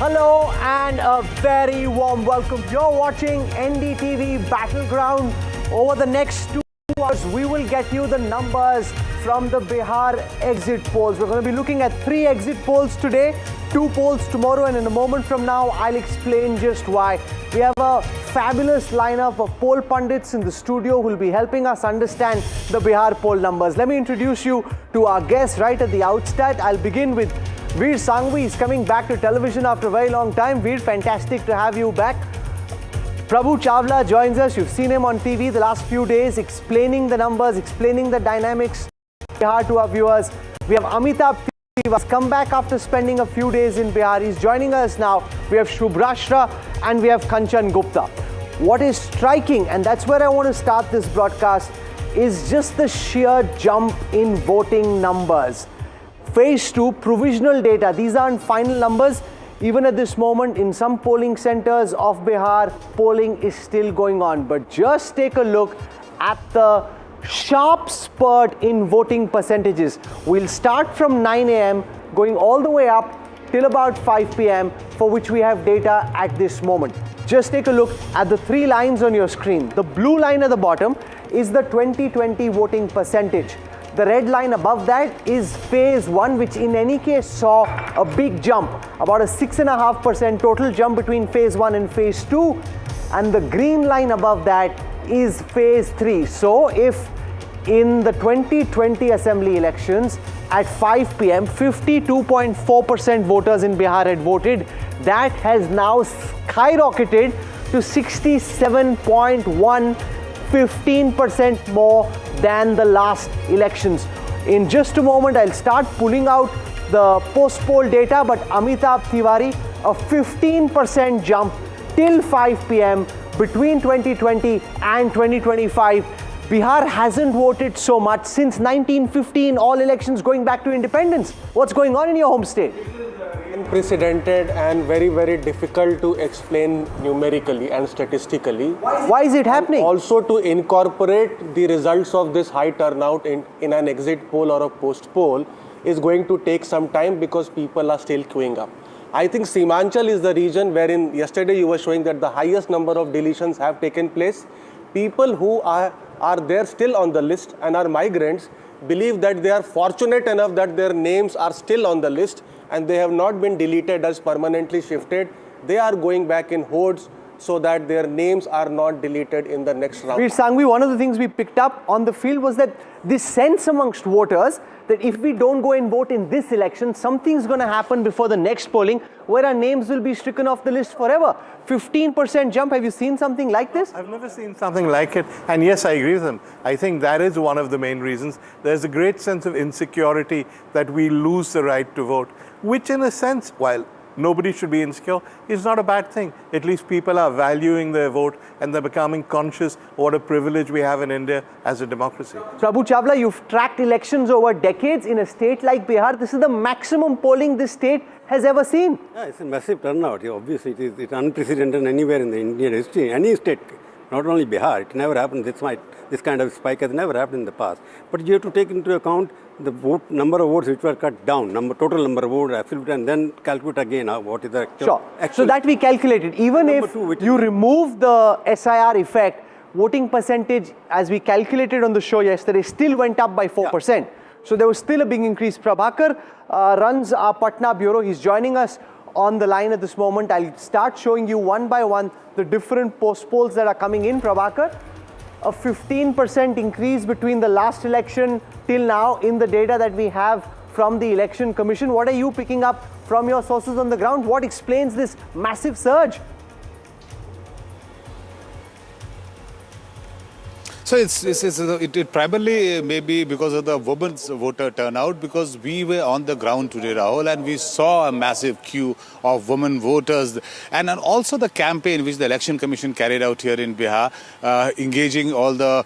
Hello and a very warm welcome. You're watching NDTV Battleground. Over the next 2 hours, we will get you the numbers from the Bihar exit polls. We're going to be looking at 3 exit polls today, 2 polls tomorrow, and in a moment from now, I'll explain just why. We have a fabulous lineup of poll pundits in the studio who will be helping us understand the Bihar poll numbers. Let me introduce you to our guests right at the outset. I'll begin with Veer Sanghvi is coming back to television after a very long time. Veer, fantastic to have you back. Prabhu Chawla joins us. You've seen him on TV the last few days explaining the numbers, explaining the dynamics Bihar to our viewers. We have Amitabh Tiwari come back after spending a few days in Bihar. He's joining us now. We have Shubhrashra and we have Kanchan Gupta. What is striking, and that's where I want to start this broadcast, is just the sheer jump in voting numbers. Phase 2, provisional data. These aren't final numbers. Even at this moment, in some polling centers of Bihar, polling is still going on. But just take a look at the sharp spurt in voting percentages. We'll start from 9 a.m. going all the way up till about 5 p.m. for which we have data at this moment. Just take a look at the 3 lines on your screen. The blue line at the bottom is the 2020 voting percentage. The red line above that is phase 1, which in any case saw a big jump, about a 6.5% total jump between phase 1 and phase 2. And the green line above that is phase 3. So if in the 2020 assembly elections at 5 p.m., 52.4% voters in Bihar had voted, that has now skyrocketed to 67.1%, 15% more than the last elections. In just a moment, I'll start pulling out the post-poll data, but Amitabh Tiwari, a 15% jump till 5 p.m. between 2020 and 2025. Bihar hasn't voted so much since 1915, all elections going back to independence. What's going on in your home state? Unprecedented and very, very difficult to explain numerically and statistically. Why is it happening? Also to incorporate the results of this high turnout in an exit poll or a post poll is going to take some time because people are still queuing up. I think Simanchal is the region wherein yesterday you were showing that the highest number of deletions have taken place. People who are there still on the list and are migrants believe that they are fortunate enough that their names are still on the list and they have not been deleted as permanently shifted. They are going back in hordes so that their names are not deleted in the next round. Veer Sanghvi, one of the things we picked up on the field was that this sense amongst voters that if we don't go and vote in this election, something's going to happen before the next polling where our names will be stricken off the list forever. 15% jump. Have you seen something like this? I've never seen something like it. And yes, I agree with them. I think that is one of the main reasons. There's a great sense of insecurity that we lose the right to vote, which in a sense, while nobody should be insecure, is not a bad thing. At least people are valuing their vote and they're becoming conscious what a privilege we have in India as a democracy. Prabhu Chawla, you've tracked elections over decades in a state like Bihar. This is the maximum polling this state has ever seen. Yeah, it's a massive turnout. Yeah, obviously, it's unprecedented anywhere in the Indian history. Any state, not only Bihar, it never happened. This kind of spike has never happened in the past. But you have to take into account the number of votes which were cut down, total number of votes, absolute, and then calculate again what is the actual. Sure. So that we calculated. Even if you remove the SIR effect, voting percentage, as we calculated on the show yesterday, still went up by 4%. Yeah. So there was still a big increase. Prabhakar runs our Patna bureau. He's joining us on the line at this moment. I'll start showing you one by one the different post polls that are coming in. Prabhakar, a 15% increase between the last election till now in the data that we have from the Election Commission. What are you picking up from your sources on the ground? What explains this massive surge? So it primarily may be because of the women's voter turnout, because we were on the ground today, Rahul, and we saw a massive queue of women voters, and also the campaign which the Election Commission carried out here in Bihar, engaging all the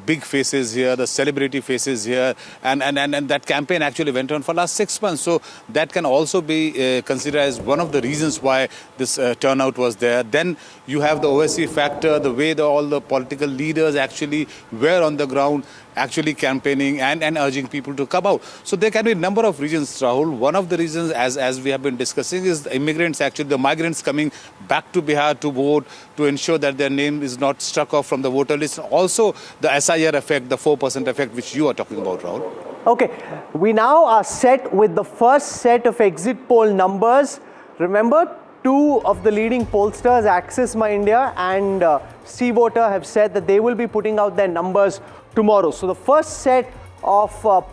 big faces here, the celebrity faces here, and that campaign actually went on for last 6 months. So that can also be considered as one of the reasons why this turnout was there. Then you have the OSC factor, the way all the political leaders actually actually were on the ground, actually campaigning and urging people to come out. So there can be a number of reasons, Rahul. One of the reasons, as we have been discussing, is the immigrants, actually the migrants coming back to Bihar to vote, to ensure that their name is not struck off from the voter list. Also the SIR effect, the 4% effect, which you are talking about, Rahul. Okay, we now are set with the first set of exit poll numbers. Remember, two of the leading pollsters, Access My India and C Voter, have said that they will be putting out their numbers tomorrow. So the first set of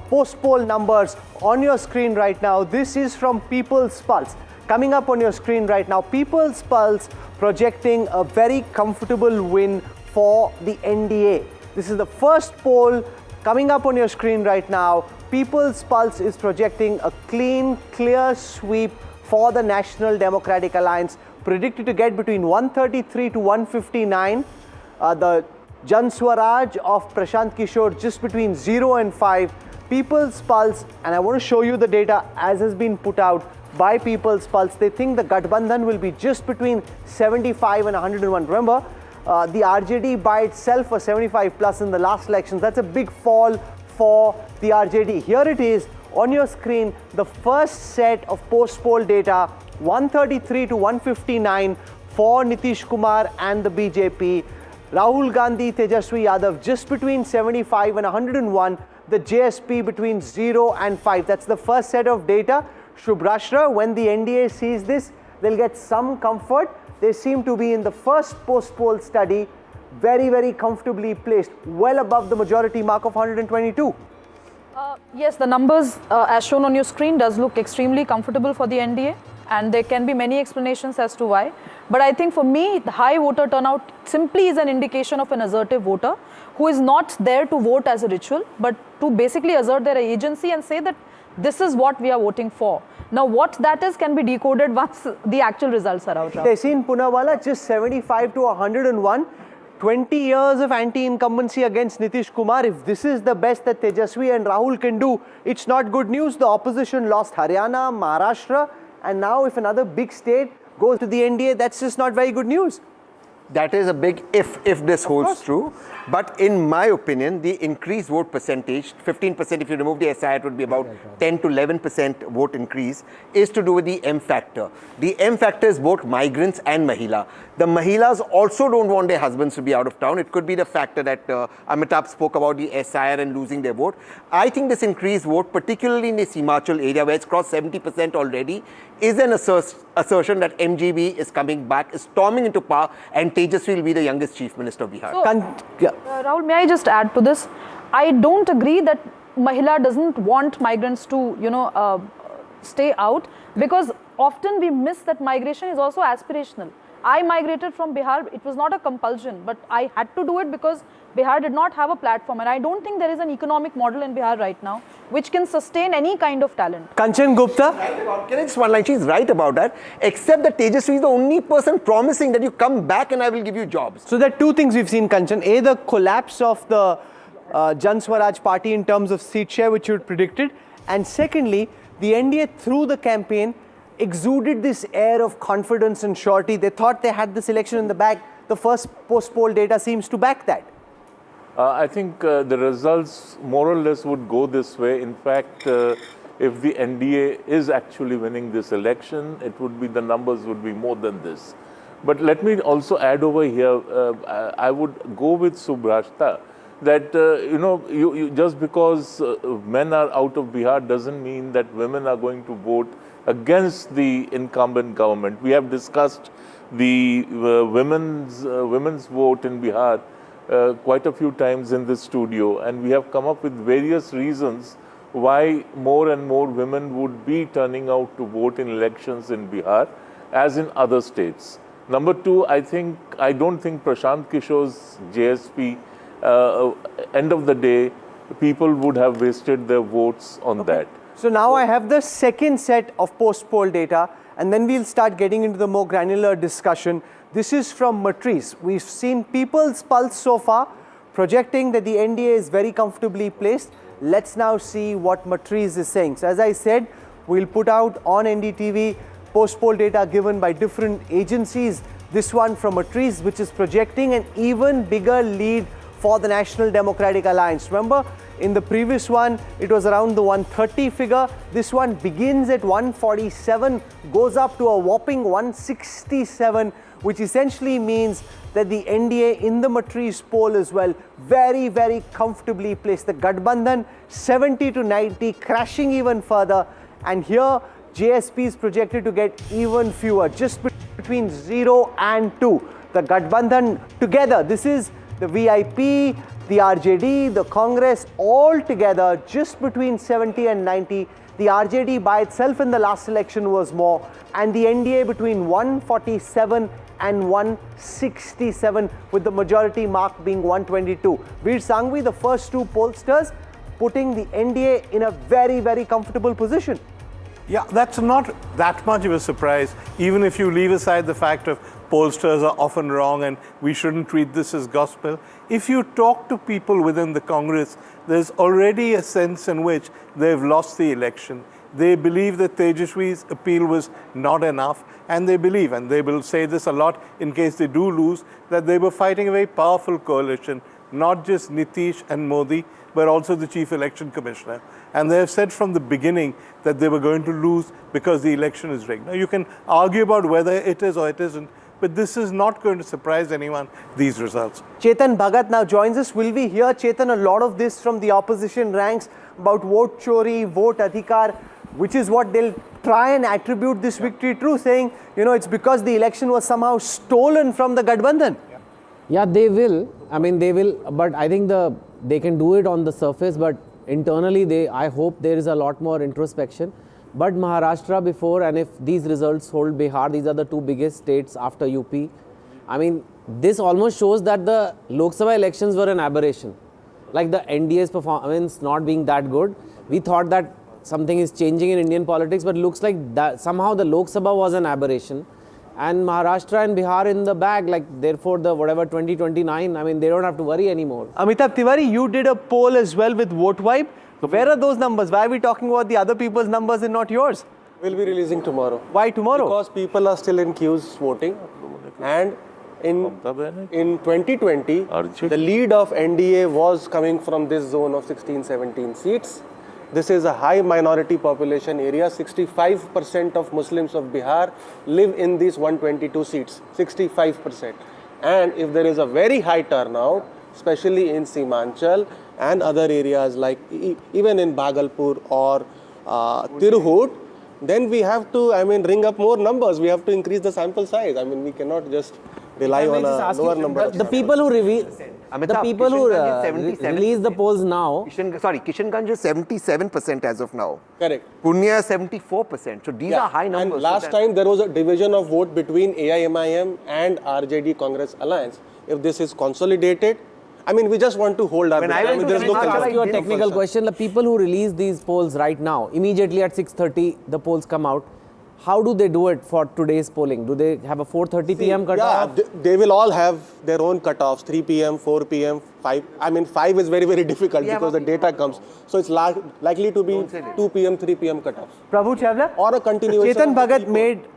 post-poll numbers on your screen right now, this is from People's Pulse. Coming up on your screen right now, People's Pulse projecting a very comfortable win for the NDA. This is the first poll coming up on your screen right now. People's Pulse is projecting a clean, clear sweep for the National Democratic Alliance, predicted to get between 133 to 159. The Jan Suraaj of Prashant Kishor just between 0 and 5. People's Pulse, and I want to show you the data as has been put out by People's Pulse. They think the Gathbandhan will be just between 75 and 101. Remember, the RJD by itself was 75 plus in the last elections. That's a big fall for the RJD. Here it is on your screen, the first set of post-poll data, 133 to 159 for Nitish Kumar and the BJP. Rahul Gandhi, Tejashwi Yadav just between 75 and 101. The JSP between 0 and 5. That's the first set of data. Shubhrashtra, when the NDA sees this, they'll get some comfort. They seem to be in the first post-poll study very, very comfortably placed, well above the majority mark of 122. Yes, the numbers as shown on your screen does look extremely comfortable for the NDA, and there can be many explanations as to why. But I think for me, the high voter turnout simply is an indication of an assertive voter who is not there to vote as a ritual, but to basically assert their agency and say that this is what we are voting for. Now, what that is can be decoded once the actual results are out. Tehseen Poonawalla just 75 to 101. 20 years of anti-incumbency against Nitish Kumar. If this is the best that Tejaswi and Rahul can do, it's not good news. The opposition lost Haryana, Maharashtra, and now if another big state goes to the NDA, that's just not very good news. That is a big if this holds true. But in my opinion, the increased vote percentage, 15% if you remove the SI, it would be about 10 to 11% vote increase, is to do with the M factor. The M factor is both migrants and Mahila. The Mahilas also don't want their husbands to be out of town. It could be the factor that Amitabh spoke about, the SIR and losing their vote. I think this increased vote, particularly in the Himachal area where it's crossed 70% already, is an assertion that MGB is coming back, is storming into power, and Tejaswi will be the youngest chief minister of Bihar. So, Rahul, may I just add to this? I don't agree that Mahila doesn't want migrants to, stay out, because often we miss that migration is also aspirational. I migrated from Bihar. It was not a compulsion, but I had to do it because Bihar did not have a platform. And I don't think there is an economic model in Bihar right now which can sustain any kind of talent. Kanchan Gupta? Can I just one line? She's right about that, except that Tejaswi is the only person promising that you come back and I will give you jobs. So there are two things we've seen, Kanchan. A, the collapse of the Jan Swaraj party in terms of seat share, which you had predicted. And secondly, the NDA through the campaign exuded this air of confidence and surety. They thought they had this election in the bag. The first post-poll data seems to back that. I think the results more or less would go this way. In fact, if the NDA is actually winning this election, the numbers would be more than this. But let me also add over here, I would go with Subhrashta, that, you just because men are out of Bihar doesn't mean that women are going to vote against the incumbent government. We have discussed the women's vote in Bihar quite a few times in this studio, and we have come up with various reasons why more and more women would be turning out to vote in elections in Bihar as in other states. Number two, I don't think Prashant Kishor's JSP, end of the day, people would have wasted their votes on that. So now I have the second set of post-poll data, and then we'll start getting into the more granular discussion. This is from Matrize. We've seen People's Pulse so far, projecting that the NDA is very comfortably placed. Let's now see what Matrize is saying. So as I said, we'll put out on NDTV post-poll data given by different agencies. This one from Matrize, which is projecting an even bigger lead for the National Democratic Alliance. Remember, in the previous one, it was around the 130 figure. This one begins at 147, goes up to a whopping 167, which essentially means that the NDA in the Matrize poll as well, very, very comfortably placed. The Gathbandhan 70 to 90, crashing even further. And here, JSP is projected to get even fewer, just between 0 and 2. The Gathbandhan together, this is the VIP, the RJD, the Congress, all together just between 70 and 90. The RJD by itself in the last election was more, and the NDA between 147 and 167, with the majority mark being 122. Veer Sanghvi, the first two pollsters, putting the NDA in a very, very comfortable position. Yeah, that's not that much of a surprise, even if you leave aside the fact of pollsters are often wrong and we shouldn't treat this as gospel. If you talk to people within the Congress, there's already a sense in which they've lost the election. They believe that Tejashwi's appeal was not enough, and they believe, and they will say this a lot in case they do lose, that they were fighting a very powerful coalition, not just Nitish and Modi, but also the Chief Election Commissioner. And they have said from the beginning that they were going to lose because the election is rigged. Now, you can argue about whether it is or it isn't, but this is not going to surprise anyone, these results. Chetan Bhagat now joins us. Will we hear, Chetan, a lot of this from the opposition ranks about vote chori, vote adhikar, which is what they'll try and attribute this victory to, saying, you know, it's because the election was somehow stolen from the Gathbandhan? Yeah, they will. I mean, they will, but I think they can do it on the surface, but internally, I hope there is a lot more introspection. But Maharashtra before, and if these results hold Bihar, these are the two biggest states after UP. I mean, this almost shows that the Lok Sabha elections were an aberration. Like the NDA's performance not being that good. We thought that something is changing in Indian politics, but it looks like that somehow the Lok Sabha was an aberration. And Maharashtra and Bihar in the bag, like therefore the whatever 2029, I mean, they don't have to worry anymore. Amitabh Tiwari, you did a poll as well with Vote Vibe. Where are those numbers? Why are we talking about the other people's numbers and not yours? We'll be releasing tomorrow. Why tomorrow? Because people are still in queues voting. And in 2020, the lead of NDA was coming from this zone of 16-17 seats. This is a high minority population area. 65% of Muslims of Bihar live in these 122 seats. 65%. And if there is a very high turnout, especially in Simanchal and other areas like even in Bhagalpur or Tirhut, then we have to, ring up more numbers. We have to increase the sample size. I mean, we cannot just rely on a lower number. The people who release the polls now. Kishanganj is 77% as of now. Correct. Punya 74%. So these are high numbers. And last time there was a division of vote between AIMIM and RJD Congress Alliance. If this is consolidated, I mean, we just want to hold our breath. I mean, there's no I'll ask you a control. technical question. The people who release these polls right now, immediately at 6:30, the polls come out. How do they do it for today's polling? Do they have a 4:30 p.m. cutoff? Yeah, they will all have their own cutoffs, 3 p.m., 4 p.m., 5. I mean, 5 is very, very difficult because the data comes. So it's likely to be 2 p.m., 3 p.m. cutoffs. Prabhu Chawla? Or a continuation. Chetan Bhagat made,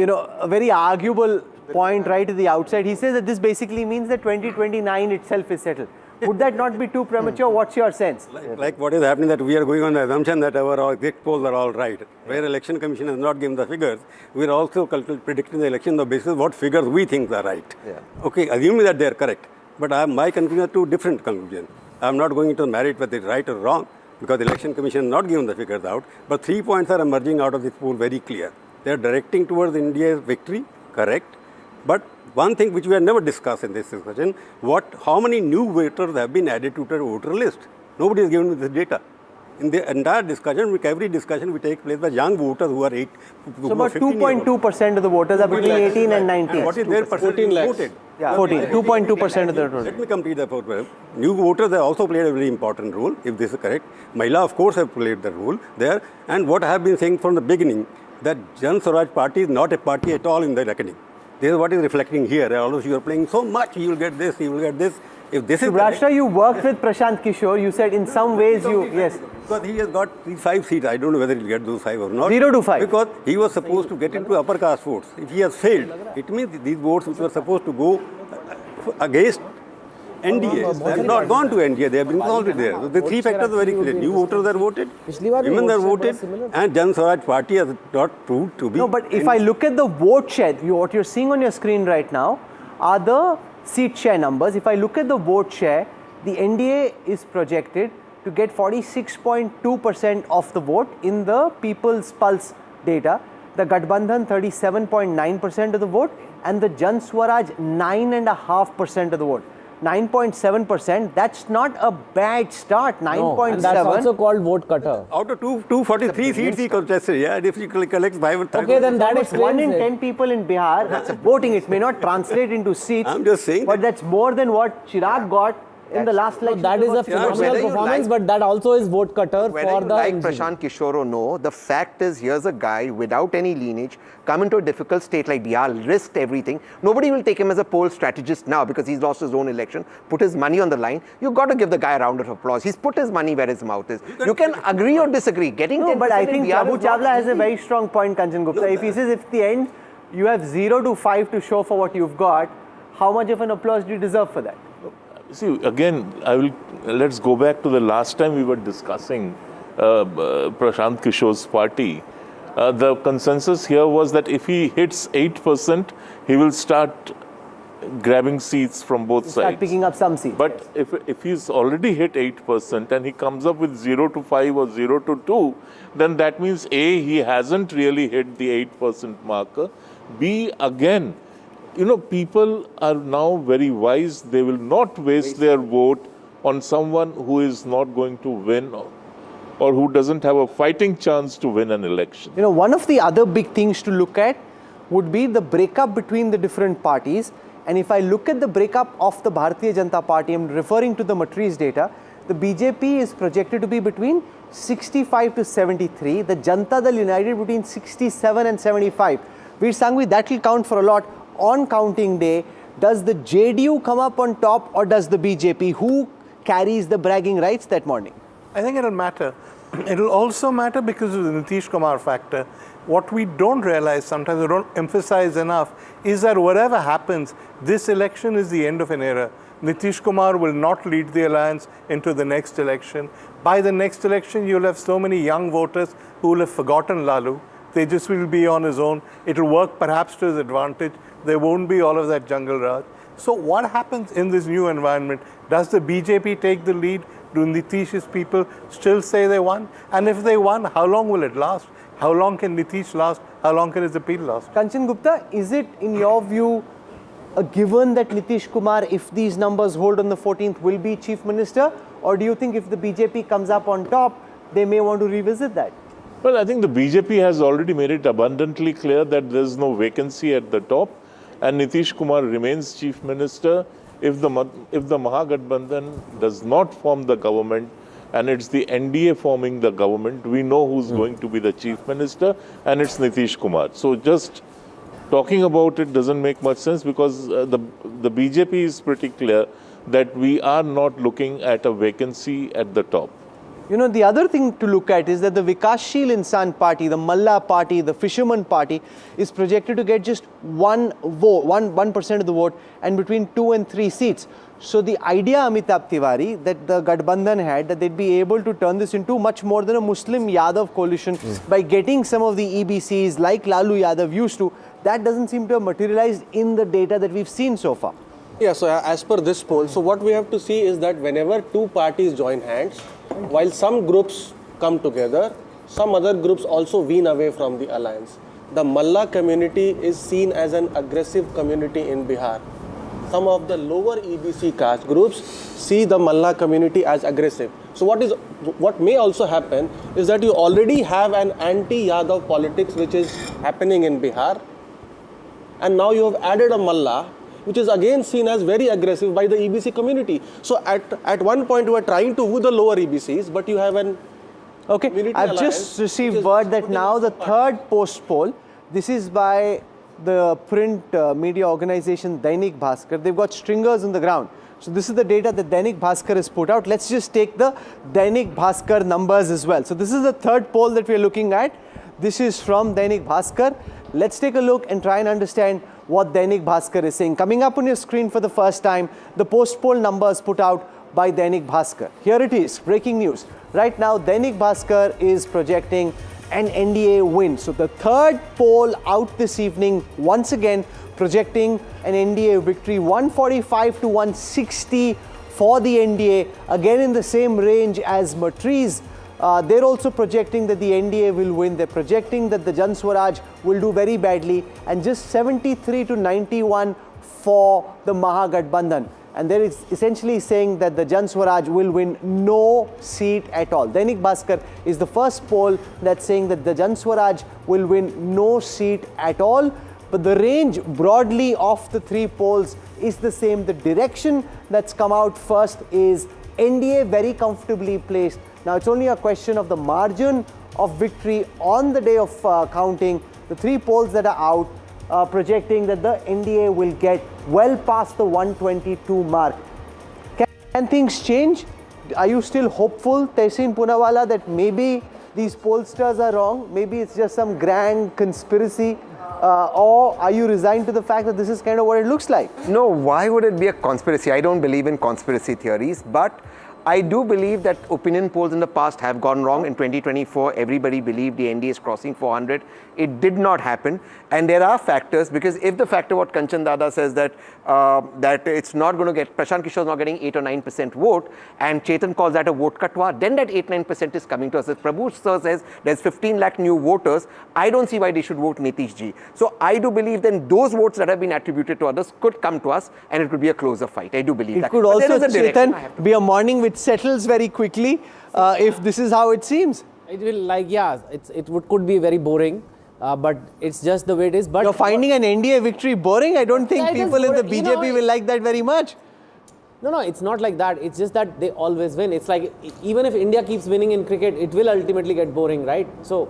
a very arguable point right at the outset. He says that this basically means that 2029 itself is settled. Would that not be too premature? What's your sense? Like what is happening, that we are going on the assumption that our exit polls are all right. Where Election Commission has not given the figures, we are also predicting the election on the basis of what figures we think are right. Yeah. Okay, assuming that they are correct. But my conclusion are two different conclusions. I am not going into merit whether it's right or wrong, because the Election Commission has not given the figures out. But 3 points are emerging out of this poll very clear. They are directing towards India's victory, correct. But one thing which we have never discussed in this discussion, how many new voters have been added to the voter list? Nobody has given me this data. In the entire discussion, every discussion will take place by young voters who are So about 2.2% of the voters are between 18 and 19. And what is their percentage voted? Yeah, 2.2% of the total. Let me complete the vote. New voters have also played a very important role, if this is correct. Mahila, of course, have played the role there. And what I have been saying from the beginning, that Jan Swaraj party is not a party at all in the reckoning. This is what is reflecting here. All of you are playing so much, you will get this, you will get this. If this is Rashtra, you worked with Prashant Kishor. You said in some ways yes. Because he has got these 5 seats. I don't know whether he will get those 5 or not. 0 to 5. Because he was supposed to get into upper caste votes. If he has failed, it means these votes which were supposed to go against NDA. They have not gone to NDA. They have been already there. So the three factors are very clear. New voters are voted, women are voted, and Jan Swaraj party has not proved to be. No, but if I look at the vote share, what you're seeing on your screen right now are the seat share numbers. If I look at the vote share, the NDA is projected to get 46.2% of the vote in the People's Pulse data. The Gathbandhan 37.9% of the vote, and the Jan Swaraj 9.5% of the vote. 9.7%, that's not a bad start. 9.7. And that's also called vote cutter. Out of 243 seats he contested, yeah, and if he collects 5 or 30. Okay, then that explains 1 in it. 10 people in Bihar voting. It may not translate into seats. I'm just saying but that's more than what Chirag got in the last election. That is a whether phenomenal you performance, like- but that also is vote cutter Whether for you the like NCP. Prashant Kishor or no, the fact is here's a guy without any lineage, come into a difficult state like Bihar, risked everything. Nobody will take him as a poll strategist now because he's lost his own election, put his money on the line. You've got to give the guy a round of applause. He's put his money where his mouth is. You can agree or disagree. Getting No, but 10% I in think Bihar Prabhu is not Chawla has a easy. very strong point, Kanchan Gupta. If he says at the end, you have 0 to 5 to show for what you've got, how much of an applause do you deserve for that? See, again, let's go back to the last time we were discussing Prashant Kishor's party. The consensus here was that if he hits 8%, he will start grabbing seats from both sides. Start picking up some seats. But if he's already hit 8% and he comes up with 0 to 5 or 0 to 2, then that means A, he hasn't really hit the 8% marker. B, again, people are now very wise. They will not waste their vote on someone who is not going to win or who doesn't have a fighting chance to win an election. One of the other big things to look at would be the breakup between the different parties. And if I look at the breakup of the Bharatiya Janata Party, I'm referring to the Matrize data, the BJP is projected to be between 65 to 73, the Janata Dal United between 67 and 75. Veer Sanghvi, that will count for a lot. On counting day, does the JDU come up on top or does the BJP? Who carries the bragging rights that morning? I think it'll matter. It'll also matter because of the Nitish Kumar factor. What we don't realize, sometimes we don't emphasize enough, is that whatever happens, this election is the end of an era. Nitish Kumar will not lead the alliance into the next election. By the next election, you'll have so many young voters who will have forgotten Lalu. Tejashwi will be on his own. It'll work perhaps to his advantage. There won't be all of that jungle raj. So what happens in this new environment? Does the BJP take the lead? Do Nitish's people still say they won? And if they won, how long will it last? How long can Nitish last? How long can his appeal last? Kanchan Gupta, is it in your view a given that Nitish Kumar, if these numbers hold on the 14th, will be Chief Minister? Or do you think if the BJP comes up on top, they may want to revisit that? Well, I think the BJP has already made it abundantly clear that there's no vacancy at the top and Nitish Kumar remains Chief Minister. If the Mahagathbandhan does not form the government and it's the NDA forming the government, we know who's going to be the Chief Minister and it's Nitish Kumar. So just talking about it doesn't make much sense because the BJP is pretty clear that we are not looking at a vacancy at the top. The other thing to look at is that the Vikashsheel Insan Party, the Malla Party, the Fisherman Party is projected to get just 1% of the vote and between 2 and 3 seats. So the idea, Amitabh Tiwari, that the Gathbandhan had, that they'd be able to turn this into much more than a Muslim Yadav coalition by getting some of the EBCs like Lalu Yadav used to, that doesn't seem to have materialized in the data that we've seen so far. Yeah, so as per this poll, so what we have to see is that whenever two parties join hands, while some groups come together, some other groups also wean away from the alliance. The Malla community is seen as an aggressive community in Bihar. Some of the lower EBC caste groups see the Malla community as aggressive. So what may also happen is that you already have an anti-Yadav politics which is happening in Bihar, and now you have added a Malla, which is again seen as very aggressive by the EBC community. So at one point you are trying to woo the lower EBCs, but you have an Okay, I've just received word that now the third post poll, this is by the print media organization Dainik Bhaskar. They've got stringers on the ground. So this is the data that Dainik Bhaskar has put out. Let's just take the Dainik Bhaskar numbers as well. So this is the third poll that we're looking at. This is from Dainik Bhaskar. Let's take a look and try and understand what Dainik Bhaskar is saying. Coming up on your screen for the first time, the post-poll numbers put out by Dainik Bhaskar. Here it is, breaking news. Right now, Dainik Bhaskar is projecting an NDA win. So the third poll out this evening, once again projecting an NDA victory, 145 to 160 for the NDA, again in the same range as Matrize. They're also projecting that the NDA will win. They're projecting that the Jan Swaraj will do very badly, and just 73 to 91 for the Mahagathbandhan. And they're essentially saying that the Jan Swaraj will win no seat at all. Dainik Bhaskar is the first poll that's saying that the Jan Swaraj will win no seat at all. But the range broadly of the three polls is the same. The direction that's come out first is NDA very comfortably placed. Now it's only a question of the margin of victory on the day of counting. The three polls that are out projecting that the NDA will get well past the 122 mark. Can things change? Are you still hopeful, Tehseen Poonawalla, that maybe these pollsters are wrong? Maybe it's just some grand conspiracy? Or are you resigned to the fact that this is kind of what it looks like? No, why would it be a conspiracy? I don't believe in conspiracy theories, but I do believe that opinion polls in the past have gone wrong. In 2024, everybody believed the NDA is crossing 400. It did not happen. And there are factors, because if the factor what Kanchan Dada says that that it's not going to get, Prashant Kishor is not getting 8 or 9% vote, and Chetan calls that a vote katwa, then that 8-9% is coming to us. If Prabhu sir says there's 15 lakh new voters, I don't see why they should vote Nitish ji. So I do believe then those votes that have been attributed to others could come to us, and it could be a closer fight. I do believe it that. Could also, Chetan, be a morning which settles very quickly if this is how it seems. It will, like, yeah, could be very boring. But it's just the way it is. But you're finding an NDA victory boring? I don't think people in the BJP will like that very much. No, it's not like that. It's just that they always win. It's like, even if India keeps winning in cricket, it will ultimately get boring, right? So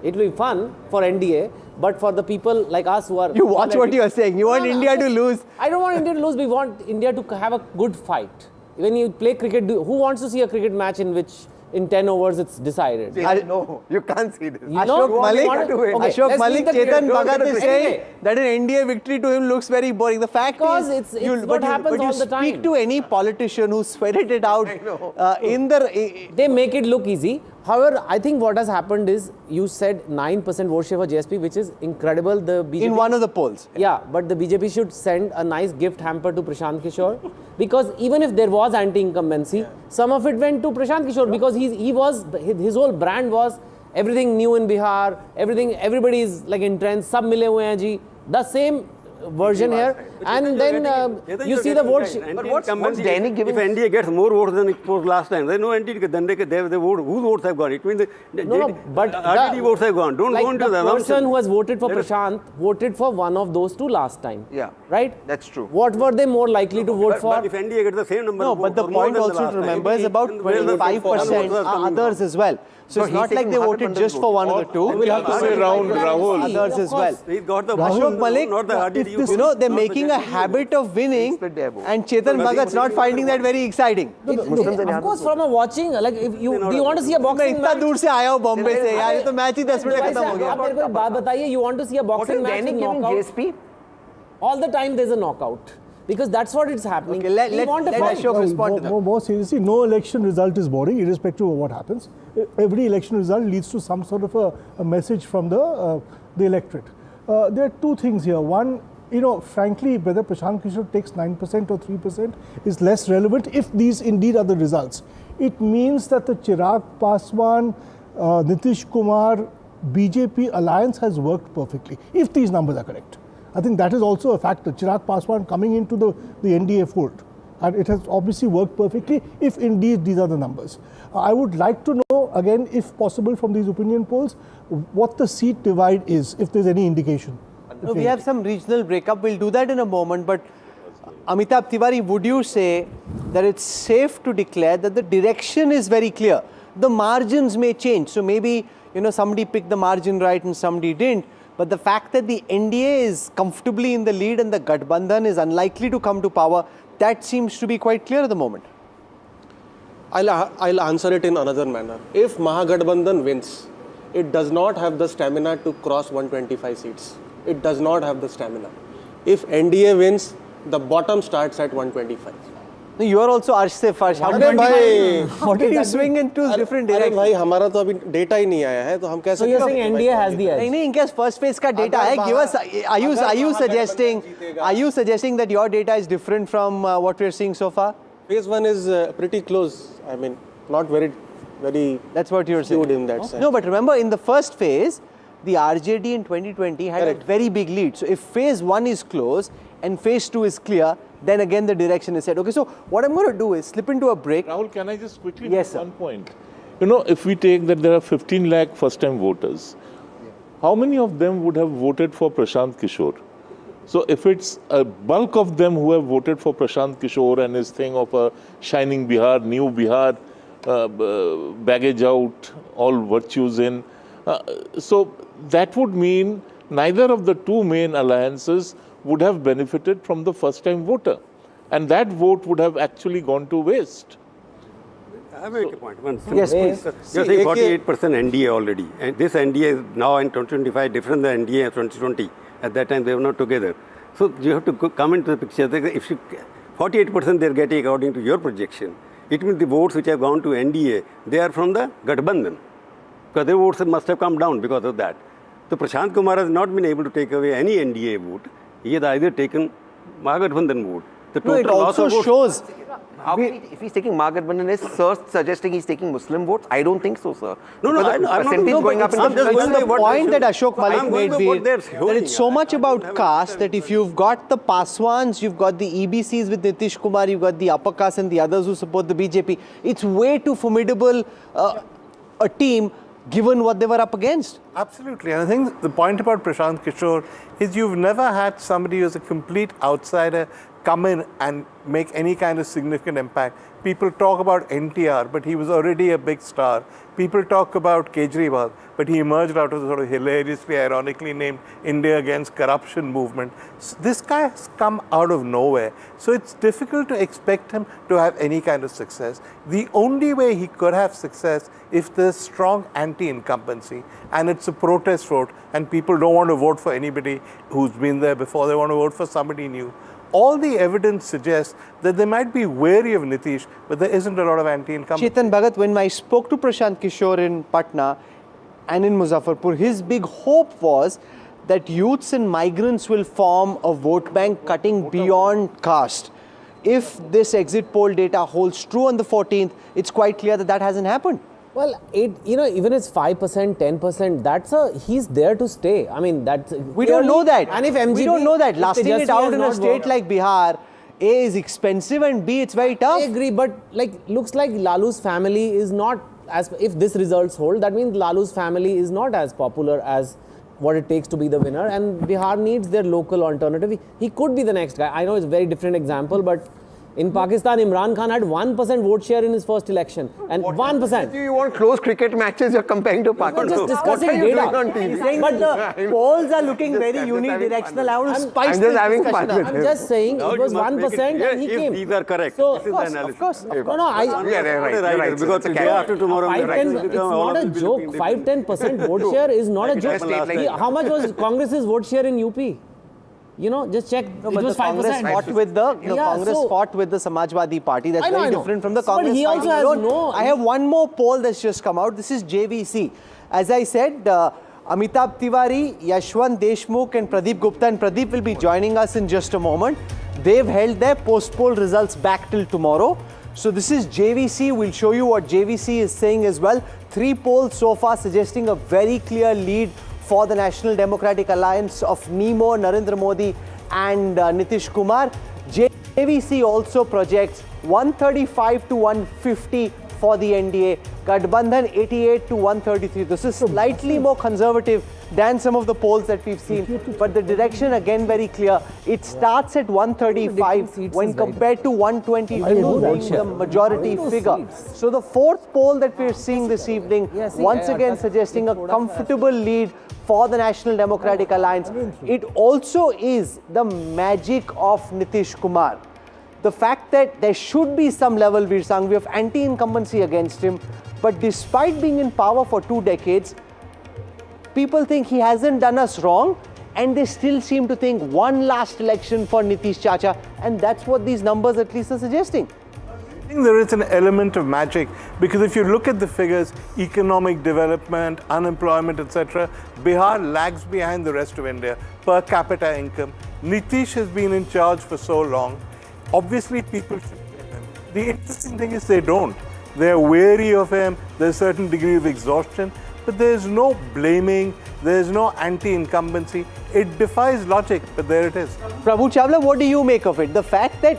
it will be fun for NDA, but for the people like us who are... You watch what you are saying. You want India to lose. I don't want India to lose. We want India to have a good fight. When you play cricket, who wants to see a cricket match in which in 10 overs it's decided? No, you can't see this. Ashok Malik, Chetan Bhagat is saying that an NDA victory to him looks very boring. The fact is, it's what happens all the time. Speak to any politician who sweated it out they make it look easy. However, I think what has happened is, you said 9% vote share for JSP, which is incredible. The BJP, in one of the polls. Yeah, but the BJP should send a nice gift hamper to Prashant Kishor, because even if there was anti-incumbency, some of it went to Prashant Kishor, because his whole brand was everything new in Bihar, everybody is like entrenched, sab mile hue hain ji. The same version here, and then you see the votes. But what's Dainik giving? If NDA gets more votes than it was last time, there's no NDA. Then they vote. Whose votes have gone? It means but RTD votes have gone. Don't go into the person who has voted for Prashant voted for one of those two last time. Yeah, right. That's true. What were they more likely to vote for? But if NDA gets the same number, no. But the point also to remember is about 25% are others as well. So it's not like they voted just for one of the two. We'll have to say round Rahul. Others as well. He's got the Ashok Malik, not the RTD. you know, they're making a habit of winning, and Chetan Bhagat's not finding that very exciting. Of course, from a watching, like, if do you want to see a boxing match? मैं इतना दूर से आया हूँ बॉम्बे से यार, ये तो मैच ही 10 मिनट में खत्म हो गया. आप मेरे को एक बात बताइए, you want to see a boxing match in knockout? JSP? All the time there's a knockout. Because that's what is happening. Okay, let Ashok respond to that. More seriously, no election result is boring, irrespective of what happens. Every election result leads to some sort of a message from the electorate. There are two things here. One, frankly, whether Prashant Kishor takes 9% or 3% is less relevant if these indeed are the results. It means that the Chirag, Paswan, Nitish Kumar, BJP alliance has worked perfectly, if these numbers are correct. I think that is also a factor. Chirag Paswan coming into the NDA fold. And it has obviously worked perfectly if indeed these are the numbers. I would like to know, again, if possible from these opinion polls, what the seat divide is, if there's any indication. We have some regional breakup. We'll do that in a moment. But Amitabh Tiwari, would you say that it's safe to declare that the direction is very clear? The margins may change. So maybe, somebody picked the margin right and somebody didn't. But the fact that the NDA is comfortably in the lead and the Gathbandhan is unlikely to come to power, that seems to be quite clear at the moment. I'll answer it in another manner. If Mahagathbandhan wins, it does not have the stamina to cross 125 seats. It does not have the stamina. If NDA wins, the bottom starts at 125. No, you are also Arsh se Farsh. How did what did you swing in two different अरे directions? भाई हमारा तो अभी data ही नहीं आया है तो हम कैसे So you're saying NDA has the edge? नहीं, इनके first phase का data है. Give us. Are you suggesting that your data is different from what we're seeing so far? Phase 1 is pretty close. I mean, not very. That's what you're saying. Skewed in that sense. No, but remember, in the first phase, the RJD in 2020 had Correct. a very big lead. So if phase 1 is close and phase 2 is clear, then again the direction is set. Okay, so what I'm going to do is slip into a break. Rahul, can I just quickly Yes, make sir. one point? You know, if we take that there are 15 lakh first-time voters, how many of them would have voted for Prashant Kishor? So if it's a bulk of them who have voted for Prashant Kishor and his thing of a shining Bihar, new Bihar, baggage out, all virtues in, so that would mean neither of the two main alliances would have benefited from the first-time voter. And that vote would have actually gone to waste. I make a point. Yes, please. You're saying 48% NDA already. And this NDA is now in 2025 different than NDA in 2020. At that time, they were not together. So you have to come into the picture. If 48% they're getting according to your projection, it means the votes which have gone to NDA, they are from the Gathbandhan. Because their votes must have come down because of that. So Prashant Kumar has not been able to take away any NDA vote. He has either taken Mahagathbandhan vote. The No, it total loss also of votes- shows. How can he, if he's taking Mahagathbandhan, is Sir suggesting he's taking Muslim votes? I don't think so, sir. No, Because I'm the not- percentage no, going but up in I'm just the going It's by the what point they that show. Ashok Malik I'm going made, by what Veer, they're that showing. it's so much I don't about have caste that if you've got the Paswans, you've got the EBCs with Nitish Kumar, you've got the upper caste and the others who support the BJP, it's way too formidable a team given what they were up against. Absolutely. And I think the point about Prashant Kishor is you've never had somebody who's a complete outsider come in and make any kind of significant impact. People talk about NTR, but he was already a big star. People talk about Kejriwal, but he emerged out of the sort of hilariously, ironically named India Against Corruption movement. So this guy has come out of nowhere. So it's difficult to expect him to have any kind of success. The only way he could have success if there's strong anti-incumbency and it's a protest vote and people don't want to vote for anybody who's been there before, they want to vote for somebody new. All the evidence suggests that they might be wary of Nitish, but there isn't a lot of anti-incumbency. Chetan Bhagat, when I spoke to Prashant Kishor in Patna and in Muzaffarpur, his big hope was that youths and migrants will form a vote bank cutting beyond caste. If this exit poll data holds true on the 14th, it's quite clear that that hasn't happened. Well, even it's 5%, 10%, he's there to stay. I mean, that's... We don't know that. And if MGP... We don't know that. Lasting Tejashwi it out has in a not state worked- like Bihar, A, is expensive and B, it's very tough. I agree, but looks like Lalu's family is not as... If this results hold, that means Lalu's family is not as popular as what it takes to be the winner, and Bihar needs their local alternative. He could be the next guy. I know it's a very different example, but in Pakistan, Imran Khan had 1% vote share in his first election, and 1%. You want close cricket matches, you're comparing to Pakistan. just discussing What are you data. doing on TV? He's saying that the polls are looking very unidirectional. I want to spice I'm this just having discussion fun up. with I'm just saying Now it you was must make 1% and he if came. these are correct. So, This is the analysis. Of course. No, Yeah, right, you're right. Because It's a day after tomorrow, 5-10, it's not a joke. 5-10% vote share is not a joke. How much was Congress's vote share in UP? You know, just check. No, it but was the Congress 5%. fought with the Congress so- fought with the Samajwadi Party. That's I know, very I know. different from the But Congress. he also fighting has alone. no- I have one more poll that's just come out. This is JVC. As I said, Amitabh Tiwari, Yashwant Deshmukh, and Pradeep Gupta. And Pradeep will be joining us in just a moment. They've held their post-poll results back till tomorrow. So this is JVC. We'll show you what JVC is saying as well. 3 polls so far suggesting a very clear lead for the National Democratic Alliance of Nemo, Narendra Modi and Nitish Kumar. JVC also projects 135 to 150 for the NDA. Gathbandhan 88 to 133. This is slightly more conservative than some of the polls that we've seen, but the direction again very clear. It starts at 135 when compared to 122 being the majority figure. So the 4th poll that we're seeing this evening, once again suggesting a comfortable lead for the National Democratic Alliance. It also is the magic of Nitish Kumar. The fact that there should be some level, Veer Sangvi, of anti-incumbency against him, but despite being in power for 2 decades, people think he hasn't done us wrong, and they still seem to think one last election for Nitish Chacha, and that's what these numbers at least are suggesting. I think there is an element of magic because if you look at the figures, economic development, unemployment, etc., Bihar lags behind the rest of India per capita income. Nitish has been in charge for so long. Obviously, people should blame him. The interesting thing is they don't. They're wary of him. There's a certain degree of exhaustion, but there's no blaming. There's no anti-incumbency. It defies logic, but there it is. Prabhu Chawla, what do you make of it? The fact that,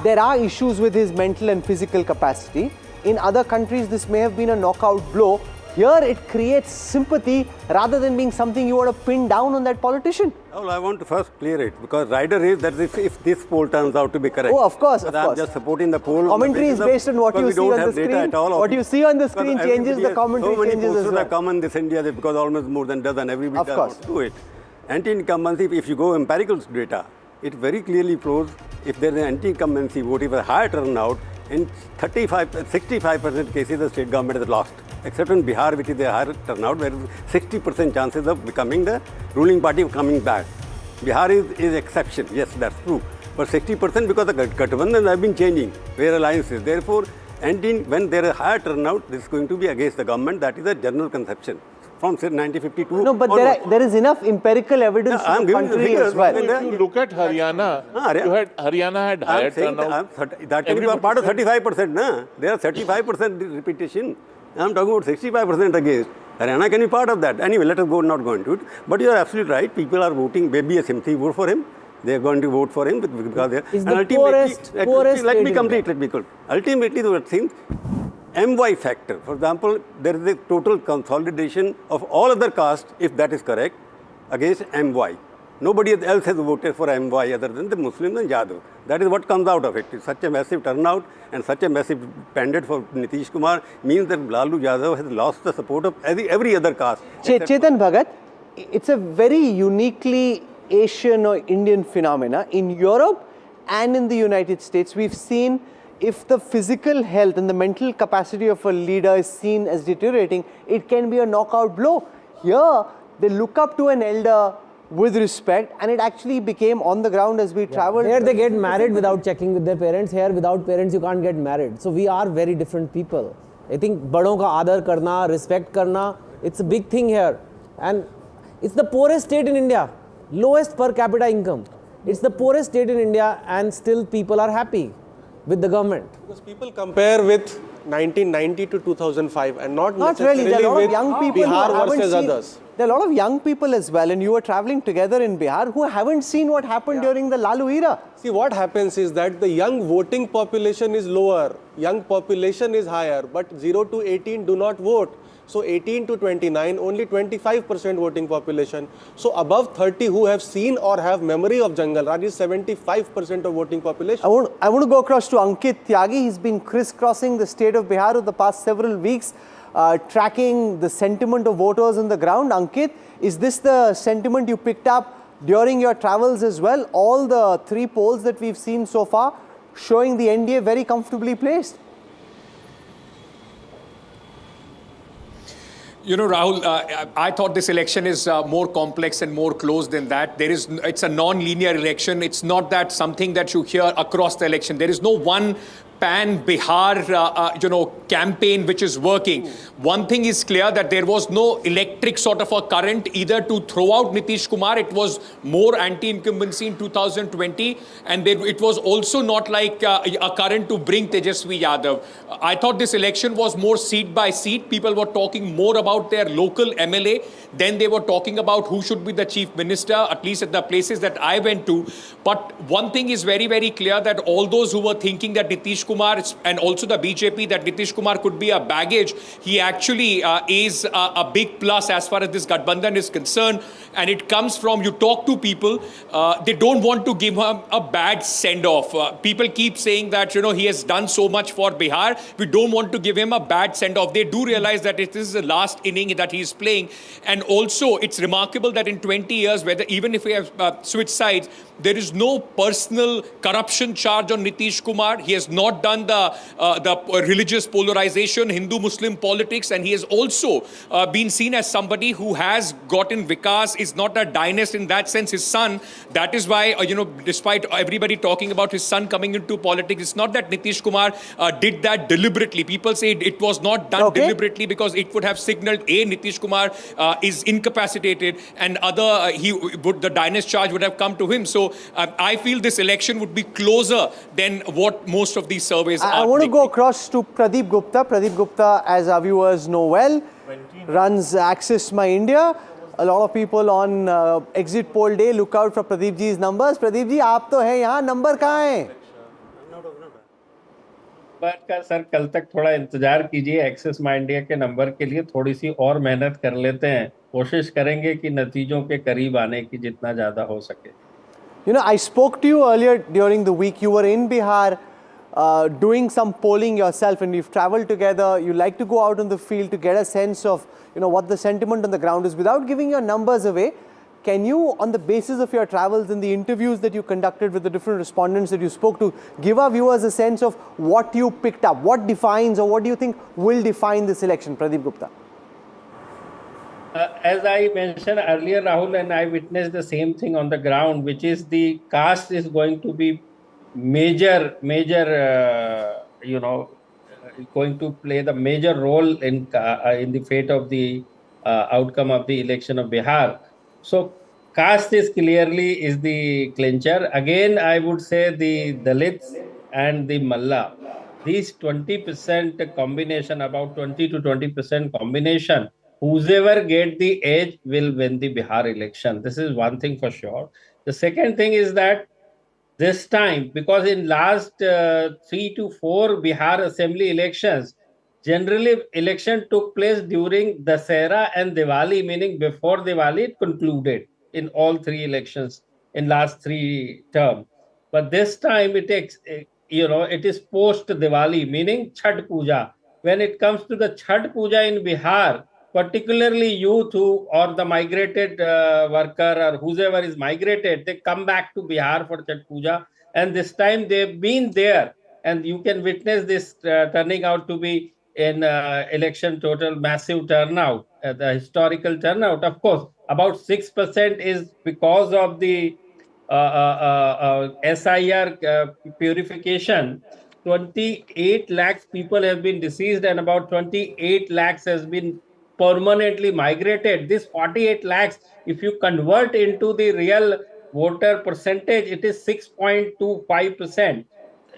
there are issues with his mental and physical capacity. In other countries, this may have been a knockout blow. Here, it creates sympathy rather than being something you want to pin down on that politician. Well, I want to first clear it because rider is that if this poll turns out to be correct. Oh, of course, of I'm course. just supporting the poll. Commentary is based on what you see on the screen. What you see on the screen changes, the commentary changes as well. So many posters have come in this India because almost more than dozen. Everybody does want to do it. Anti-incumbency, if you go empirical data, it very clearly proves if there is an anti-incumbency vote, if a higher turnout, in 65% cases the state government has lost. Except in Bihar, which is a higher turnout, where 60% chances of becoming the ruling party coming back. Bihar is exception, yes, that's true. But 60% because the Gathbandhan have been changing, where alliances. Therefore, when there is higher turnout, this is going to be against the government. That is a general conception. From say 1952. No, but there is enough empirical evidence in the country as well. If you look at Haryana, Haryana had higher turnout. That can be part of 35%. Na? There are 35% repetition. I am talking about 65% against. Haryana can be part of that. Anyway, let us not go into it. But you are absolutely right. People are voting. Maybe a sympathy vote for him. They are going to vote for him because they are. Is the poorest let me complete. Ultimately, the thing. MY factor. For example, there is a total consolidation of all other castes, if that is correct, against MY. Nobody else has voted for MY other than the Muslims and Yadav. That is what comes out of it. Such a massive turnout and such a massive pendant for Nitish Kumar means that Lalu Yadav has lost the support of every other caste. Chetan Bhagat, it's a very uniquely Asian or Indian phenomena. In Europe and in the United States, we've seen if the physical health and the mental capacity of a leader is seen as deteriorating, it can be a knockout blow. Here, they look up to an elder with respect, and it actually became on the ground as we traveled. Here they get married without checking with their parents. Here, without parents, you can't get married. So we are very different people. I think badon ka aadar karna, respect karna, it's a big thing here. And it's the poorest state in India, lowest per capita income. It's the poorest state in India, and still people are happy with the government. Because people compare with 1990 to 2005 and not really. There are a lot with of young people Bihar versus others. There are a lot of young people as well, and you were traveling together in Bihar who haven't seen what happened during the Lalu era. See, what happens is that the young voting population is lower, young population is higher, but 0 to 18 do not vote. So 18 to 29, only 25% voting population. So above 30 who have seen or have memory of Jungle Raj is 75% of voting population. I want to go across to Ankit Tyagi. He's been crisscrossing the state of Bihar over the past several weeks, tracking the sentiment of voters on the ground. Ankit, is this the sentiment you picked up during your travels as well? All the three polls that we've seen so far showing the NDA very comfortably placed. You know, Rahul, I thought this election is more complex and more close than that. It's a non-linear election. It's not that something that you hear across the election. There is no one pan-Bihar, campaign which is working. One thing is clear that there was no electric sort of a current either to throw out Nitish Kumar. It was more anti-incumbency in 2020. And it was also not like a current to bring Tejashwi Yadav. I thought this election was more seat by seat. People were talking more about their local MLA. Then they were talking about who should be the chief minister, at least at the places that I went to. But one thing is very, very clear that all those who were thinking that Nitish Kumar and also the BJP that Nitish Kumar could be a baggage, he actually is a big plus as far as this Gathbandhan is concerned. And it comes from, you talk to people, they don't want to give him a bad send-off. People keep saying that, he has done so much for Bihar. We don't want to give him a bad send-off. They do realize that it is the last inning that he is playing. And also, it's remarkable that in 20 years, even if we have switched sides, there is no personal corruption charge on Nitish Kumar. He has not not done the religious polarization, Hindu-Muslim politics, and he has also been seen as somebody who has gotten Vikas, is not a dynast in that sense, his son. That is why, despite everybody talking about his son coming into politics, it's not that Nitish Kumar did that deliberately. People say it was not done deliberately because it would have signaled, A, Nitish Kumar is incapacitated, and the dynast charge would have come to him. So I feel this election would be closer than what most of these surveys are. I want to go across to Pradeep Gupta. Pradeep Gupta, as our viewers know well, runs Access My India. A lot of people on exit poll day look out for Pradeep ji's numbers. Pradeep ji, आप तो हैं यहाँ, number कहाँ हैं? का sir कल तक थोड़ा इंतजार कीजिए, एक्सेस माई इंडिया के नंबर के लिए थोड़ी सी और मेहनत कर लेते हैं, कोशिश करेंगे कि नतीजों के करीब आने की जितना ज्यादा हो सके. I spoke to you earlier during the week. You were in Bihar doing some polling yourself, and we've traveled together. You like to go out on the field to get a sense of what the sentiment on the ground is. Without giving your numbers away, can you, on the basis of your travels and the interviews that you conducted with the different respondents that you spoke to, give our viewers a sense of what you picked up? What defines, or what do you think will define this election, Pradeep Gupta? As I mentioned earlier, Rahul, and I witnessed the same thing on the ground, which is the caste is going to be major, going to play the major role in the fate of the outcome of the election of Bihar. So caste is clearly is the clincher. Again, I would say the Dalits and the Malla. These 20% combination, about 20 to 20% combination, whoever get the edge will win the Bihar election. This is one thing for sure. The second thing is that this time, because in last 3 to 4 Bihar Assembly elections, generally election took place during Dasera and Diwali, meaning before Diwali it concluded in all 3 elections in last 3 terms. But this time it is post Diwali, meaning Chhat Puja. When it comes to the Chhat Puja in Bihar, particularly youth or the migrated worker or whoever is migrated, they come back to Bihar for Chhat Puja, and this time they've been there, and you can witness this turning out to be in election total massive turnout, the historical turnout. Of course, about 6% is because of the SIR purification. 28 lakhs people have been deceased and about 28 lakhs has been permanently migrated. This 48 lakhs, if you convert into the real voter percentage, it is 6.25%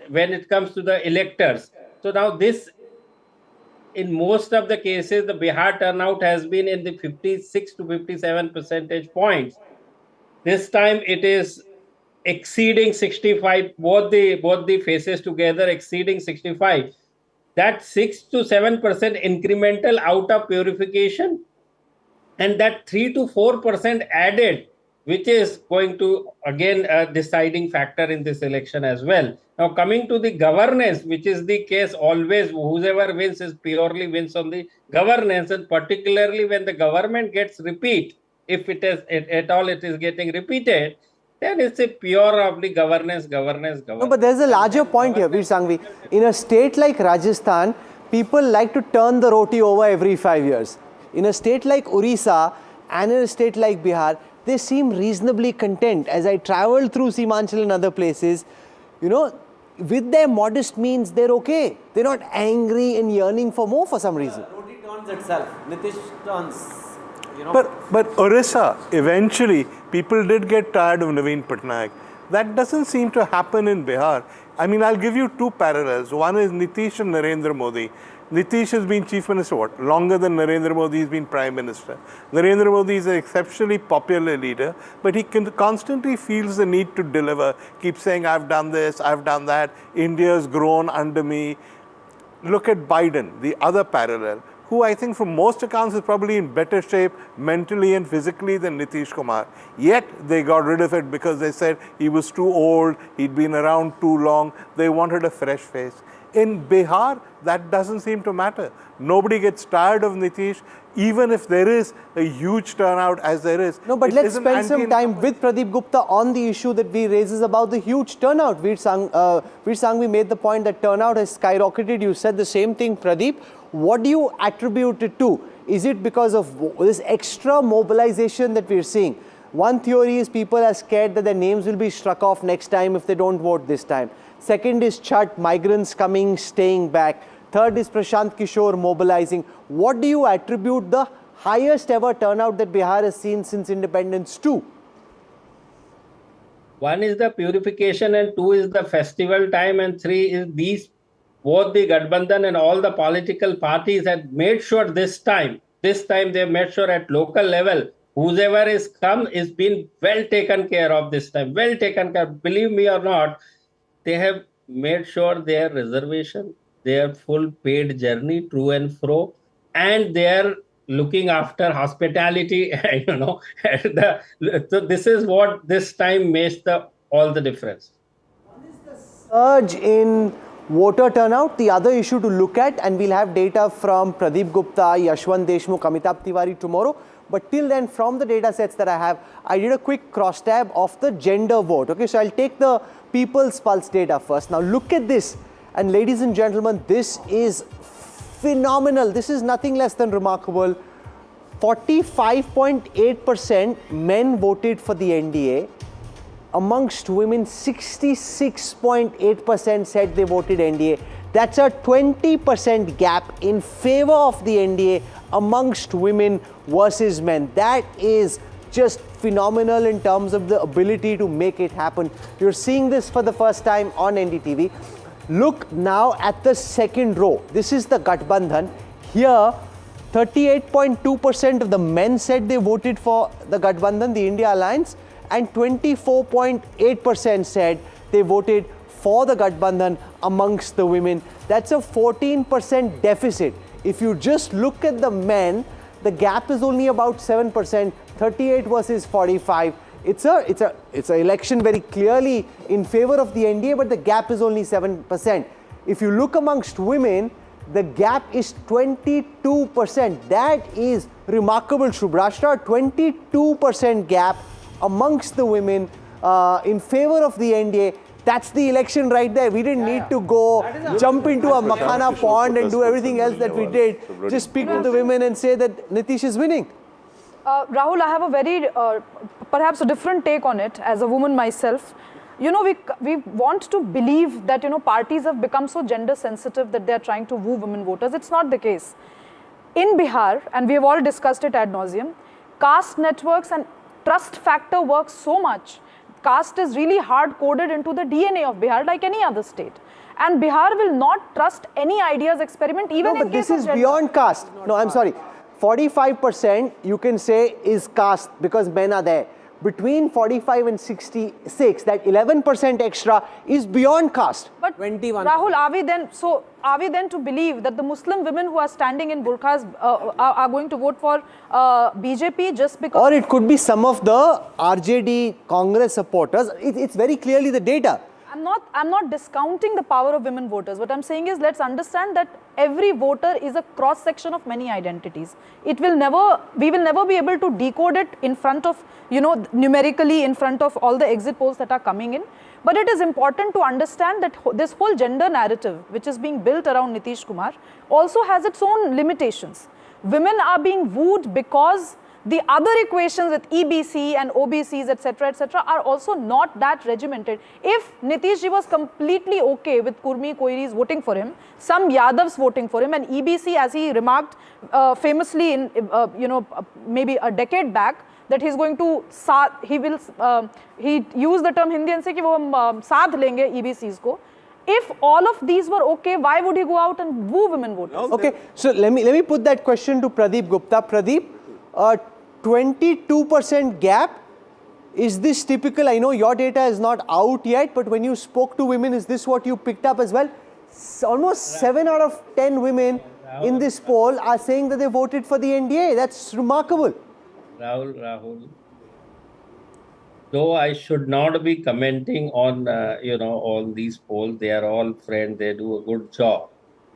when it comes to the electors. So now this, in most of the cases, the Bihar turnout has been in the 56 to 57 percentage points. This time it is exceeding 65, both the faces together exceeding 65. That 6 to 7% incremental out of purification, and that 3 to 4% added, which is going to again a deciding factor in this election as well. Now coming to the governance, which is the case always, whoever wins is purely wins on the governance, and particularly when the government gets repeat, if it is at all it is getting repeated, then it's a pure of the governance. No, but there's a larger point here, Veer Sanghvi. In a state like Rajasthan, people like to turn the roti over every 5 years. In a state like Orissa and in a state like Bihar, they seem reasonably content. As I traveled through Simanchal and other places, with their modest means, they're okay. They're not angry and yearning for more for some reason. Roti turns itself. Nitish turns. But Orissa, eventually, people did get tired of Naveen Patnaik. That doesn't seem to happen in Bihar. I mean, I'll give you 2 parallels. One is Nitish and Narendra Modi. Nitish has been chief minister, longer than Narendra Modi has been prime minister. Narendra Modi is an exceptionally popular leader, but he constantly feels the need to deliver, keep saying, I've done this, I've done that, India's grown under me. Look at Biden, the other parallel, who I think from most accounts is probably in better shape mentally and physically than Nitish Kumar. Yet they got rid of it because they said he was too old, he'd been around too long, they wanted a fresh face. In Bihar, that doesn't seem to matter. Nobody gets tired of Nitish, even if there is a huge turnout as there is. No, but let's spend some time with Pradeep Gupta on the issue that we raises about the huge turnout. Veer Sangvi made the point that turnout has skyrocketed. You said the same thing, Pradeep. What do you attribute it to? Is it because of this extra mobilization that we're seeing? One theory is people are scared that their names will be struck off next time if they don't vote this time. Second is Chhat, migrants coming, staying back. Third is Prashant Kishor mobilizing. What do you attribute the highest ever turnout that Bihar has seen since independence to? One is the purification, and two is the festival time, and three is these, both the Gathbandhan and all the political parties had made sure this time they made sure at local level, whoever is come is being well taken care of this time, well taken care. Believe me or not, they have made sure their reservation, their full paid journey to and fro, and they are looking after hospitality, so this is what this time makes all the difference. Surge in voter turnout. The other issue to look at, and we'll have data from Pradeep Gupta, Yashwant Deshmukh, Amitabh Tiwari tomorrow. But till then, from the data sets that I have, I did a quick cross tab of the gender vote. Okay, so I'll take the People's Pulse data first. Now look at this. And ladies and gentlemen, this is phenomenal. This is nothing less than remarkable. 45.8% men voted for the NDA. Amongst women, 66.8% said they voted NDA. That's a 20% gap in favor of the NDA amongst women versus men. That is just phenomenal in terms of the ability to make it happen. You're seeing this for the first time on NDTV. Look now at the second row. This is the Gathbandhan. Here, 38.2% of the men said they voted for the Gathbandhan, the India Alliance, and 24.8% said they voted for the Gathbandhan amongst the women. That's a 14% deficit. If you just look at the men, the gap is only about 7%, 38 versus 45. It's an election very clearly in favor of the NDA, but the gap is only 7%. If you look amongst women, the gap is 22%. That is remarkable, Subhrashta. 22% gap amongst the women in favor of the NDA. That's the election right there. We didn't need to go jump into a Makhana pond and do everything else that we did. Just speak to the women and say that Nitish is winning. Rahul, I have a very, perhaps a different take on it as a woman myself. We want to believe that, parties have become so gender sensitive that they are trying to woo women voters. It's not the case. In Bihar, and we have all discussed it ad nauseum, caste networks and trust factor works so much. Caste is really hard-coded into the DNA of Bihar like any other state. And Bihar will not trust any ideas experiment even in case of gender. This is beyond caste. No, I'm sorry. 45% you can say is caste because men are there. Between 45 and 66, that 11% extra is beyond caste. But 21%. Rahul, are we then to believe that the Muslim women who are standing in burqas are going to vote for BJP just because? Or it could be some of the RJD Congress supporters. It's very clearly the data. I'm not discounting the power of women voters. What I'm saying is, let's understand that every voter is a cross section of many identities. We will never be able to decode it in front of, numerically in front of all the exit polls that are coming in. But it is important to understand that this whole gender narrative, which is being built around Nitish Kumar, also has its own limitations. Women are being wooed because the other equations with EBC and OBCs, etc., are also not that regimented. If Nitish ji was completely okay with Kurmi Koiris voting for him, some Yadavs voting for him, and EBC, as he remarked famously in, maybe a decade back, that he's going to, he used the term Hindi and say कि वो साथ लेंगे EBCs को. If all of these were okay, why would he go out and woo women voters? Okay, so let me put that question to Pradeep Gupta. Pradeep, 22% gap, is this typical? I know your data is not out yet, but when you spoke to women, is this what you picked up as well? Almost 7 out of 10 women in this poll are saying that they voted for the NDA. That's remarkable. Rahul, though I should not be commenting on, all these polls, they are all friends, they do a good job.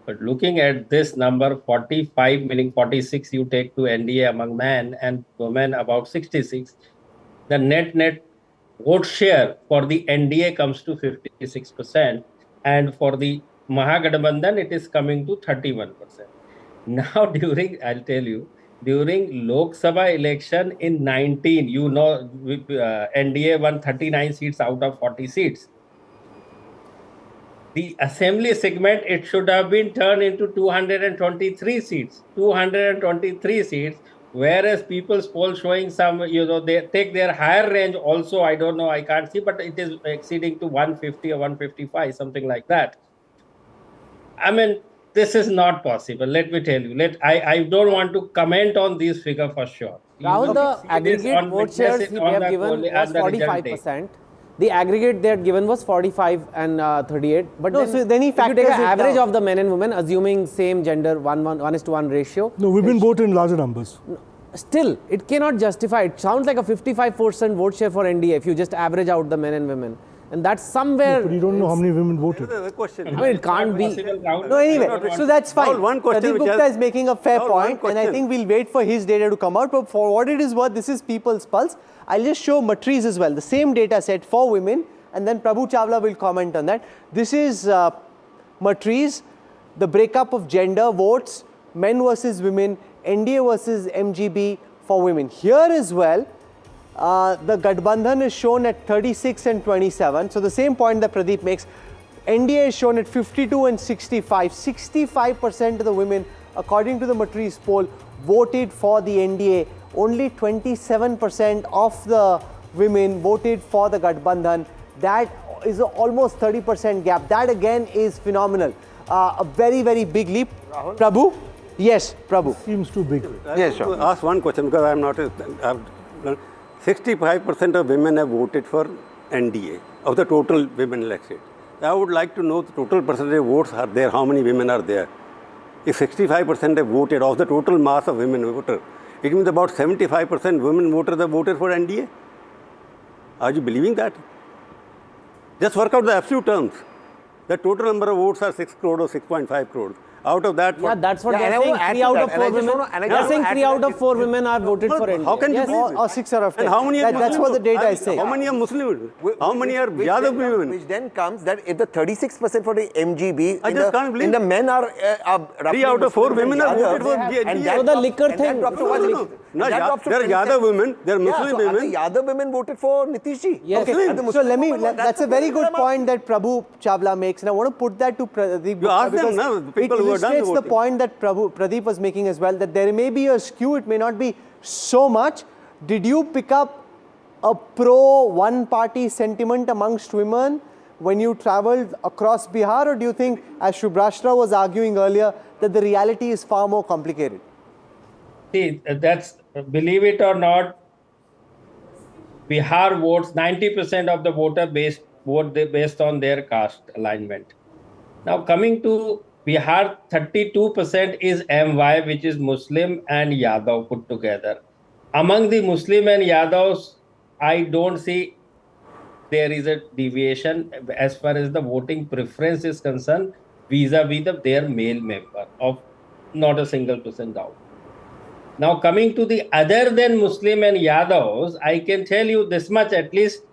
But looking at this number, 45, meaning 46 you take to NDA among men and women about 66, the net vote share for the NDA comes to 56%, and for the Mahagathbandhan it is coming to 31%. Now I'll tell you, during Lok Sabha election in 19, NDA won 39 seats out of 40 seats. The assembly segment, it should have been turned into 223 seats. 223 seats, whereas people's poll showing some, they take their higher range also, I don't know, I can't see, but it is exceeding to 150 or 155, something like that. I mean, this is not possible, let me tell you. I don't want to comment on these figures for sure. Rahul, the aggregate vote shares they have given was 45%. The aggregate they had given was 45 and 38. But no, so then he if you take factors an it average down. of the men and women, assuming same gender, 1:1 ratio. No, women vote in larger numbers. Still, it cannot justify. It sounds like a 55% vote share for NDA if you just average out the men and women. And that's somewhere. But you don't know how many women voted. There's a question. I mean, it can't be. No, anyway, so that's fine. Rahul, one question Pradeep which Gupta has- is making a fair Rahul, one point, and I question. think we'll wait for his data to come out. But for what it is worth, this is People's Pulse. I'll just show Matrize as well, the same data set for women, and then Prabhu Chawla will comment on that. This is Matrize, the breakup of gender votes, men versus women, NDA versus MGB for women. Here as well, the Gathbandhan is shown at 36 and 27. So the same point that Pradeep makes. NDA is shown at 52 and 65. 65% of the women, according to the Matrize poll, voted for the NDA. Only 27% of the women voted for the Gathbandhan. That is almost 30% gap. That again is phenomenal. A very, very big leap. Rahul? Prabhu? Yes, Prabhu. Seems too big. Yes, sure. Ask one question because I'm not. 65% of women have voted for NDA of the total women elected. I would like to know the total percentage of votes are there. How many women are there? If 65% have voted of the total mass of women voters, it means about 75% women voters have voted for NDA. Are you believing that? Just work out the absolute terms. The total number of votes are 6 crore or 6.5 crores. Out of that, Yeah, that's what Yeah, and I they're want saying. to add 3 to out of that, 4 and I just women. want to- and I They're just saying want to 3 add out to of that. 4 women are voted for NDA. how can you Yes. believe it? Or 6 out of 10. And how many are That's what the data is saying. How many are Muslim? How many are Which Yadav then comes- women? Which then comes that if the 36% for the MGB, I just can't believe in the men are roughly 3 out of 4 Muslims and women are Yadavs, voted for and NDA. that So the drops- liquor and that thing- drops to No, no, 160. no. No, And that yeah, drops to there are 27. Yadav women, there are Yeah, Muslim so women. the Yadav women voted for Nitish ji. Yes. Okay. And the So Muslim let me, women, that's a the very question good I'm point that Prabhu Chawla makes, and I want to put that to Pradeep Gupta ask them because now, the people it who have done the illustrates the voting. point that Pradeep was making as well, that there may be a skew, it may not be so much. Did you pick up a pro one party sentiment amongst women when you traveled across Bihar, or do you think, as Shubhrashtra was arguing earlier, that the reality is far more complicated? See, believe it or not, Bihar votes, 90% of the voter vote based on their caste alignment. Now coming to Bihar, 32% is MY, which is Muslim and Yadav put together. Among the Muslim and Yadavs, I don't see there is a deviation as far as the voting preference is concerned vis-a-vis their male member of not a single percent doubt. Now coming to the other than Muslim and Yadavs, I can tell you this much at least,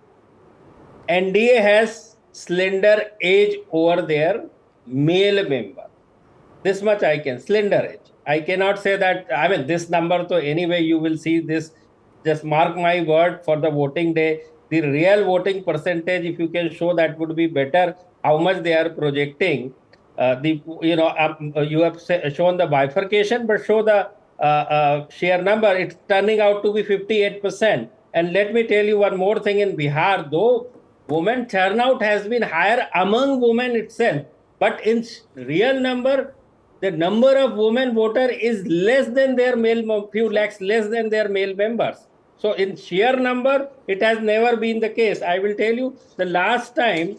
NDA has slender age over their male member. This much I can, slender age. I cannot say that, I mean, this number, so anyway, you will see this, just mark my word for the voting day. The real voting percentage, if you can show, that would be better, how much they are projecting. You have shown the bifurcation, but show the share number. It's turning out to be 58%. And let me tell you one more thing in Bihar, though women turnout has been higher among women itself, but in real number, the number of women voter is less than their male, few lakhs less than their male members. So in sheer number, it has never been the case. I will tell you, the last time,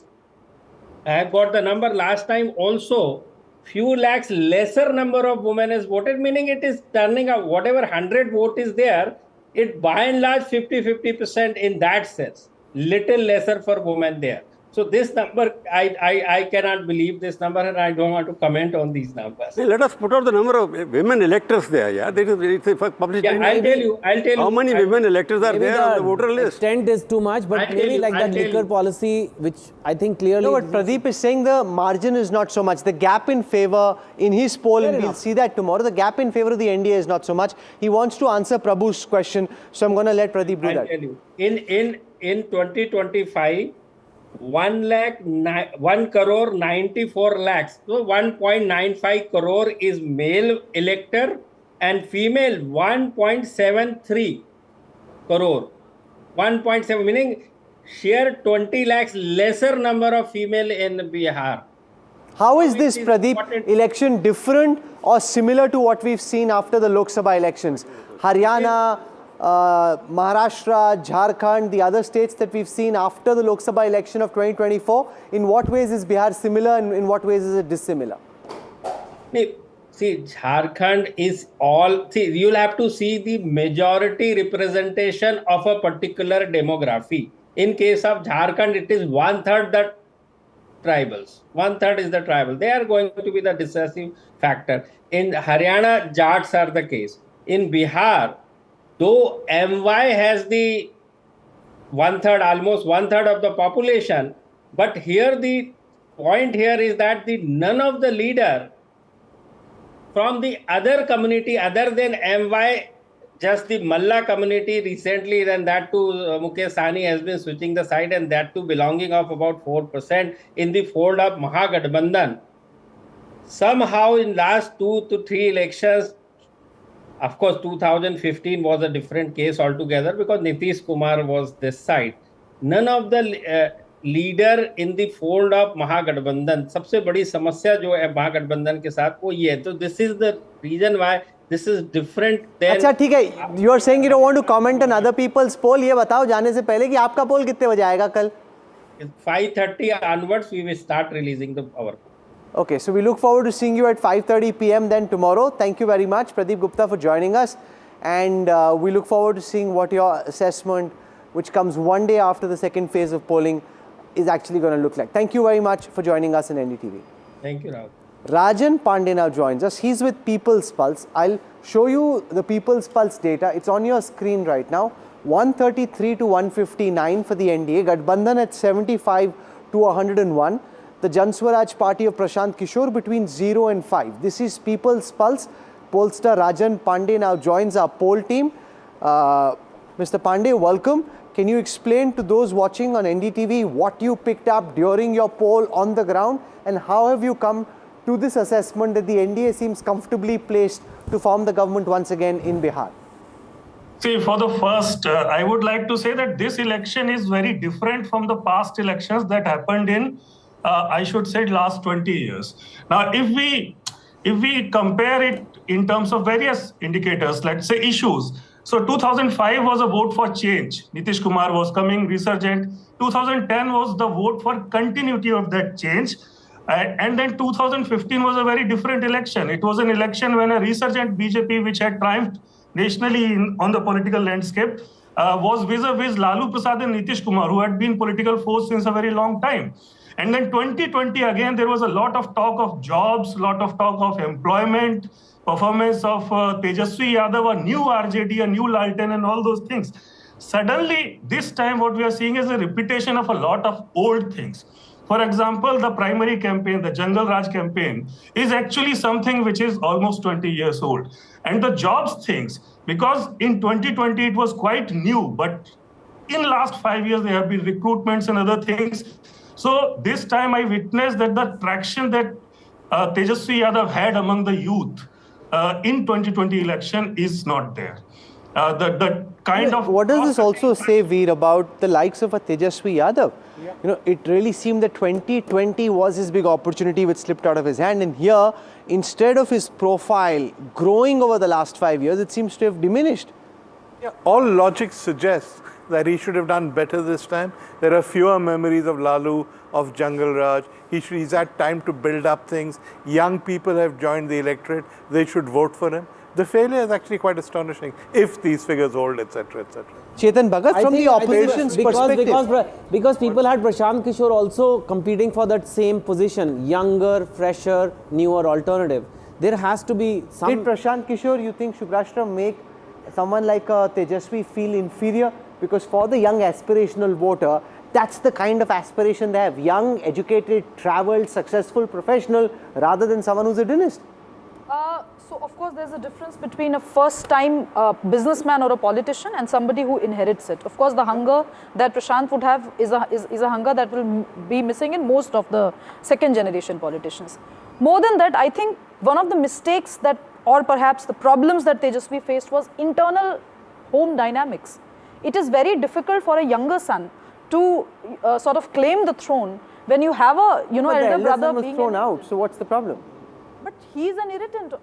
I have got the number, last time also, few lakhs lesser number of women has voted, meaning it is turning out, whatever 100 vote is there, it by and large 50% in that sense. little lesser for women there. So this number, I cannot believe this number, and I don't want to comment on these numbers. Let us put out the number of women electors there. Yeah, it's published. Yeah, I'll tell you. How many women electors are there on the voter list? Extent is too much, but maybe like that liquor policy, which I think clearly. No, but Pradeep is saying the margin is not so much. The gap in favor in his poll, and we'll see that tomorrow. The gap in favor of the NDA is not so much. He wants to answer Prabhu's question, so I'm going to let Pradeep do that. I'll tell you. In 2025. 1 crore 94 lakhs. So 1.95 crore is male elector and female 1.73 crore. 1.7 meaning sheer 20 lakhs lesser number of female in Bihar. How is this, Pradeep, election different or similar to what we've seen after the Lok Sabha elections? Haryana, Maharashtra, Jharkhand, the other states that we've seen after the Lok Sabha election of 2024, in what ways is Bihar similar and in what ways is it dissimilar? See, Jharkhand is all, see, you'll have to see the majority representation of a particular demography. In case of Jharkhand, it is 1/3 the tribals. 1/3 is the tribal. They are going to be the decisive factor. In Haryana, Jats are the case. In Bihar, though MY has the 1/3, almost 1/3 of the population, but here the point here is that none of the leader from the other community other than MY, just the Malla community recently, then that too Mukesh Sahni has been switching the side, and that too belonging of about 4% in the fold of Mahagathbandhan. Somehow in last 2 to 3 elections, of course, 2015 was a different case altogether because Nitish Kumar was this side. None of the leader in the fold of Mahagathbandhan. सबसे बड़ी समस्या जो है महागठबंधन के साथ वो ये है. So this is the reason why this is different than. अच्छा ठीक है. You are saying you don't want to comment on other people's poll. ये बताओ जाने से पहले कि आपका poll कितने बजे आएगा कल? 5:30 onwards we will start releasing our. Okay, so we look forward to seeing you at 5:30 p.m. then tomorrow. Thank you very much, Pradeep Gupta, for joining us. And we look forward to seeing what your assessment, which comes one day after the second phase of polling, is actually going to look like. Thank you very much for joining us in NDTV. Thank you, Rahul. Rajan Pandey now joins us. He's with People's Pulse. I'll show you the People's Pulse data. It's on your screen right now. 133 to 159 for the NDA. Gathbandhan at 75 to 101. The Jan Swaraj party of Prashant Kishor between 0 and 5. This is People's Pulse. Pollster Rajan Pandey now joins our poll team. Mr. Pandey, welcome. Can you explain to those watching on NDTV what you picked up during your poll on the ground and how have you come to this assessment that the NDA seems comfortably placed to form the government once again in Bihar? See, for the first, I would like to say that this election is very different from the past elections that happened in I should say last 20 years. Now, if we compare it in terms of various indicators, let's say issues. So 2005 was a vote for change. Nitish Kumar was coming resurgent. 2010 was the vote for continuity of that change. And then 2015 was a very different election. It was an election when a resurgent BJP, which had triumphed nationally on the political landscape, was vis-a-vis Lalu Prasad and Nitish Kumar, who had been political force since a very long time. And then 2020, again, there was a lot of talk of jobs, a lot of talk of employment, performance of Tejashwi Yadav, a new RJD, a new Lalten, and all those things. Suddenly, this time, what we are seeing is a repetition of a lot of old things. For example, the primary campaign, the Jungle Raj campaign, is actually something which is almost 20 years old. And the jobs things, because in 2020, it was quite new, but in last 5 years, there have been recruitments and other things. So this time I witnessed that the traction that Tejashwi Yadav had among the youth in 2020 election is not there. The kind of what does this also say, Veer, about the likes of a Tejashwi Yadav? Yeah. You know, it really seemed that 2020 was his big opportunity which slipped out of his hand, and here, instead of his profile growing over the last 5 years, it seems to have diminished. Yeah, all logic suggests that he should have done better this time. There are fewer memories of Lalu, of Jungle Raj. He's had time to build up things. Young people have joined the electorate. They should vote for him. The failure is actually quite astonishing if these figures hold, etc., etc. Chetan Bhagat, from the opposition's perspective. Because people had Prashant Kishor also competing for that same position, younger, fresher, newer alternative. There has to be some... Did Prashant Kishor, you think, Shubhrashtra, make someone like Tejashwi feel inferior? Because for the young aspirational voter, that's the kind of aspiration they have. Young, educated, travelled, successful professional, rather than someone who's a dynast. So, of course, there's a difference between a first-time businessman or a politician and somebody who inherits it. Of course, the hunger that Prashant would have is a hunger that will be missing in most of the second-generation politicians. More than that, I think one of the mistakes that, or perhaps the problems that Tejashwi faced was internal home dynamics. It is very difficult for a younger son to sort of claim the throne when you have a, elder brother was thrown out. So what's the problem? But he's an irritant.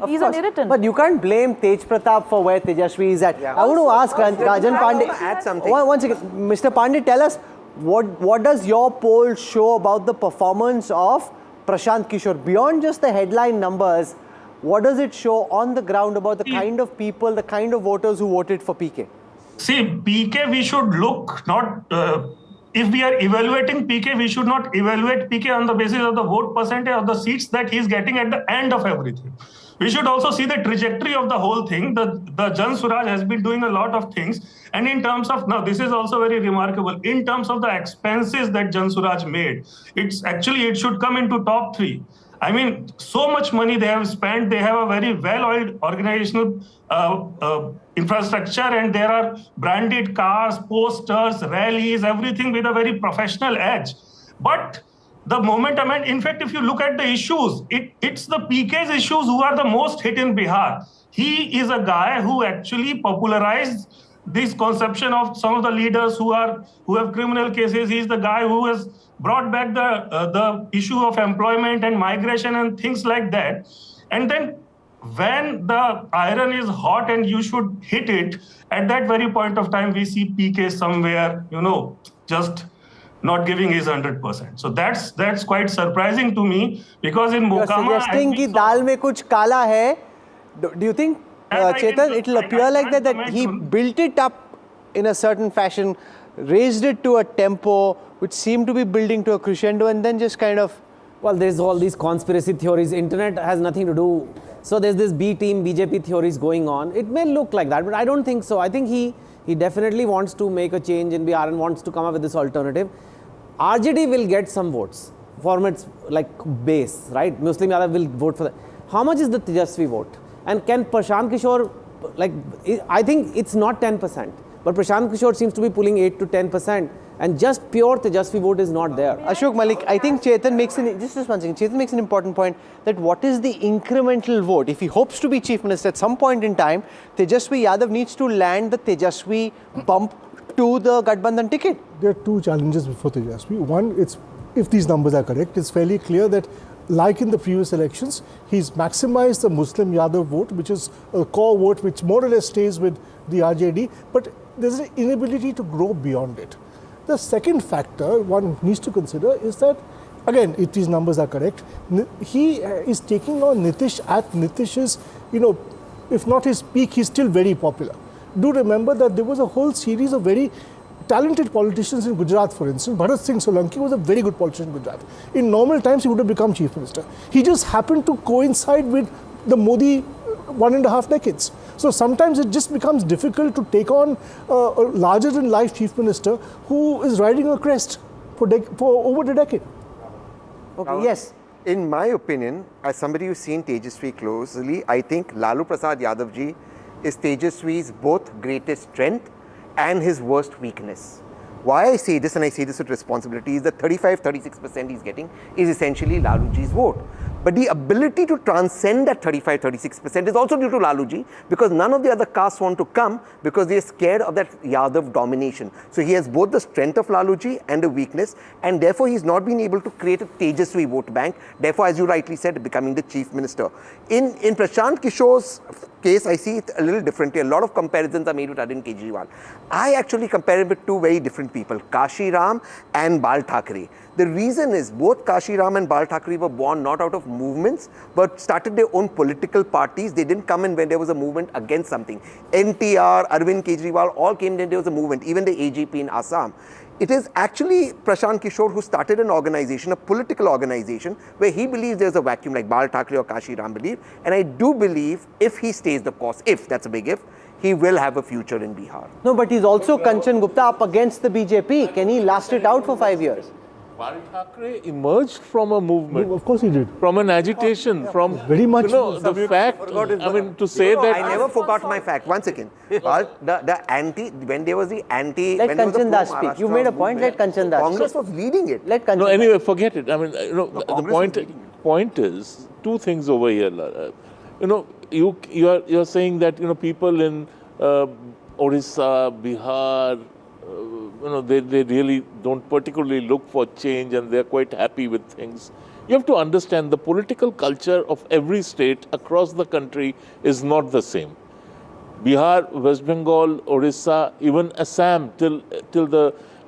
He's an irritant. But you can't blame Tej Pratap for where Tejashwi is at. I want to ask Rajan Pandey. Add something. One second, Mr. Pandey, tell us what does your poll show about the performance of Prashant Kishor beyond just the headline numbers? What does it show on the ground about the kind of people, the kind of voters who voted for PK? See, PK, we should look not. If we are evaluating PK, we should not evaluate PK on the basis of the vote percentage of the seats that he is getting at the end of everything. We should also see the trajectory of the whole thing. The Jan Suraaj has been doing a lot of things. And in terms of, now this is also very remarkable, in terms of the expenses that Jan Suraaj made, it should come into top 3. I mean, so much money they have spent. They have a very well-oiled organizational infrastructure, and there are branded cars, posters, rallies, everything with a very professional edge. But the momentum, and in fact, if you look at the issues, it's the PK's issues who are the most hit in Bihar. He is a guy who actually popularized this conception of some of the leaders who have criminal cases. He's the guy who has brought back the issue of employment and migration and things like that. And then when the iron is hot and you should hit it, at that very point of time, we see PK somewhere, just not giving his 100%. So that's quite surprising to me, because in Mokama... You're suggesting that dal mein kuch kala hai. Do you think, Chetan, it will appear like that he built it up in a certain fashion, raised it to a tempo which seemed to be building to a crescendo, and then just kind of... Well, there's all these conspiracy theories. Internet has nothing to do. So there's this B team, BJP theories going on. It may look like that, but I don't think so. I think he definitely wants to make a change in Bihar and wants to come up with this alternative. RJD will get some votes from its base, right? Muslim Yadav will vote for that. How much is the Tejashwi vote? And can Prashant Kishor, I think it's not 10%, but Prashant Kishor seems to be pulling 8 to 10%. And just pure Tejashwi vote is not there. Ashok Malik, I think Chetan makes an important point, that what is the incremental vote? If he hopes to be Chief Minister at some point in time, Tejashwi Yadav needs to land the Tejashwi bump to the Gathbandhan ticket. There are two challenges before Tejashwi. One, if these numbers are correct, it's fairly clear that like in the previous elections, he's maximized the Muslim Yadav vote, which is a core vote which more or less stays with the RJD, but there's an inability to grow beyond it. The second factor one needs to consider is that, again, if these numbers are correct, he is taking on Nitish at Nitish's, if not his peak, he's still very popular. Do remember that there was a whole series of very talented politicians in Gujarat, for instance. Bharat Singh Solanki was a very good politician in Gujarat. In normal times, he would have become Chief Minister. He just happened to coincide with the Modi 1.5 decades. So sometimes it just becomes difficult to take on a larger-than-life Chief Minister who is riding a crest for over a decade. Okay, yes. In my opinion, as somebody who's seen Tejashwi closely, I think Lalu Prasad Yadav ji is Tejashwi's both greatest strength and his worst weakness. Why I say this, and I say this with responsibility, is that 35-36% he's getting is essentially Laluji's vote. But the ability to transcend that 35-36% is also due to Laluji, because none of the other castes want to come because they are scared of that Yadav domination. So he has both the strength of Laluji and the weakness, and therefore he's not been able to create a Tejashwi vote bank. Therefore, as you rightly said, becoming the Chief Minister. In Prashant Kishor's case, I see it a little differently. A lot of comparisons are made with Arvind Kejriwal. I actually compare him with two very different people, Kashi Ram and Bal Thackeray. The reason is both Kashi Ram and Bal Thackeray were born not out of movements, but started their own political parties. They didn't come in when there was a movement against something. NTR, Arvind Kejriwal all came when there was a movement, even the AJP in Assam. It is actually Prashant Kishor who started an organization, a political organization, where he believes there's a vacuum like Bal Thackeray or Kashi Ram believe. And I do believe if he stays the course, if, that's a big if, he will have a future in Bihar. No, but he's also Kanchan Gupta up against the BJP. Can he last it out for 5 years? Bal Thackeray emerged from a movement. Of course he did. From an agitation, from very much. You know, the fact. I mean, to say that I never forgot my fact. 1 second. The anti, when there was the anti. Let Kanchan Das speak. You made a point. Let Kanchan Das. Congress was leading it. Let Kanchan. No, anyway, forget it. I mean, you know, the point is two things over here. You know, you're saying that, you know, people in Orissa, Bihar, you know, they really don't particularly look for change and they're quite happy with things. You have to understand the political culture of every state across the country is not the same. Bihar, West Bengal, Orissa, even Assam, till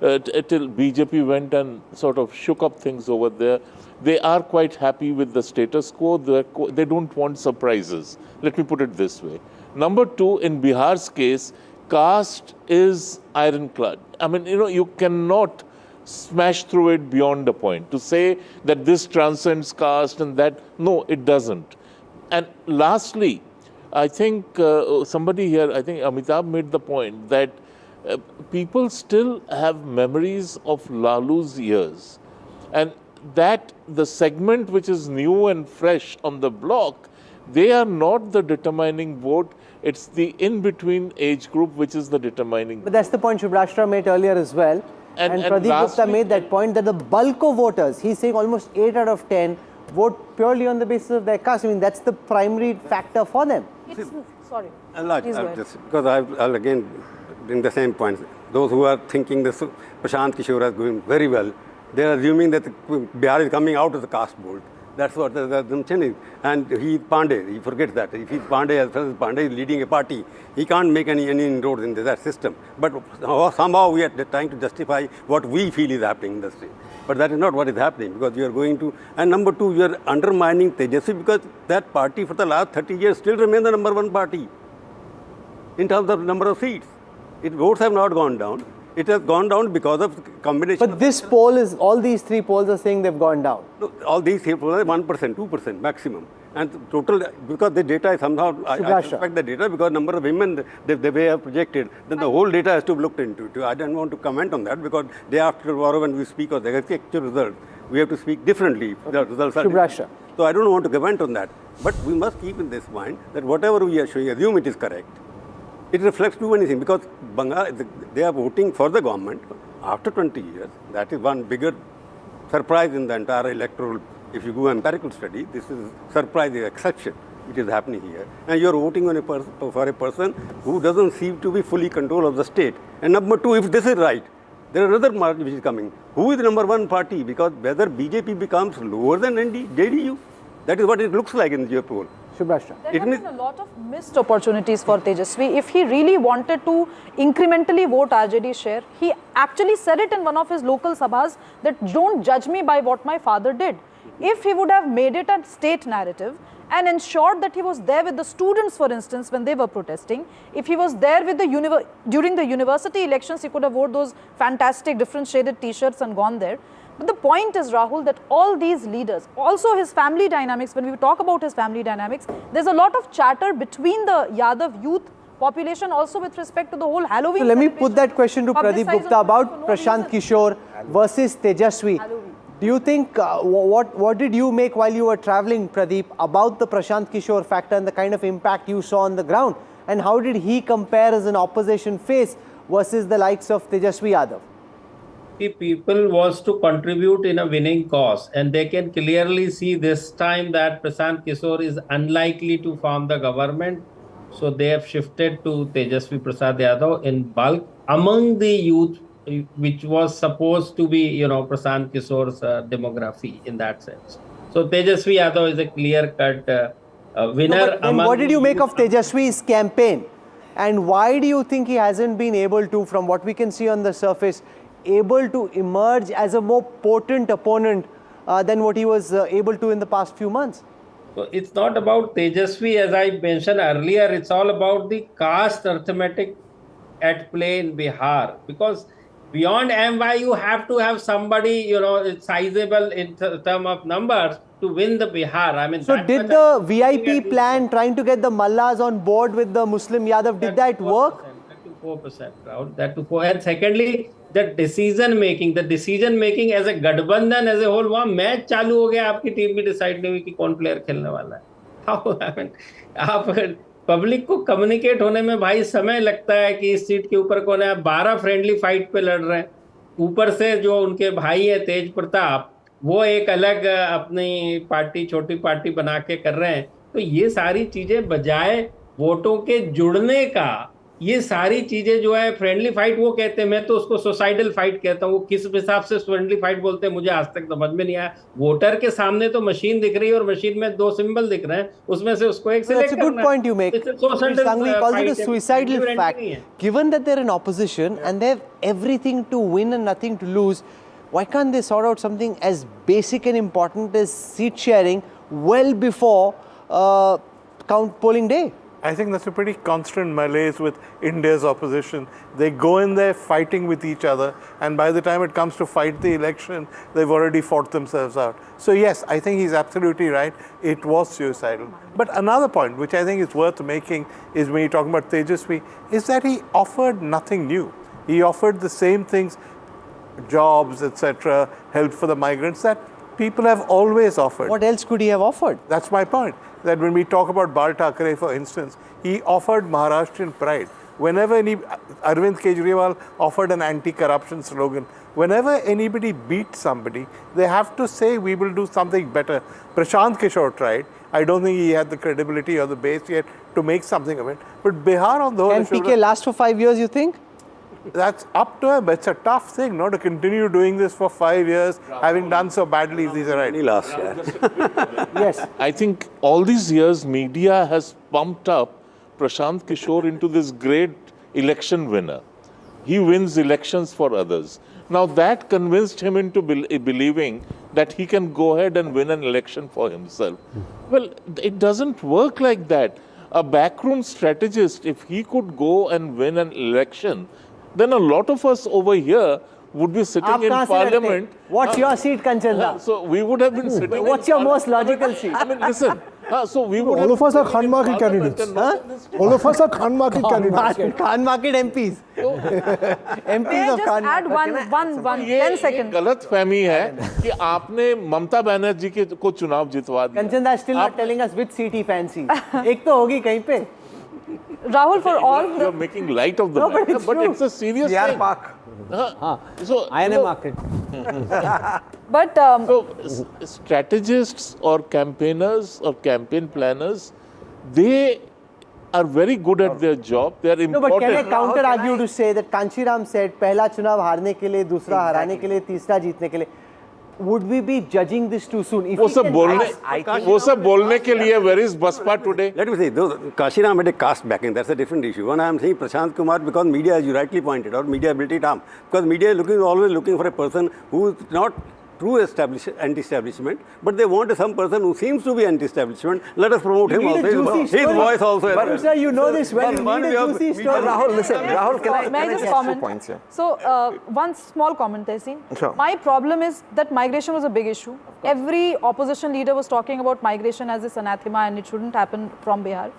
BJP went and sort of shook up things over there, they are quite happy with the status quo. They don't want surprises. Let me put it this way. Number two, in Bihar's case, caste is ironclad. I mean, you know, you cannot smash through it beyond a point. To say that this transcends caste and that, no, it doesn't. And lastly, I think somebody here, I think Amitabh made the point that people still have memories of Lalu's years. And that the segment which is new and fresh on the block, they are not the determining vote. It's the in-between age group which is the determining. But that's the point Subhrashtra made earlier as well. And Pradeep Gupta made that point that the bulk of voters, he's saying almost 8 out of 10, vote purely on the basis of their caste. I mean, that's the primary factor for them. Sorry. Because I'll again bring the same points. Those who are thinking this Prashant Kishor is going very well, they are assuming that Bihar is coming out of the caste board. That's what they're saying. And he is Pandey, he forgets that. If he's Pandey, as far as Pandey is leading a party, he can't make any inroads in that system. But somehow we are trying to justify what we feel is happening in the state. But that is not what is happening, because you are going to, and number two, you are undermining Tejashwi, because that party for the last 30 years still remains the number one party in terms of number of seats. Votes have not gone down. It has gone down because of combination. But this poll is, all these three polls are saying they've gone down. No, all these three polls are 1%, 2% maximum. And total, because the data is somehow, I suspect the data, because number of women they may have projected, then the whole data has to be looked into. I don't want to comment on that, because day after tomorrow when we speak of the actual result, we have to speak differently. The results are different. So I don't want to comment on that. But we must keep in this mind that whatever we are showing, assume it is correct. It reflects too many things, because they are voting for the government after 20 years. That is one bigger surprise in the entire electoral. If you go empirical study, this is surprise, the exception which is happening here. And you are voting on for a person who doesn't seem to be fully control of the state. And number two, if this is right, there is another margin which is coming. Who is the number one party? Because whether BJP becomes lower than JDU, that is what it looks like in the poll. There have been a lot of missed opportunities for Tejashwi. If he really wanted to incrementally vote RJD's share, he actually said it in one of his local sabhas that don't judge me by what my father did. If he would have made it a state narrative and ensured that he was there with the students, for instance, when they were protesting, if he was there with during the university elections, he could have worn those fantastic different shaded t-shirts and gone there. But the point is, Rahul, that all these leaders, also his family dynamics, when we talk about his family dynamics, there's a lot of chatter between the Yadav youth population also with respect to the whole Halloween. So let me put that question to Pradeep Gupta about Prashant Kishor versus Tejashwi. Do you think, what did you make while you were traveling, Pradeep, about the Prashant Kishor factor and the kind of impact you saw on the ground? And how did he compare as an opposition face versus the likes of Tejashwi Yadav? People was to contribute in a winning cause, and they can clearly see this time that Prashant Kishor is unlikely to form the government. So they have shifted to Tejashwi Prasad Yadav in bulk among the youth, which was supposed to be, Prashant Kishor's demography in that sense. So Tejashwi Yadav is a clear-cut winner. Then what did you make of Tejashwi's campaign? And why do you think he hasn't been able to, from what we can see on the surface, able to emerge as a more potent opponent than what he was able to in the past few months? So it's not about Tejashwi, as I mentioned earlier. It's all about the caste arithmetic at play in Bihar. Because beyond MY, you have to have somebody, sizable in terms of numbers to win the Bihar. I mean, so did the VIP plan trying to get the Mallas on board with the Muslim Yadav, did that work? 4%, Rahul. That to 4%. And secondly, the decision making as a Gathbandhan as a whole, वहाँ match चालू हो गया, आपकी team भी decide नहीं हुई कि कौन प्लेयर खेलने वाला है. How? I mean, आप पब्लिक को कम्युनिकेट होने में भाई समय लगता है कि इस सीट के ऊपर कौन है. आप 12 फ्रेंडली फाइट पे लड़ रहे हैं, ऊपर से जो उनके भाई है तेज प्रताप, वो एक अलग अपनी पार्टी, छोटी पार्टी बना के कर रहे हैं. तो ये सारी चीजें बजाय वोटों के जुड़ने का, ये सारी चीजें जो है फ्रेंडली फाइट वो कहते हैं, मैं तो उसको सोसाइडल फाइट कहता हूँ. वो किस हिसाब से फ्रेंडली फाइट बोलते हैं मुझे आज तक समझ में नहीं आया. वोटर के सामने तो मशीन दिख रही है और मशीन में 2 सिंबल दिख रहे हैं, उसमें से उसको एक सिलेक्ट करना है. That's a good point you make. Sangvi calls it a suicidal fact. Given that they're in opposition and they have everything to win and nothing to lose, why can't they sort out something as basic and important as seat sharing well before polling day? I think that's a pretty constant malaise with India's opposition. They go in there fighting with each other, and by the time it comes to fight the election, they've already fought themselves out. So yes, I think he's absolutely right. It was suicidal. But another point, which I think is worth making, is when you're talking about Tejashwi, is that he offered nothing new. He offered the same things, jobs, etc., help for the migrants that people have always offered. What else could he have offered? That's my point. That when we talk about Bal Thackeray, for instance, he offered Maharashtrian pride. Whenever Arvind Kejriwal offered an anti-corruption slogan, whenever anybody beats somebody, they have to say, we will do something better. Prashant Kishor tried. I don't think he had the credibility or the base yet to make something of it. But Bihar on the whole... Can PK last for 5 years, you think? That's up to him. It's a tough thing, to continue doing this for 5 years, having done so badly, if these are right. Last year. Yes. I think all these years, media has pumped up Prashant Kishor into this great election winner. He wins elections for others. Now that convinced him into believing that he can go ahead and win an election for himself. Well, it doesn't work like that. A backroom strategist, if he could go and win an election, then a lot of us over here would be sitting in parliament. What's your seat, Kanchanda? So we would have been sitting. What's your most logical seat? I mean, listen. So we would. All of us are Khan Market candidates. All of us are Khan Market candidates. Khan Market MPs. MPs of Khan Market. Add 10 seconds. गलत फहमी है कि आपने ममता बनर्जी को चुनाव जितवा दिया. Kanchanda is still not telling us which seat he fancies. एक तो होगी कहीं पे. Rahul, for all you are making light of the matter, but it's a serious thing. Park. So INA market. But so strategists or campaigners or campaign planners, they are very good at their job. They are important. No, but can I counter argue to say that Kanchiram said, पहला चुनाव हारने के लिए, दूसरा हराने के लिए, तीसरा जीतने के लिए. Would we be judging this too soon? वो सब बोलने के लिए, where is Baspa today? Let me say, Kashiram had a caste backing. That's a different issue. One, I am saying Prashant Kumar, because media, as you rightly pointed out, media ability term. Because media is always looking for a person who is not true anti-establishment, but they want some person who seems to be anti-establishment. Let us promote him also. His voice also. But sir, you know this well. You need a juicy story. Rahul, listen. Rahul, can I just comment? Points, yeah. So, one small comment, Tehseen. Sure. My problem is that migration was a big issue. Every opposition leader was talking about migration as this anathema and it shouldn't happen from Bihar.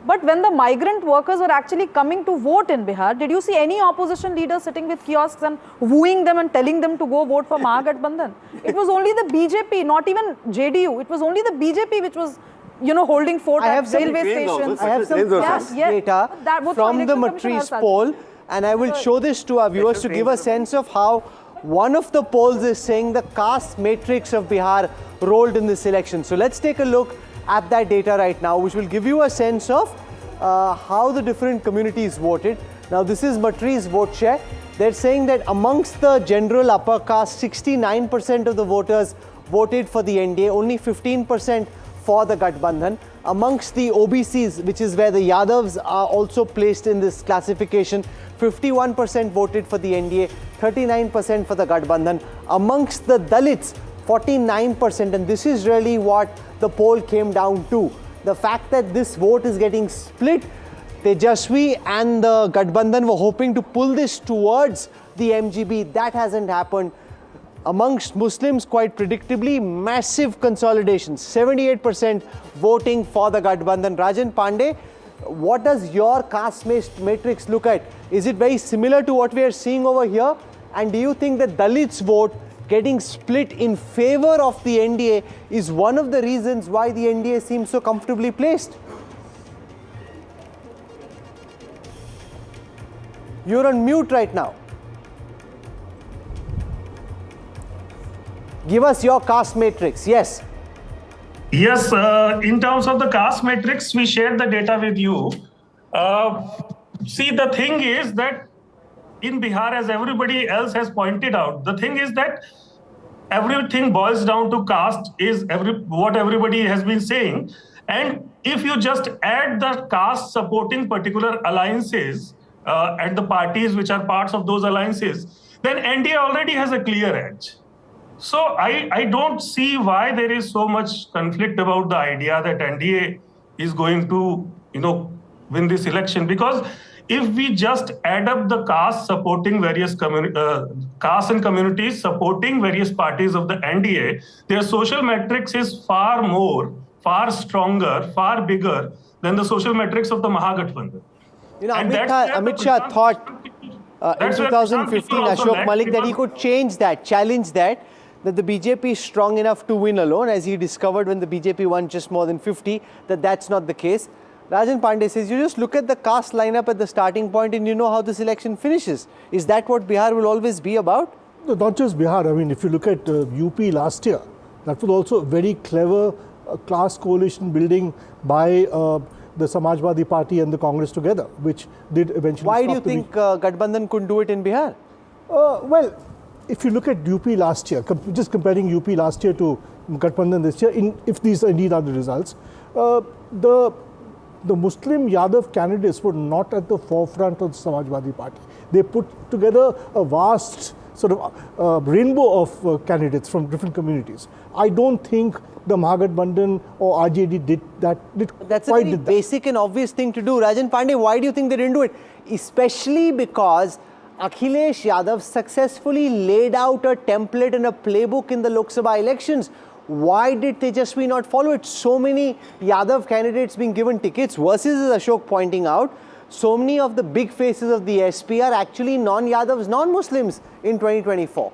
But when the migrant workers were actually coming to vote in Bihar, did you see any opposition leader sitting with kiosks and wooing them and telling them to go vote for Mahagathbandhan? It was only the BJP, not even JDU. It was only the BJP which was, holding fort at railway stations. I have some data from the Matrize poll, and I will show this to our viewers to give a sense of how one of the polls is saying the caste matrix of Bihar rolled in this election. So let's take a look at that data right now, which will give you a sense of how the different communities voted. Now, this is Matrize vote share. They're saying that amongst the general upper caste, 69% of the voters voted for the NDA, only 15% for the Gathbandhan. amongst the OBCs, which is where the Yadavs are also placed in this classification, 51% voted for the NDA, 39% for the Gathbandhan. Amongst the Dalits, 49%, and this is really what the poll came down to. The fact that this vote is getting split, Tejashwi and the Gathbandhan were hoping to pull this towards the MGB. That hasn't happened. Amongst Muslims, quite predictably, massive consolidation, 78% voting for the Gathbandhan. Rajan Pandey, what does your caste matrix look at? Is it very similar to what we are seeing over here? And do you think that Dalits vote getting split in favor of the NDA is one of the reasons why the NDA seems so comfortably placed? You're on mute right now. Give us your caste matrix. Yes. Yes, in terms of the caste matrix, we shared the data with you. See, the thing is that in Bihar, as everybody else has pointed out, the thing is that everything boils down to caste, is what everybody has been saying. And if you just add the caste supporting particular alliances and the parties which are parts of those alliances, then NDA already has a clear edge. So I don't see why there is so much conflict about the idea that NDA is going to, win this election. Because if we just add up the caste supporting various castes and communities supporting various parties of the NDA, their social matrix is far more, far stronger, far bigger than the social matrix of the Mahagathbandhan. Amit Shah thought in 2015, Ashok Malik, that he could change that, challenge that the BJP is strong enough to win alone, as he discovered when the BJP won just more than 50, that's not the case. Rajan Pandey says, you just look at the caste lineup at the starting point and you know how this election finishes. Is that what Bihar will always be about? No, not just Bihar. I mean, if you look at UP last year, that was also a very clever class coalition building by the Samajwadi Party and the Congress together, which did eventually Why do you think Gathbandhan couldn't do it in Bihar? Well, if you look at UP last year, just comparing UP last year to Gathbandhan this year, if these indeed are the results, the Muslim Yadav candidates were not at the forefront of the Samajwadi Party. They put together a vast sort of rainbow of candidates from different communities. I don't think the Mahagathbandhan or RJD did that. That's a very basic and obvious thing to do. Rajan Pandey, why do you think they didn't do it? Especially because Akhilesh Yadav successfully laid out a template and a playbook in the Lok Sabha elections. Why did Tejashwi not follow it? So many Yadav candidates being given tickets versus, as Ashok pointing out, so many of the big faces of the SP are actually non-Yadavs, non-Muslims in 2024.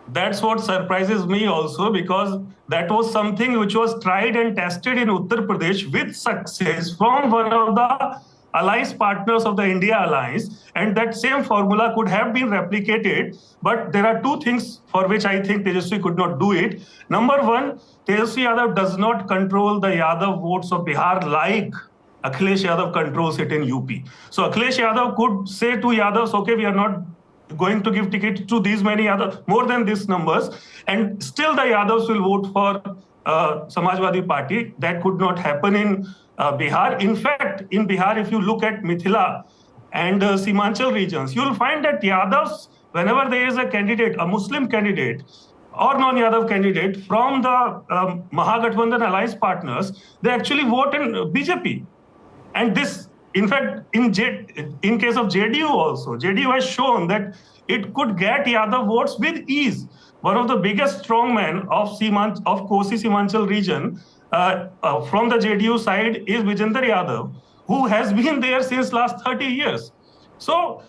That's what surprises me also, because that was something which was tried and tested in Uttar Pradesh with success from one of the alliance partners of the India alliance, and that same formula could have been replicated. But there are two things for which I think Tejashwi could not do it. Number one, Tejashwi Yadav does not control the Yadav votes of Bihar like Akhilesh Yadav controls it in UP. So Akhilesh Yadav could say to Yadavs, okay, we are not going to give tickets to these many other, more than these numbers, and still the Yadavs will vote for Samajwadi Party. That could not happen in Bihar. In fact, in Bihar, if you look at Mithila and Simanchal regions, you'll find that Yadavs, whenever there is a candidate, a Muslim candidate or non-Yadav candidate from the Mahagathbandhan alliance partners, they actually vote in BJP. And this, in fact, in case of JDU also, JDU has shown that it could get Yadav votes with ease. One of the biggest strongmen of Kosi Simanchal region from the JDU side is Vijender Yadav, who has been there since last 30 years. So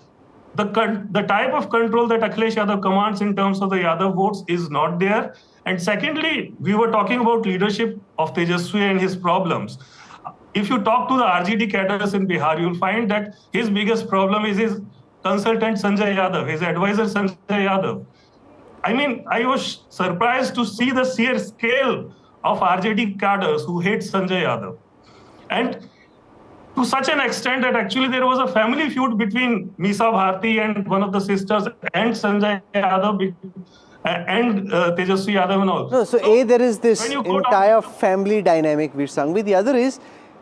the type of control that Akhilesh Yadav commands in terms of the Yadav votes is not there. And secondly, we were talking about leadership of Tejashwi and his problems. If you talk to the RJD cadres in Bihar, you'll find that his biggest problem is his consultant Sanjay Yadav, his advisor Sanjay Yadav. I mean, I was surprised to see the sheer scale of RJD cadres who hate Sanjay Yadav. And to such an extent that actually there was a family feud between Misa Bharti and one of the sisters and Sanjay Yadav and Tejashwi Yadav and all. No, so A, there is this entire family dynamic, Veer Sanghvi. The other is,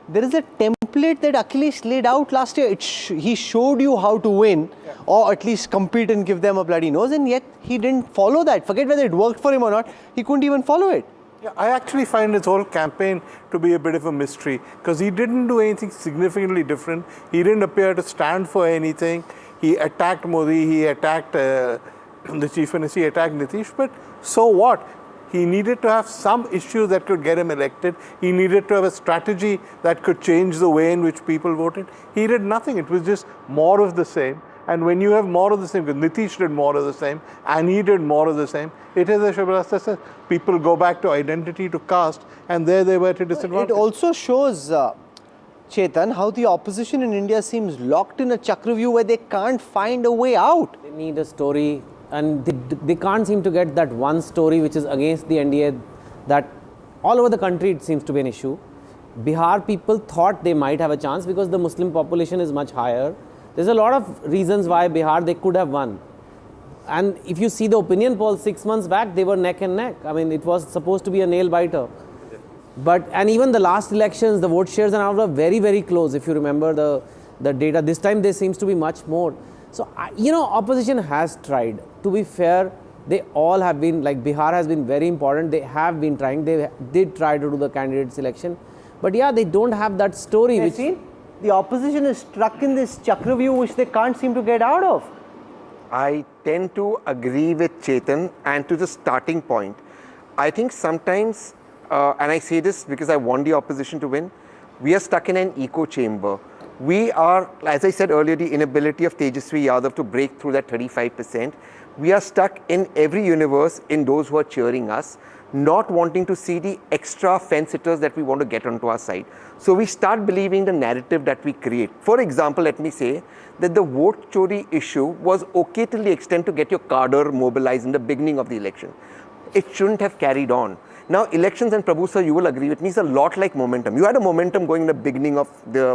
there is a template that Akhilesh laid out last year. He showed you how to win, or at least compete and give them a bloody nose, and yet he didn't follow that. Forget whether it worked for him or not, he couldn't even follow it. Yeah, I actually find his whole campaign to be a bit of a mystery because he didn't do anything significantly different. He didn't appear to stand for anything. He attacked Modi, he attacked the chief minister, he attacked Nitish, but so what? He needed to have some issue that could get him elected. He needed to have a strategy that could change the way in which people voted. He did nothing. It was just more of the same. And when you have more of the same, because Nitish did more of the same, and he did more of the same, it is, as Shabasta says, people go back to identity, to caste, and there they were to disadvantage. It also shows, Chetan, how the opposition in India seems locked in a Chakravyuh where they can't find a way out. They need a story, and they can't seem to get that one story which is against the NDA, that all over the country it seems to be an issue. Bihar people thought they might have a chance because the Muslim population is much higher. There's a lot of reasons why Bihar they could have won. And if you see the opinion poll 6 months back, they were neck and neck. I mean, it was supposed to be a nail biter. But, and even the last elections, the vote shares and all were very, very close. If you remember the data, this time there seems to be much more. So, you know, opposition has tried. To be fair, they all have been, like Bihar has been very important. They have been trying. They did try to do the candidate selection. But yeah, they don't have that story. The opposition is stuck in this Chakravyuh which they can't seem to get out of. I tend to agree with Chetan, and to the starting point, I think sometimes, and I say this because I want the opposition to win, we are stuck in an echo chamber. We are, as I said earlier, the inability of Tejashwi Yadav to break through that 35%. We are stuck in every universe in those who are cheering us, not wanting to see the extra fence sitters that we want to get onto our side. So we start believing the narrative that we create. For example, let me say that the vote chori issue was okay till the extent to get your cadre mobilized in the beginning of the election. It shouldn't have carried on. Now, elections, and Prabhu sir, you will agree with me, is a lot like momentum. You had a momentum going in the beginning of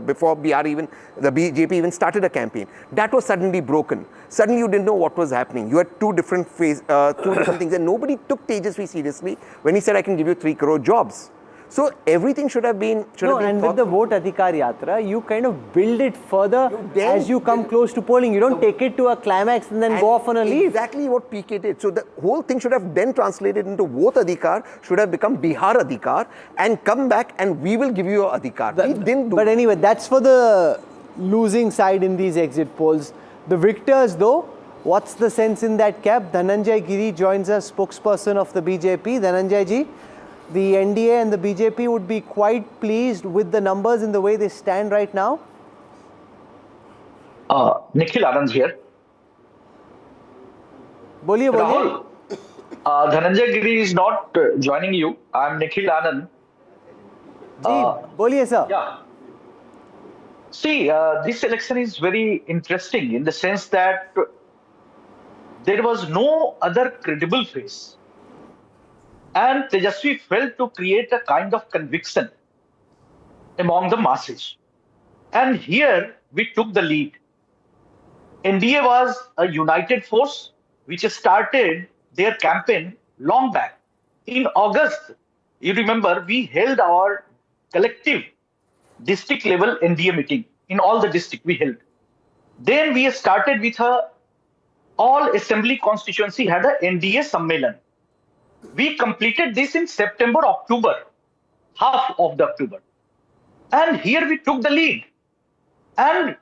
before the BJP even started a campaign. That was suddenly broken. Suddenly you didn't know what was happening. You had two different things, and nobody took Tejashwi seriously when he said, I can give you 3 crore jobs. So everything should have been and with the vote Adhikar Yatra, you kind of build it further as you come close to polling. You don't take it to a climax and then go off on a lead. Exactly what PK did. So the whole thing should have then translated into vote Adhikar, should have become Bihar Adhikar, and come back and we will give you your Adhikar. But anyway, that's for the losing side in these exit polls. The victors though, what's the sense in that cap? Dhananjay Giri joins us, spokesperson of the BJP. Dhananjay ji, the NDA and the BJP would be quite pleased with the numbers in the way they stand right now? Nikhil Anand here. Boliye, Rahul, Dhananjay Giri is not joining you. I am Nikhil Anand. Boliye, sir. Yeah. See, this election is very interesting in the sense that there was no other credible face. And Tejashwi failed to create a kind of conviction among the masses. And here we took the lead. NDA was a united force which started their campaign long back. In August, you remember, we held our collective district level NDA meeting in all the districts we held. Then we started with all assembly constituency had a NDA Sammelan. We completed this in September, October, half of the October. And here we took the lead. And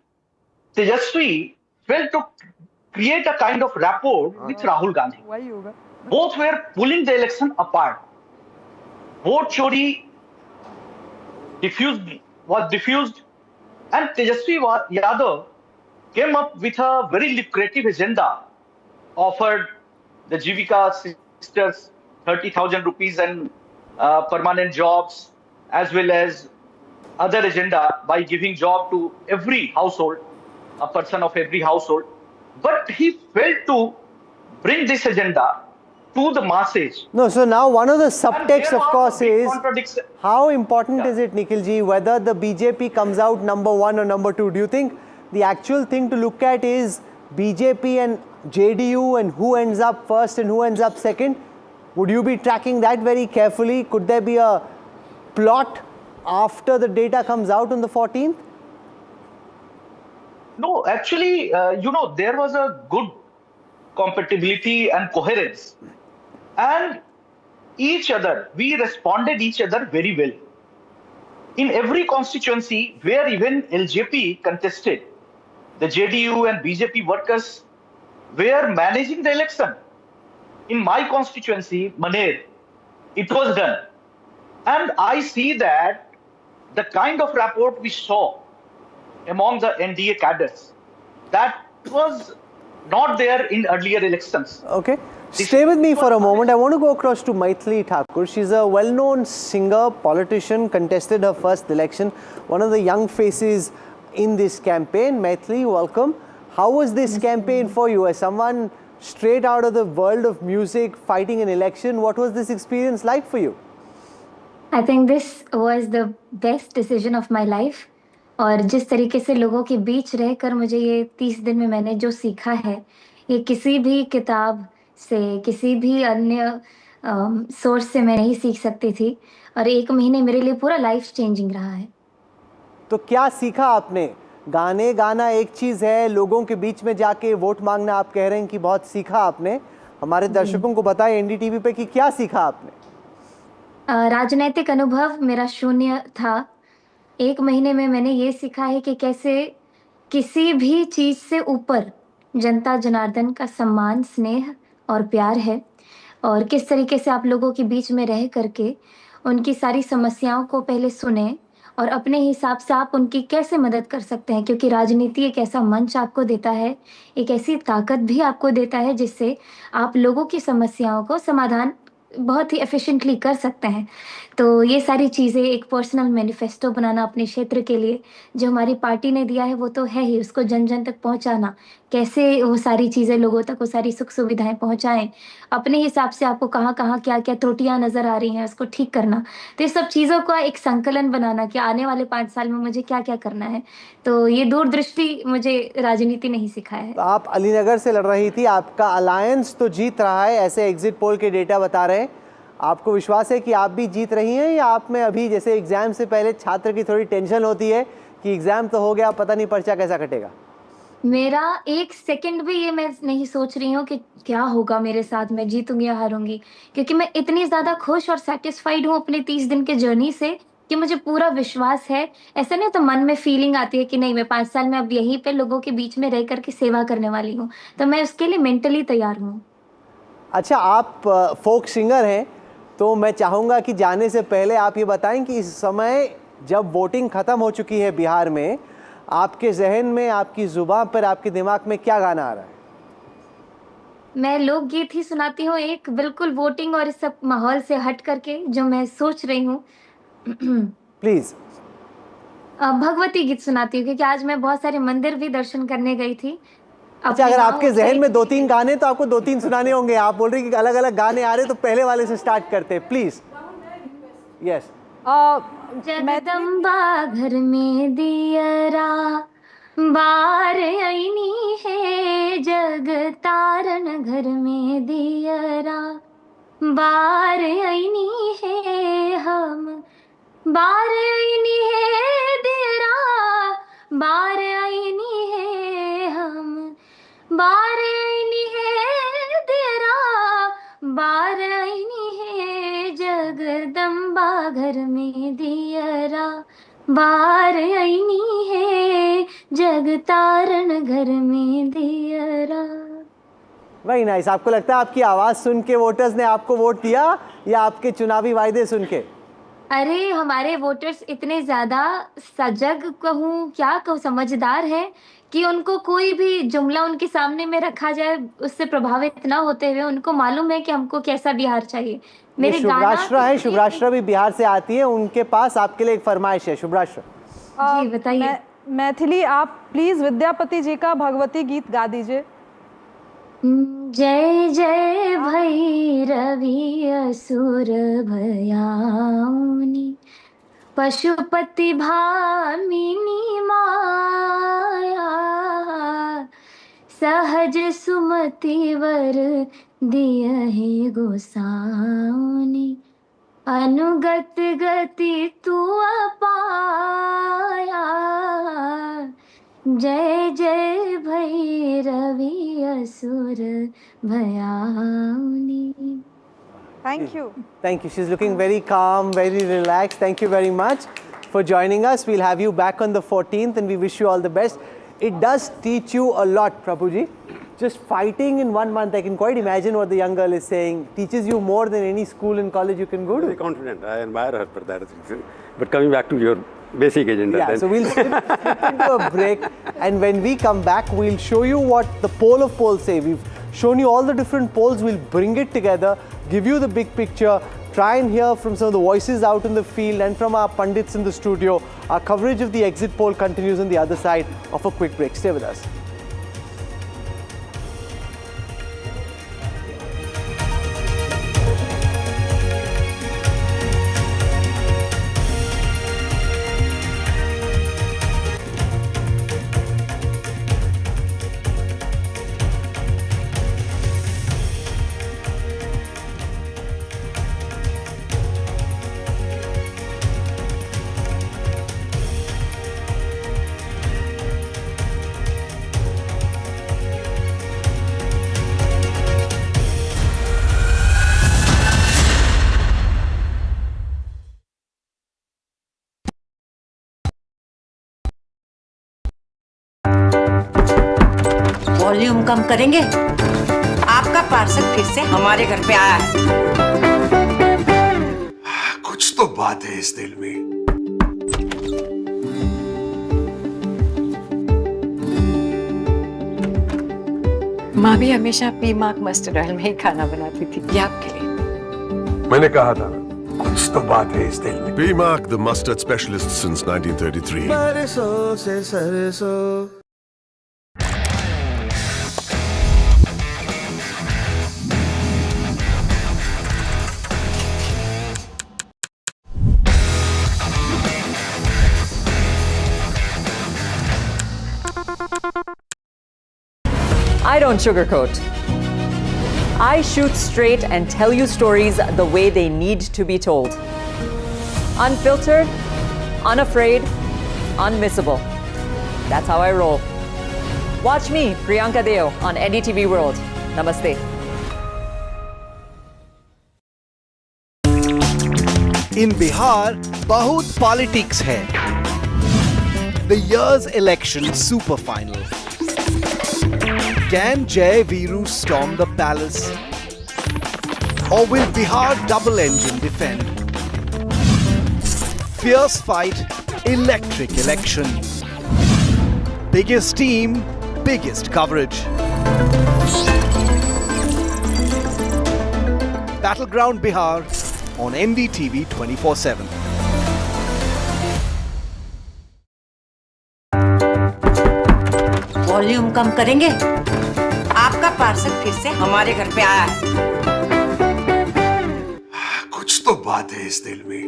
Tejashwi failed to create a kind of rapport with Rahul Gandhi. Both were pulling the election apart. Vote chori was diffused, and Tejashwi Yadav came up with a very lucrative agenda, offered the Jivika sisters 30,000 rupees and permanent jobs, as well as other agenda by giving job to every household, a person of every household. But he failed to bring this agenda to the masses. No, so now one of the subtext, of course, is how important is it, Nikhilji, whether the BJP comes out number 1 or number 2? Do you think the actual thing to look at is BJP and JDU and who ends up first and who ends up second? Would you be tracking that very carefully? Could there be a plot after the data comes out on the 14th? No, actually, there was a good compatibility and coherence. And we responded each other very well. In every constituency where even LJP contested, the JDU and BJP workers were managing the election. In my constituency, Maner, it was done. And I see that the kind of rapport we saw among the NDA cadres, that was not there in earlier elections. Okay. Stay with me for a moment. I want to go across to Maithili Thakur. She's a well-known singer, politician, contested her first election, one of the young faces in this campaign. Maithili, welcome. How was this campaign for you? As someone straight out of the world of music, fighting an election, what was this experience like for you? I think this was the best decision of my life. और जिस तरीके से लोगों के बीच रहकर मुझे ये 30 दिन में मैंने जो सीखा है, ये किसी भी किताब से, किसी भी अन्य सोर्स से मैं नहीं सीख सकती थी। और 1 महीने मेरे लिए पूरा लाइफ चेंजिंग रहा है। तो क्या सीखा आपने? गाने गाना एक चीज़ है, लोगों के बीच में जाके वोट मांगना आप कह रहे हैं कि बहुत सीखा आपने। हमारे दर्शकों को बताएं एनडीटीवी पे कि क्या सीखा आपने? राजनीतिक अनुभव मेरा शून्य था। 1 महीने में मैंने ये सीखा है कि कैसे किसी भी चीज़ से ऊपर जनता जनार्दन का सम्मान, स्नेह और प्यार है, और किस तरीके से आप लोगों के बीच में रह करके उनकी सारी समस्याओं को पहले सुने और अपने हिसाब से आप उनकी कैसे मदद कर सकते हैं, क्योंकि राजनीति एक ऐसा मंच आपको देता है, एक ऐसी ताकत भी आपको देता है जिससे आप लोगों की समस्याओं को समाधान बहुत ही एफिशिएंटली कर सकते हैं। तो ये सारी चीज़ें, एक पर्सनल मैनिफेस्टो बनाना अपने क्षेत्र के लिए जो हमारी पार्टी ने दिया है वो तो है ही, उसको जन जन तक पहुंचाना, कैसे वो सारी चीज़ें लोगों तक वो सारी सुख सुविधाएं पहुंचाएं, अपने हिसाब से आपको कहाँ कहाँ क्या क्या त्रुटियां नज़र आ रही हैं उसको ठीक करना। तो ये सब चीज़ों का एक संकलन बनाना कि आने वाले 5 साल में मुझे क्या क्या करना है। तो ये दूरदृष्टि मुझे राजनीति ने ही सिखाया है। तो आप अलीनगर से लड़ रही थी, आपका अलायंस तो जीत रहा है, ऐसे एग्जिट पोल के डेटा बता रहे हैं। आपको विश्वास है कि आप भी जीत रही हैं, या आप में अभी जैसे एग्जाम से पहले छात्र की थोड़ी टेंशन होती है कि एग्जाम तो हो गया, पता नहीं पर्चा कैसा कटेगा? मेरा 1 सेकंड भी ये मैं नहीं सोच रही हूँ कि क्या होगा मेरे साथ, मैं जीतूंगी या हारूंगी, क्योंकि मैं इतनी ज्यादा खुश और सेटिस्फाइड हूँ अपने 30 दिन के जर्नी से कि मुझे पूरा विश्वास है। ऐसा नहीं तो मन में फीलिंग आती है कि नहीं, मैं 5 साल में अब यहीं पे लोगों के बीच में रह करके सेवा करने वाली हूँ, तो मैं उसके लिए मेंटली तैयार हूँ। अच्छा, आप फोक सिंगर हैं, तो मैं चाहूँगा कि जाने से पहले आप ये बताएं कि इस समय जब वोटिंग ख़त्म हो चुकी है बिहार में, आपके जहन में, आपकी ज़ुबान पर, आपके दिमाग में क्या गाना आ रहा है? मैं लोकगीत ही सुनाती हूँ, एक बिल्कुल वोटिंग और इस सब माहौल से हट करके जो मैं सोच रही हूँ। प्लीज़। भगवती गीत सुनाती हूँ, क्योंकि आज मैं बहुत सारे मंदिर भी दर्शन करने गई थी। अच्छा, अगर आपके जहन में 2-3 गाने तो आपको 2-3 सुनाने होंगे। आप बोल रहे हैं कि अलग अलग गाने आ रहे, तो पहले वाले से स्टार्ट करते हैं प्लीज। यस। जगदम्बा घर में दियरा बार आईनी है, जग तारन घर में दियरा बार आईनी है, हम बार आईनी है दियरा बार आईनी है, हम बार आईनी है दियरा बार आईनी है, जगदम्बा घर में दियरा बार आईनी है, जग तारन घर में दियरा। Very nice. आपको लगता है आपकी आवाज़ सुन के वोटर्स ने आपको वोट दिया, या आपके चुनावी वायदे सुन के? अरे हमारे वोटर्स इतने ज़्यादा सजग कहूँ, क्या कहूँ, समझदार हैं कि उनको कोई भी जुमला उनके सामने में रखा जाए उससे प्रभावित ना होते हुए उनको मालूम है कि हमको कैसा बिहार चाहिए। मेरे शुभराष्ट्र है, शुभराष्ट्र भी बिहार से आती है, उनके पास आपके लिए एक फरमाइश है। शुभराष्ट्र जी बताइए। मैथिली, आप प्लीज विद्यापति जी का भगवती गीत गा दीजिए। जय जय भैरवी असुर भयाउनी, पशुपति भामिनी माया, सहज सुमति वर दियहि गोसाउनी, अनुगत गति तू अपाया, जय जय भैरवी असुर भयाउनी. Thank you. Thank you. She's looking very calm, very relaxed. Thank you very much for joining us. We'll have you back on the 14th and we wish you all the best. It does teach you a lot, Prabhuji. Just fighting in 1 month, I can quite imagine what the young girl is saying. Teaches you more than any school and college you can go to. Very confident. I admire her for that. But coming back to your basic agenda. Yeah, then. so we'll slip into a break, and when we come back, we'll show you what the poll of polls say. We've shown you all the different polls. We'll bring it together, give you the big picture, try and hear from some of the voices out in the field and from our pundits in the studio. Our coverage of the exit poll continues on the other side of a quick break. Stay with us. Volume कम करेंगे? आपका parcel फिर से हमारे घर पे आया है. कुछ तो बात है इस दिल में. माँ भी हमेशा पी मार्क मस्टर्ड ऑयल में ही खाना बनाती थी. ये आपके लिए. मैंने कहा था कुछ तो बात है इस दिल में. P-Mark, the mustard specialist since 1933. बरसों से सरसों. I don't sugarcoat. I shoot straight and tell you stories the way they need to be told. Unfiltered, unafraid, unmissable. That's how I roll. Watch me, Priyanka Deo, on NDTV World. Namaste. In Bihar, bahut politics hai. The year's election super final. Can Jai Viru storm the palace? Or will Bihar double engine defend? Fierce fight, electric election. Biggest team, biggest coverage. Battleground Bihar on NDTV 24/7. Volume कम करेंगे? आपका parcel फिर से हमारे घर पे आया है. कुछ तो बात है इस दिल में.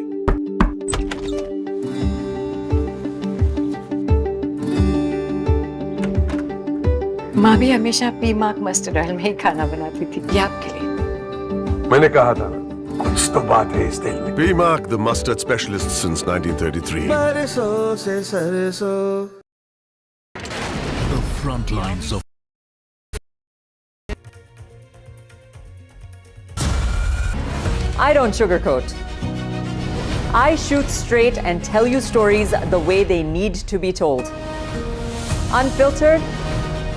माँ भी हमेशा पी मार्क मस्टर्ड ऑयल में ही खाना बनाती थी. ये आपके लिए. मैंने कहा था कुछ तो बात है इस दिल में. P-Mark, the mustard specialist since 1933. बरसों से सरसों. The front lines of I don't sugarcoat. I shoot straight and tell you stories the way they need to be told. Unfiltered,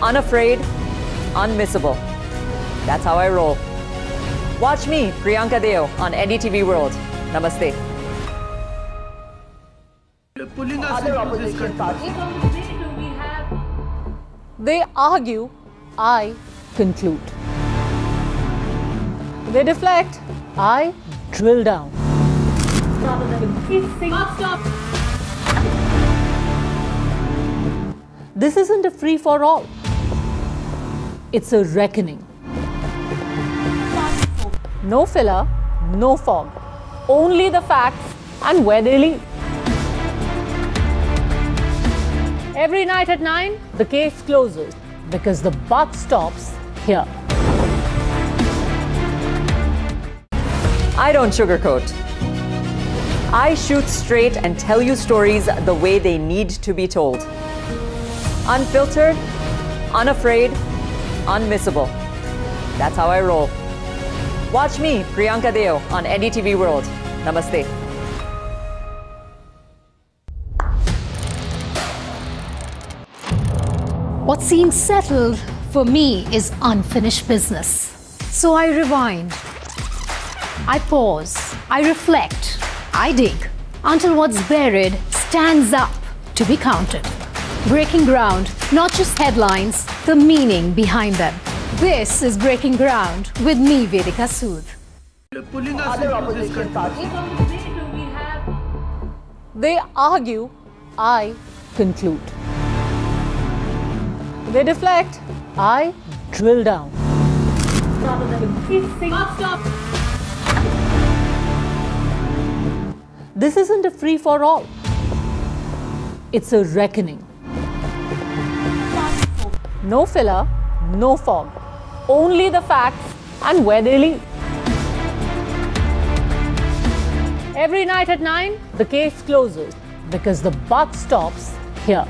unafraid, unmissable. That's how I roll. Watch me, Priyanka Deo, on NDTV World. Namaste. Other opposition parties. They argue, I conclude. They deflect, I drill down. This isn't a free for all. It's a reckoning. No filler, no fog. Only the facts and where they lead. Every night at 9, the case closes because the buck stops here. I don't sugarcoat. I shoot straight and tell you stories the way they need to be told. Unfiltered, unafraid, unmissable. That's how I roll. Watch me, Priyanka Deo, on NDTV World. Namaste. What seems settled for me is unfinished business. So I rewind, I pause, I reflect, I dig until what's buried stands up to be counted. Breaking ground, not just headlines, the meaning behind them. This is Breaking Ground with me, Vedika Sood. They argue, I conclude. They deflect, I drill down. This isn't a free-for-all. It's a reckoning. No filler, no fog. Only the facts and where they lead. Every night at 9, the case closes because the buck stops here.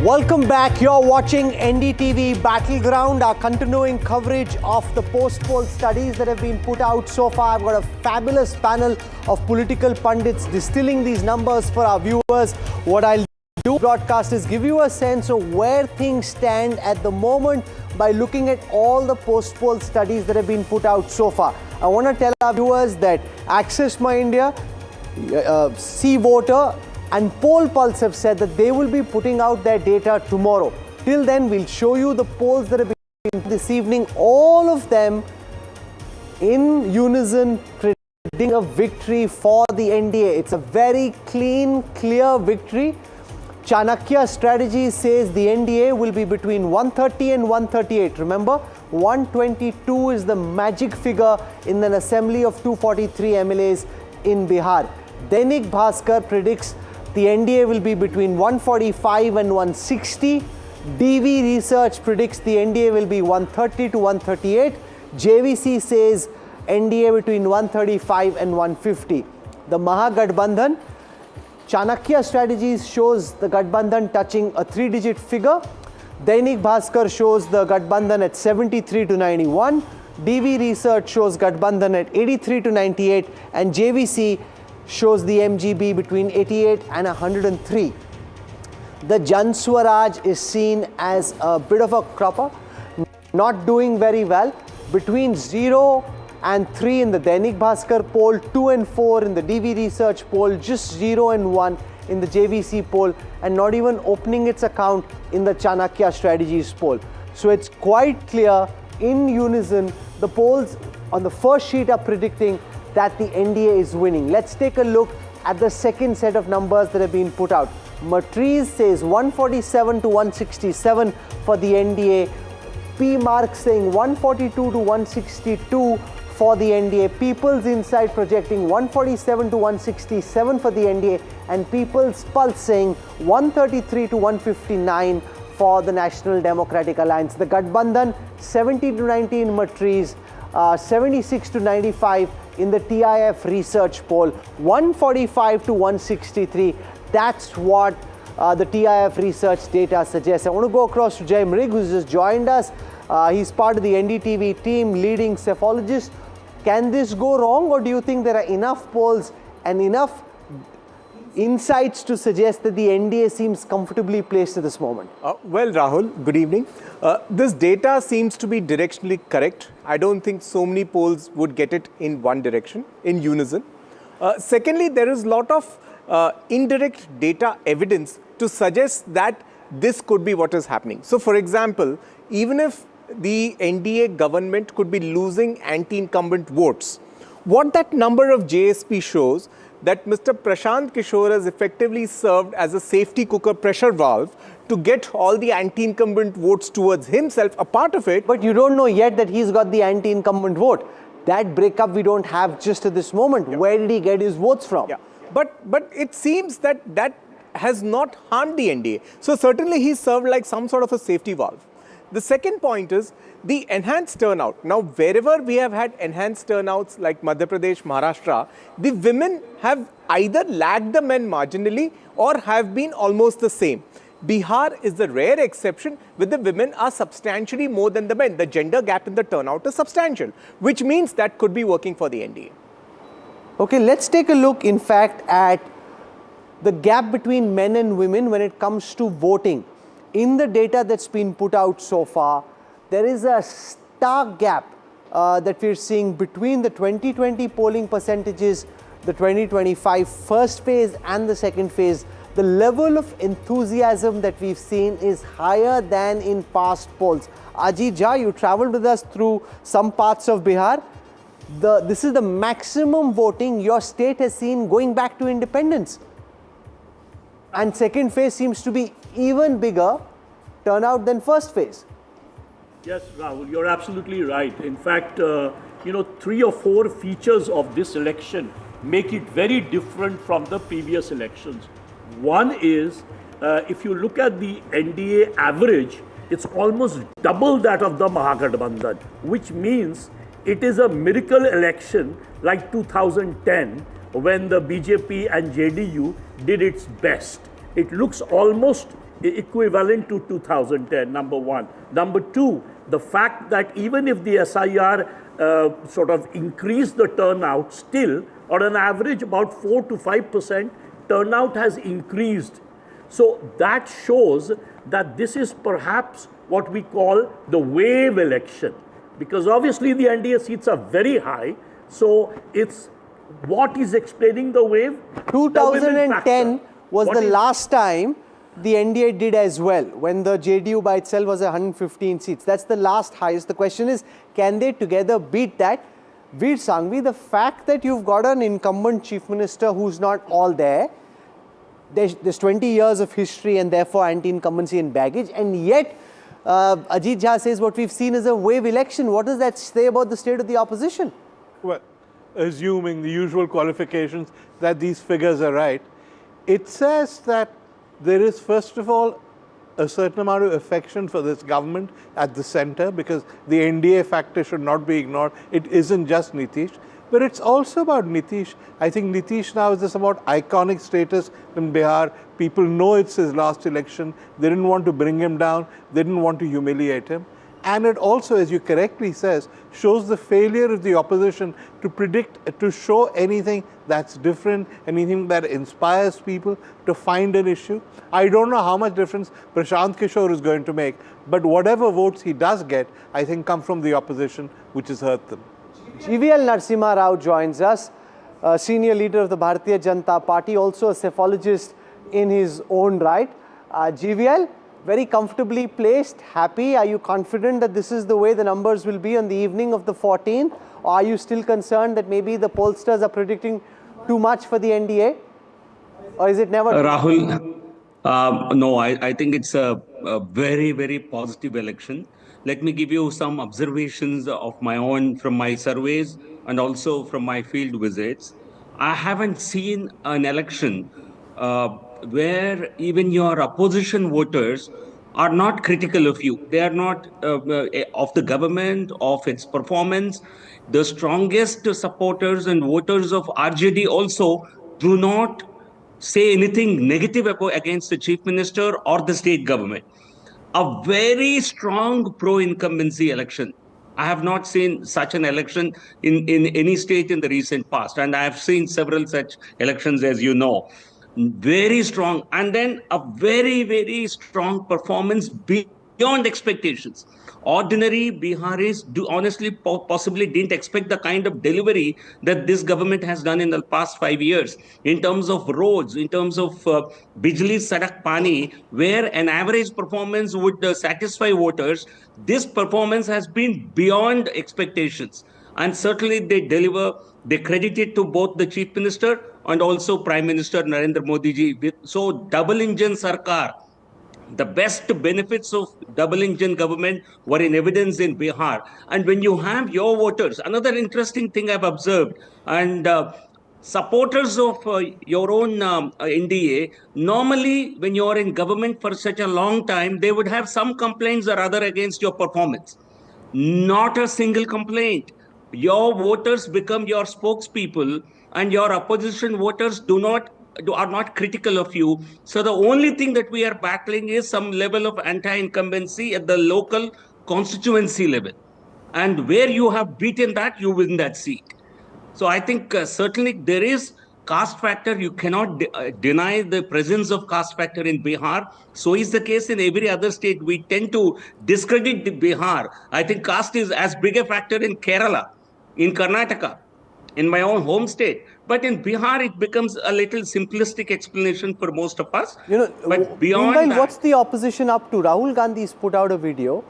Welcome back. You're watching NDTV Battleground, our continuing coverage of the post-poll studies that have been put out so far. I've got a fabulous panel of political pundits distilling these numbers for our viewers. What I'll do broadcast is give you a sense of where things stand at the moment by looking at all the post-poll studies that have been put out so far. I want to tell our viewers that Access My India, See Voter, and Poll Pulse have said that they will be putting out their data tomorrow. Till then, we'll show you the polls that have been this evening, all of them in unison predicting a victory for the NDA. It's a very clean, clear victory. Chanakya Strategy says the NDA will be between 130 and 138. Remember, 122 is the magic figure in an assembly of 243 MLAs in Bihar. Dainik Bhaskar predicts the NDA will be between 145 and 160. DV Research predicts the NDA will be 130 to 138. JVC says NDA between 135 and 150. The Mahagathbandhan, Chanakya Strategies shows the Gathbandhan touching a 3-digit figure. Dainik Bhaskar shows the Gathbandhan at 73 to 91. DV Research shows Gathbandhan at 83 to 98. And JVC shows the MGB between 88 and 103. The Jan Swaraj is seen as a bit of a cropper, not doing very well. Between 0 and 3 in the Dainik Bhaskar poll, 2 and 4 in the DV Research poll, just 0 and 1 in the JVC poll, and not even opening its account in the Chanakya Strategies poll. So it's quite clear, in unison, the polls on the first sheet are predicting that the NDA is winning. Let's take a look at the second set of numbers that have been put out. Matrize says 147 to 167 for the NDA. P Mark saying 142 to 162 for the NDA. People's Insight projecting 147 to 167 for the NDA. And People's Pulse saying 133 to 159 for the National Democratic Alliance. The Gathbandhan 70 to 90 in Matrize, 76 to 95 in the TIF research poll, 145 to 163. That's what the TIF research data suggests. I want to go across to Jay Mrig, who's just joined us. He's part of the NDTV team, leading cephalogist. Can this go wrong, or do you think there are enough polls and enough insights to suggest that the NDA seems comfortably placed at this moment? Well, Rahul, good evening. This data seems to be directionally correct. I don't think so many polls would get it in one direction, in unison. Secondly, there is a lot of indirect data evidence to suggest that this could be what is happening. So, for example, even if the NDA government could be losing anti-incumbent votes, what that number of JSP shows, that Mr. Prashant Kishor has effectively served as a safety cooker pressure valve to get all the anti-incumbent votes towards himself, a part of it. But you don't know yet that he's got the anti-incumbent vote. That breakup we don't have just at this moment. Yeah. Where did he get his votes from? Yeah. But it seems that has not harmed the NDA. So certainly he served like some sort of a safety valve. The second point is the enhanced turnout. Now, wherever we have had enhanced turnouts like Madhya Pradesh, Maharashtra, the women have either lagged the men marginally or have been almost the same. Bihar is the rare exception where the women are substantially more than the men. The gender gap in the turnout is substantial, which means that could be working for the NDA. Okay, let's take a look, in fact, at the gap between men and women when it comes to voting. In the data that's been put out so far, there is a stark gap that we're seeing between the 2020 polling percentages, the 2025 first phase and the second phase. The level of enthusiasm that we've seen is higher than in past polls. Ajit Jha, you traveled with us through some parts of Bihar. This is the maximum voting your state has seen going back to independence. And second phase seems to be even bigger turnout than first phase. Yes, Rahul, you're absolutely right. In fact, 3 or 4 features of this election make it very different from the previous elections. One is, if you look at the NDA average, it's almost double that of the Mahagathbandhan, which means it is a miracle election like 2010 when the BJP and JDU did its best. It looks almost equivalent to 2010, number one. Number two, the fact that even if the SIR sort of increased the turnout, still, on an average about 4 to 5%, turnout has increased. So that shows that this is perhaps what we call the wave election. Because obviously the NDA seats are very high, so it's what is explaining the wave? 2010 was the last time the NDA did as well, when the JDU by itself was 115 seats. That's the last highest. The question is, can they together beat that? Veer Sanghvi, the fact that you've got an incumbent chief minister who's not all there, there's 20 years of history and therefore anti-incumbency and baggage, and yet Ajit Jha says what we've seen is a wave election. What does that say about the state of the opposition? Well, assuming the usual qualifications that these figures are right, it says that there is, first of all, a certain amount of affection for this government at the center, because the NDA factor should not be ignored. It isn't just Nitish, but it's also about Nitish. I think Nitish now is this about iconic status in Bihar. People know it's his last election. They didn't want to bring him down. They didn't want to humiliate him. And it also, as you correctly says, shows the failure of the opposition to predict, to show anything that's different, anything that inspires people to find an issue. I don't know how much difference Prashant Kishor is going to make, but whatever votes he does get, I think come from the opposition, which has hurt them. GVL Narasimha Rao joins us, senior leader of the Bharatiya Janata Party, also a cephalogist in his own right. GVL, very comfortably placed, happy. Are you confident that this is the way the numbers will be on the evening of the 14th? Or are you still concerned that maybe the pollsters are predicting too much for the NDA? Or is it never? Rahul, no, I think it's a very, very positive election. Let me give you some observations of my own from my surveys and also from my field visits. I haven't seen an election where even your opposition voters are not critical of you. They are not of the government, of its performance. The strongest supporters and voters of RJD also do not say anything negative against the chief minister or the state government. A very strong pro-incumbency election. I have not seen such an election in any state in the recent past. And I have seen several such elections, as you know. Very strong. And then a very, very strong performance beyond expectations. Ordinary Biharis possibly didn't expect the kind of delivery that this government has done in the past 5 years in terms of roads, in terms of Bijli Sadak Pani, where an average performance would satisfy voters. This performance has been beyond expectations. And certainly they deliver, they credit it to both the Chief Minister and also Prime Minister Narendra Modi ji. So double engine Sarkar, the best benefits of double engine government were in evidence in Bihar. And when you have your voters, another interesting thing I've observed, and supporters of your own NDA, normally when you're in government for such a long time, they would have some complaints or other against your performance. Not a single complaint. Your voters become your spokespeople, and your opposition voters are not critical of you. So the only thing that we are battling is some level of anti-incumbency at the local constituency level. And where you have beaten that, you win that seat. So I think certainly there is caste factor. You cannot deny the presence of caste factor in Bihar. So is the case in every other state. We tend to discredit the Bihar. I think caste is as big a factor in Kerala, in Karnataka, in my own home state. But in Bihar, it becomes a little simplistic explanation for most of us. But beyond meanwhile, that, what's the opposition up to? Rahul Gandhi's put out a video.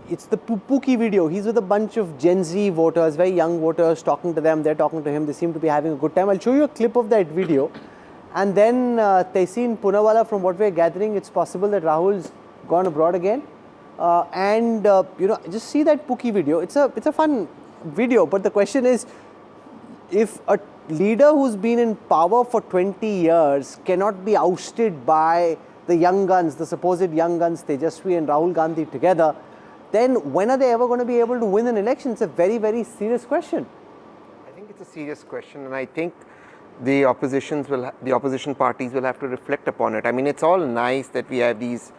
It's the Pookie video. He's with a bunch of Gen Z voters, very young voters, talking to them. They're talking to him. They seem to be having a good time. I'll show you a clip of that video. And then Tehseen Poonawalla, from what we're gathering, it's possible that Rahul's gone abroad again. Just see that Pookie video. It's a fun video. But the question is, if a leader who's been in power for 20 years cannot be ousted by the young guns, the supposed young guns, Tejashwi and Rahul Gandhi together, then when are they ever going to be able to win an election? It's a very, very serious question. I think it's a serious question, and I think the opposition parties will have to reflect upon it. I mean, it's all nice that we have these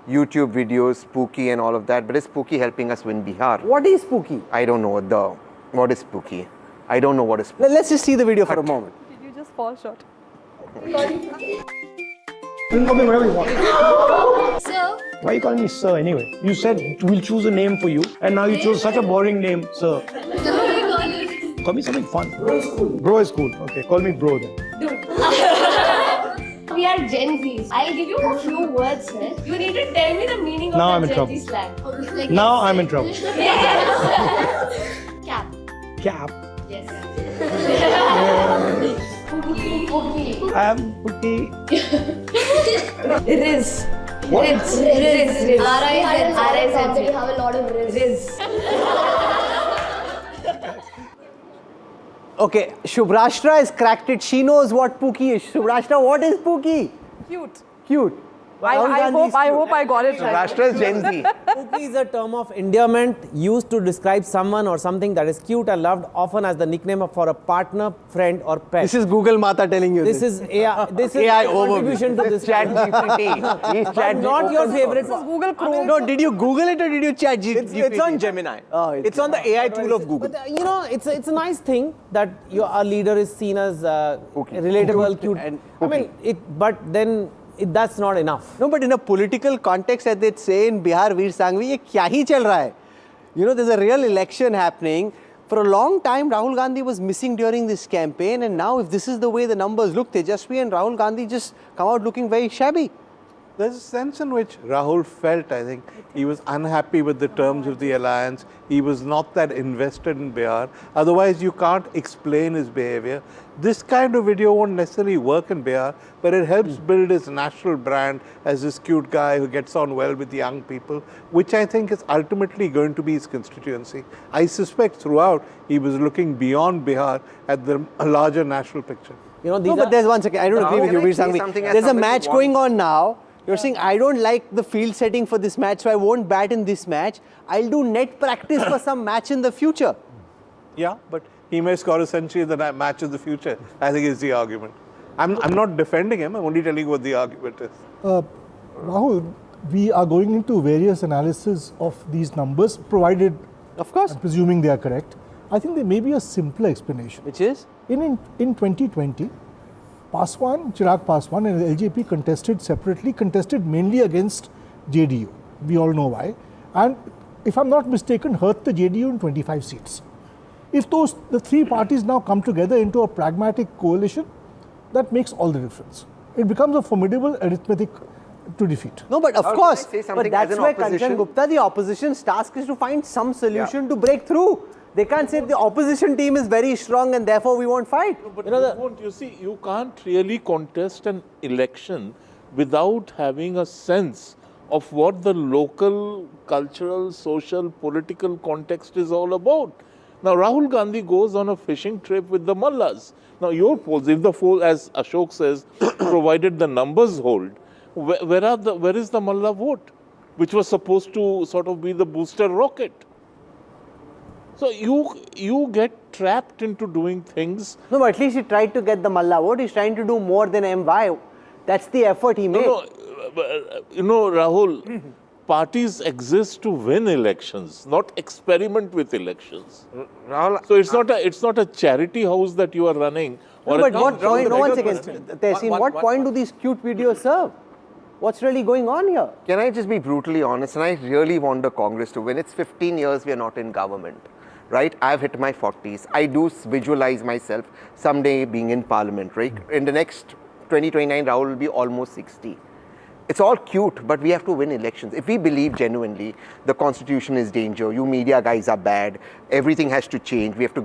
YouTube videos, Pookie and all of that, but is Pookie helping us win Bihar? What is Pookie? I don't know. What is Pookie? I don't know what is Pookie. Let's just see the video for a moment. Did you just fall short? You can call me whatever you want. Sir? Why are you calling me sir anyway? You said we'll choose a name for you, and now you chose such a boring name, sir. Call me something fun. Bro is cool. Bro is cool. Okay, call me bro then. We are Gen Zs. I'll give you a few words, sir. You need to tell me the meaning Now of I'm the in Gen trouble. Z slang. Like Now I'm in trouble. Cap. Cap. Yes. I am Pookie. Riz. What? Riz. R-I-Z. R-I-Z. We have a lot of Riz. Okay, Shubhrashtra has cracked it. She knows what Pookie is. Shubhrashtra, what is Pookie? Cute. Cute. I hope I got it right. Shubhrashtra is Gen Z. Pookie is a term of endearment used to describe someone or something that is cute and loved, often as the nickname for a partner, friend or pet. This is Google Mata telling you this. Is AI. This is AI contribution to this. Chat GPT. But not your favorite. This is Google Chrome. No, did you Google it or did you chat GPT? It's on Gemini. Oh, it's on the AI tool of Google. But, it's a nice thing that our leader is seen as relatable, cute. And, but then that's not enough. No, but in a political context, as they say in Bihar, Veer Sangvi, ye kya hi chal raha hai? There's a real election happening. For a long time, Rahul Gandhi was missing during this campaign, and now if this is the way the numbers look, Tejashwi and Rahul Gandhi just come out looking very shabby. There's a sense in which Rahul felt, I think, he was unhappy with the terms of the alliance. He was not that invested in Bihar. Otherwise, you can't explain his behavior. This kind of video won't necessarily work in Bihar, but it helps build his national brand as this cute guy who gets on well with young people, which I think is ultimately going to be his constituency. I suspect throughout, he was looking beyond Bihar at a larger national picture. But there's one second. I don't agree with you, Veer Sangvi. There's a match going on now. You're saying, I don't like the field setting for this match, so I won't bat in this match. I'll do net practice for some match in the future. Yeah, but he may score a century in the match of the future, I think is the argument. I'm not defending him, I'm only telling you what the argument is. Rahul, we are going into various analysis of these numbers, provided, of course, I'm presuming they are correct. I think there may be a simpler explanation. Which is? In 2020, Chirag Paswan and LJP contested mainly against JDU. We all know why. And if I'm not mistaken, hurt the JDU in 25 seats. If the three parties now come together into a pragmatic coalition, that makes all the difference. It becomes a formidable arithmetic to defeat. No, but of course, but that's where Kanchan Gupta, the opposition's task is to find some solution to break through. They can't say the opposition team is very strong and therefore we won't fight. No, but you see, you can't really contest an election without having a sense of what the local, cultural, social, political context is all about. Now, Rahul Gandhi goes on a fishing trip with the Mallas. Now, your polls, if the poll, as Ashok says, provided the numbers hold, where is the Malla vote, which was supposed to sort of be the booster rocket? So you get trapped into doing things. No, but at least he tried to get the Malla vote. He's trying to do more than MY. That's the effort he made. Rahul, parties exist to win elections, not experiment with elections. Rahul, so it's not a charity house that you are running. No, but what point? No, once again, Tehseen, what point do these cute videos serve? What's really going on here? Can I just be brutally honest? And I really want the Congress to win. It's 15 years we are not in government, right? I've hit my 40s. I do visualize myself someday being in parliament, right? In the next 2029, Rahul will be almost 60. It's all cute, but we have to win elections. If we believe genuinely the constitution is danger, you media guys are bad, everything has to change, we have to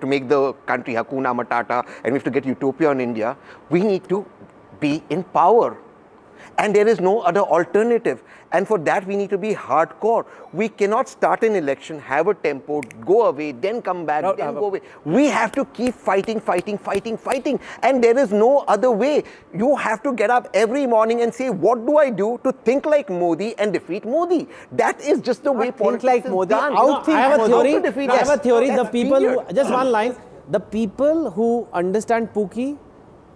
make the country Hakuna Matata, and we have to get utopia in India, we need to be in power. And there is no other alternative. And for that, we need to be hardcore. We cannot start an election, have a tempo, go away, then come back, then go away. We have to keep fighting. And there is no other way. You have to get up every morning and say, what do I do to think like Modi and defeat Modi? That is just the way politics is done. I have a theory. The people who, just one line, the people who understand Pookie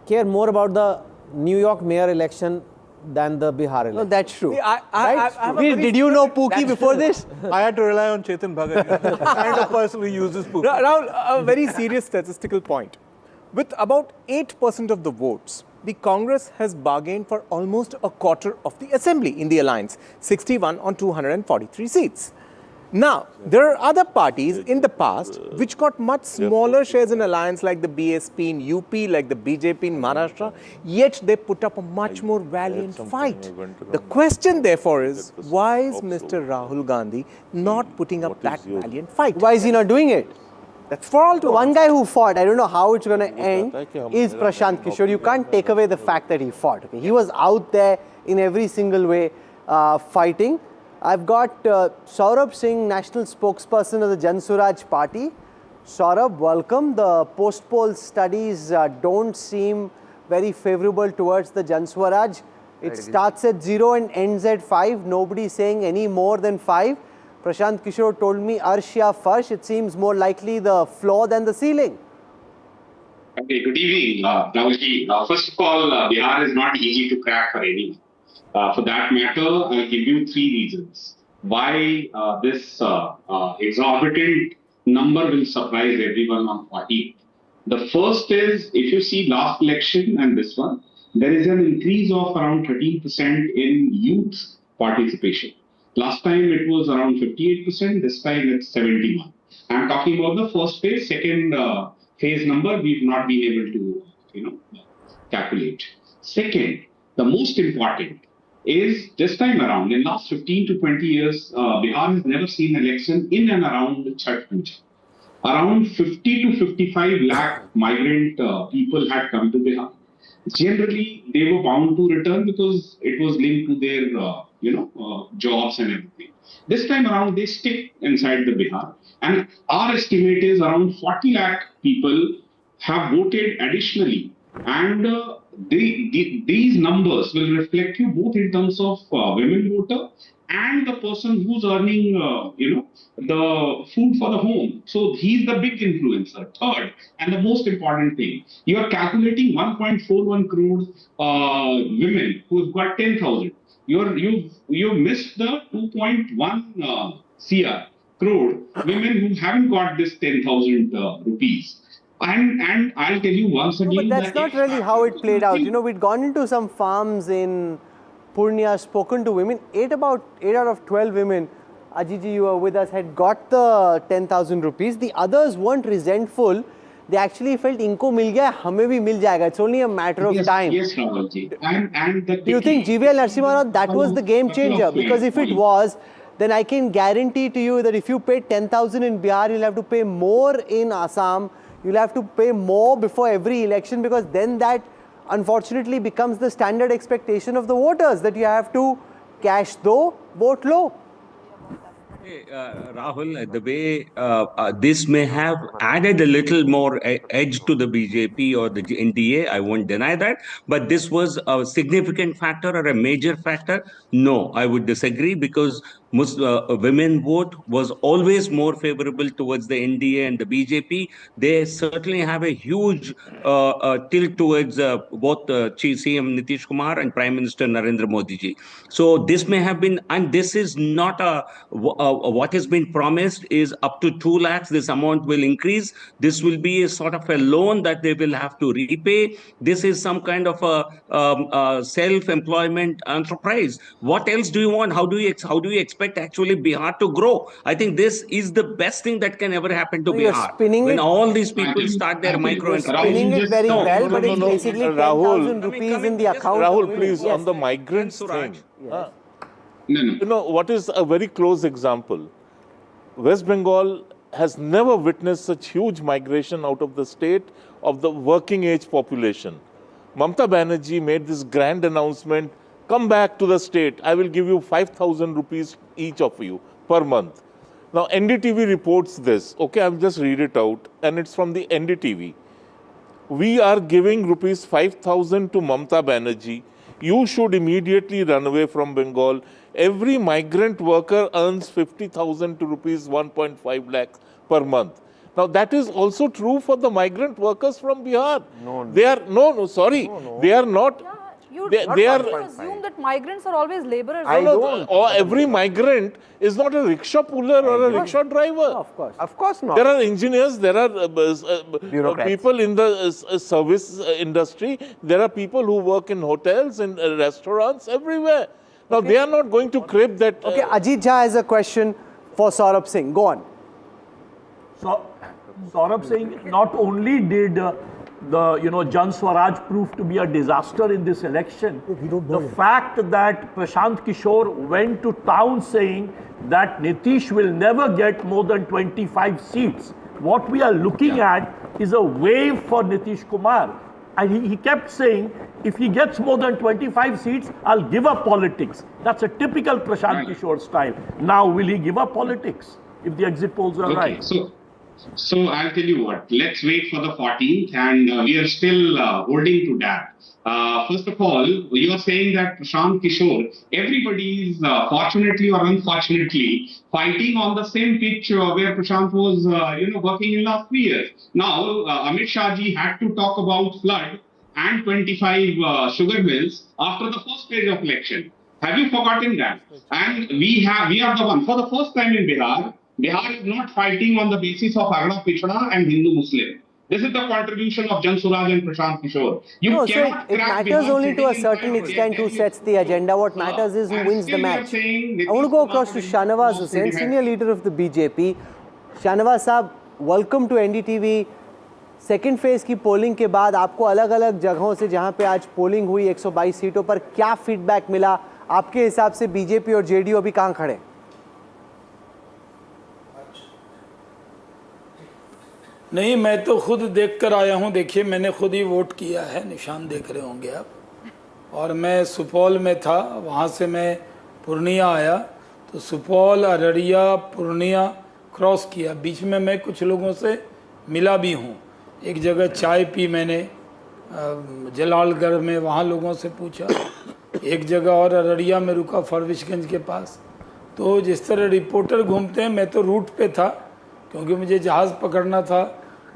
care more about the New York mayor election than the Bihar election. No, that's true. See, did you know Pookie before this? I had to rely on Chetan Bhagat, the kind of person who uses Pookie. Rahul, a very serious statistical point. With about 8% of the votes, the Congress has bargained for almost a quarter of the assembly in the alliance, 61 on 243 seats. Now, there are other parties in the past which got much smaller shares in alliance, like the BSP in UP, like the BJP in Maharashtra, yet they put up a much more valiant fight. The question therefore is, why is Mr. Rahul Gandhi not putting up that valiant fight? Why is he not doing it? That's for all to One guy who fought, I don't know how it's going to end, is Prashant Kishor. You can't take away the fact that he fought. Okay? He was out there in every single way fighting. I've got Saurabh Singh, national spokesperson of the Jan Suraaj party. Saurabh, welcome. The post-poll studies don't seem very favorable towards the Jan Swaraj. It starts at 0 and ends at 5. Nobody's saying any more than 5. Prashant Kishor told me Arsh ya Farsh. It seems more likely the floor than the ceiling. Okay, good evening, Rahulji. First of all, Bihar is not easy to crack for anyone. For that matter, I'll give you 3 reasons why this exorbitant number will surprise everyone on 14th. The first is, if you see last election and this one, there is an increase of around 13% in youth participation. Last time it was around 58%, this time it's 71%. I'm talking about the first phase. Second phase number, we've not been able to, calculate. Second, the most important is this time around, in last 15 to 20 years, Bihar has never seen election in and around Chhath Puja. Around 50 to 55 lakh migrant people had come to Bihar. Generally, they were bound to return because it was linked to their, jobs and everything. This time around, they stick inside the Bihar. And our estimate is around 40 lakh people have voted additionally. And these numbers will reflect you both in terms of women voter and the person who's earning, the food for the home. So he's the big influencer. Third, and the most important thing, you are calculating 1.41 crore women who have got 10,000. You've missed the 2.1 crore women who haven't got this 10,000 rupees. And I'll tell you once again. But that's not really how it played out. We'd gone into some farms in Purnia, spoken to women. 8 out of 12 women, Ajiji, you were with us, had got the 10,000 rupees. The others weren't resentful. They actually felt, inko mil gaya, hame bhi mil jayega. It's only a matter of time. Yes, Rahulji. And do you think GVL Narasimha Rao, that was the game changer? Because if it was, then I can guarantee to you that if you pay 10,000 in Bihar, you'll have to pay more in Assam. You'll have to pay more before every election, because then that unfortunately becomes the standard expectation of the voters, that you have to cash though, vote low. Rahul, the way this may have added a little more edge to the BJP or the NDA, I won't deny that. But this was a significant factor or a major factor? No, I would disagree, because women vote was always more favorable towards the NDA and the BJP. They certainly have a huge tilt towards both CM Nitish Kumar and Prime Minister Narendra Modi ji. So this may have been, and this is not what has been promised is up to 2 lakhs. This amount will increase. This will be a sort of a loan that they will have to repay. This is some kind of a self-employment enterprise. What else do you want? How do you expect actually Bihar to grow? I think this is the best thing that can ever happen to Bihar. When all these people start their micro enterprise. Spinning it very well, but it's basically 10,000 rupees in the account. Rahul, please, on the migrants thing. You know, what is a very close example? West Bengal has never witnessed such huge migration out of the state of the working age population. Mamata Banerjee made this grand announcement, come back to the state, I will give you 5,000 rupees each of you per month. Now NDTV reports this, okay, I'll just read it out, and it's from the NDTV. We are giving rupees 5,000 to Mamata Banerjee. You should immediately run away from Bengal. Every migrant worker earns 50,000 to rupees 1.5 lakhs per month. Now that is also true for the migrant workers from Bihar. They are they are not. They are assume that migrants are always laborers. Or every migrant is not a rickshaw puller or a rickshaw driver. Of course not. There are engineers, there are people in the service industry, there are people who work in hotels, in restaurants, everywhere. Now they are not going to crib that. Okay, Ajit Jha has a question for Saurabh Singh. Go on. So, Saurabh Singh, not only did Jan Swaraj proved to be a disaster in this election, the fact that Prashant Kishor went to town saying that Nitish will never get more than 25 seats. What we are looking at is a wave for Nitish Kumar. And he kept saying, if he gets more than 25 seats, I'll give up politics. That's a typical Prashant Kishor style. Now, will he give up politics if the exit polls are right? So I'll tell you what, let's wait for the 14th, and we are still holding to that. First of all, you are saying that Prashant Kishor, everybody is fortunately or unfortunately fighting on the same pitch where Prashant was working in last 3 years. Now, Amit Shah ji had to talk about flood and 25 sugar mills after the first stage of election. Have you forgotten that? And we are the one, for the first time in Bihar is not fighting on the basis of Agda Pichda and Hindu Muslim. This is the contribution of Jan Suraaj and Prashant Kishor. It matters only to a certain extent who sets the agenda. What matters is who wins the match. I want to go across to Shahnawaz Hussain, senior leader of the BJP. Shahnawaz Saab, welcome to NDTV. Second phase की polling के बाद आपको अलग अलग जगहों से जहां पे आज पोलिंग हुई 122 सीटों पर क्या फीडबैक मिला? आपके हिसाब से बीजेपी और जेडीयू अभी कहां खड़े? नहीं, मैं तो खुद देख कर आया हूं. देखिए, मैंने खुद ही वोट किया है, निशान देख रहे होंगे आप. और मैं सुपौल में था, वहां से मैं पूर्णिया आया, तो सुपौल, अररिया, पूर्णिया क्रॉस किया. बीच में मैं कुछ लोगों से मिला भी हूं. एक जगह चाय पी मैंने जलालगढ़ में, वहाँ लोगों से पूछा. एक जगह और अररिया में रुका फरविशगंज के पास. तो जिस तरह रिपोर्टर घूमते हैं, मैं तो रूट पे था क्योंकि मुझे जहाज़ पकड़ना था.